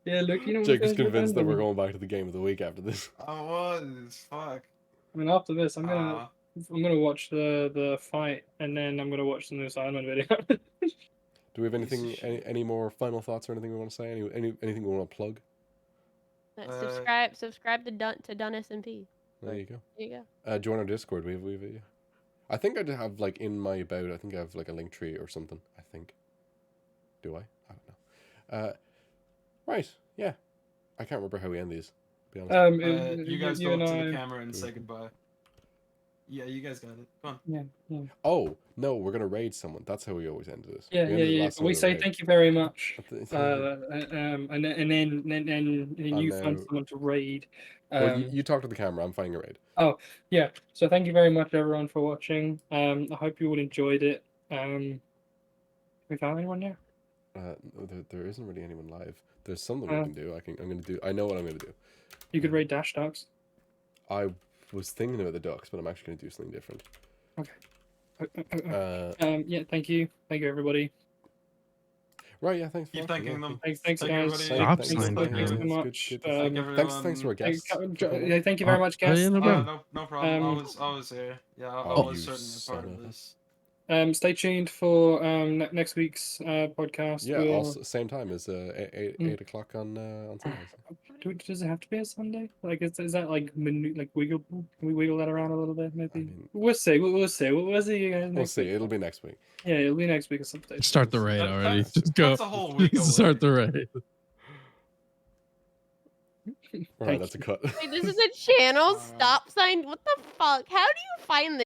Yeah, look, you know. Jake is what's gonna convinced that happen? we're going back to the game of the week after this. I was. Fuck. I mean, after this, I'm Ah. gonna watch the fight, and then I'm gonna watch the new Simon video. Do we have Piece of anything? shit. Any more final thoughts or anything we want to say? Anything we want to plug? Subscribe to Dunnis and P. There you go. There you go. Join our Discord. We I think I have like in my about. I think I have like a link tree or something. I think. Do I? I don't know. Right. Yeah. I can't remember how we end these. To be honest. You guys you go and up to I- the camera and say goodbye. Yeah, you guys got it. Come on. Yeah. Oh no, we're gonna raid someone. That's how we always ended this. Yeah. We We say thank you very much, you. and then you find now- someone to raid. Well, you talk to the camera. I'm finding a raid. Yeah. So thank you very much, everyone, for watching. I hope you all enjoyed it. We found anyone there? There isn't really anyone live. There's something we can do. I'm gonna do. I know what I'm gonna do. You could raid Dash Dogs. I was thinking about the ducks, but I'm actually gonna do something different. Yeah. Thank you, everybody. Right. Yeah. Thanks. For Keep watching, thanking yeah. them. Thanks, Thank guys. everybody. Stop Thanks, signing thanks, them. Thanks so it's much. good. Thank everyone. Thanks to our guests. Yeah, thank you very much, guys. yeah, no problem. No problem. Um, I was here. Yeah, I Oh, was you certainly a part son of of a- this. Stay tuned for next week's podcast. Yeah, We'll- also same time as 8 o'clock on Sundays. Does it have to be a Sunday? Like, is that like wiggle? Can we wiggle that around a little bit? Maybe. mean- We'll see. We'll see. We'll see you guys We'll next see. week. It'll be next week. Yeah, it'll be next week at some stage. Start the raid That- already. that's- Just go. that's a whole week Just away. start the raid. All right, that's a cut. Wait, this is a channel stop sign. What the fuck? How do you find the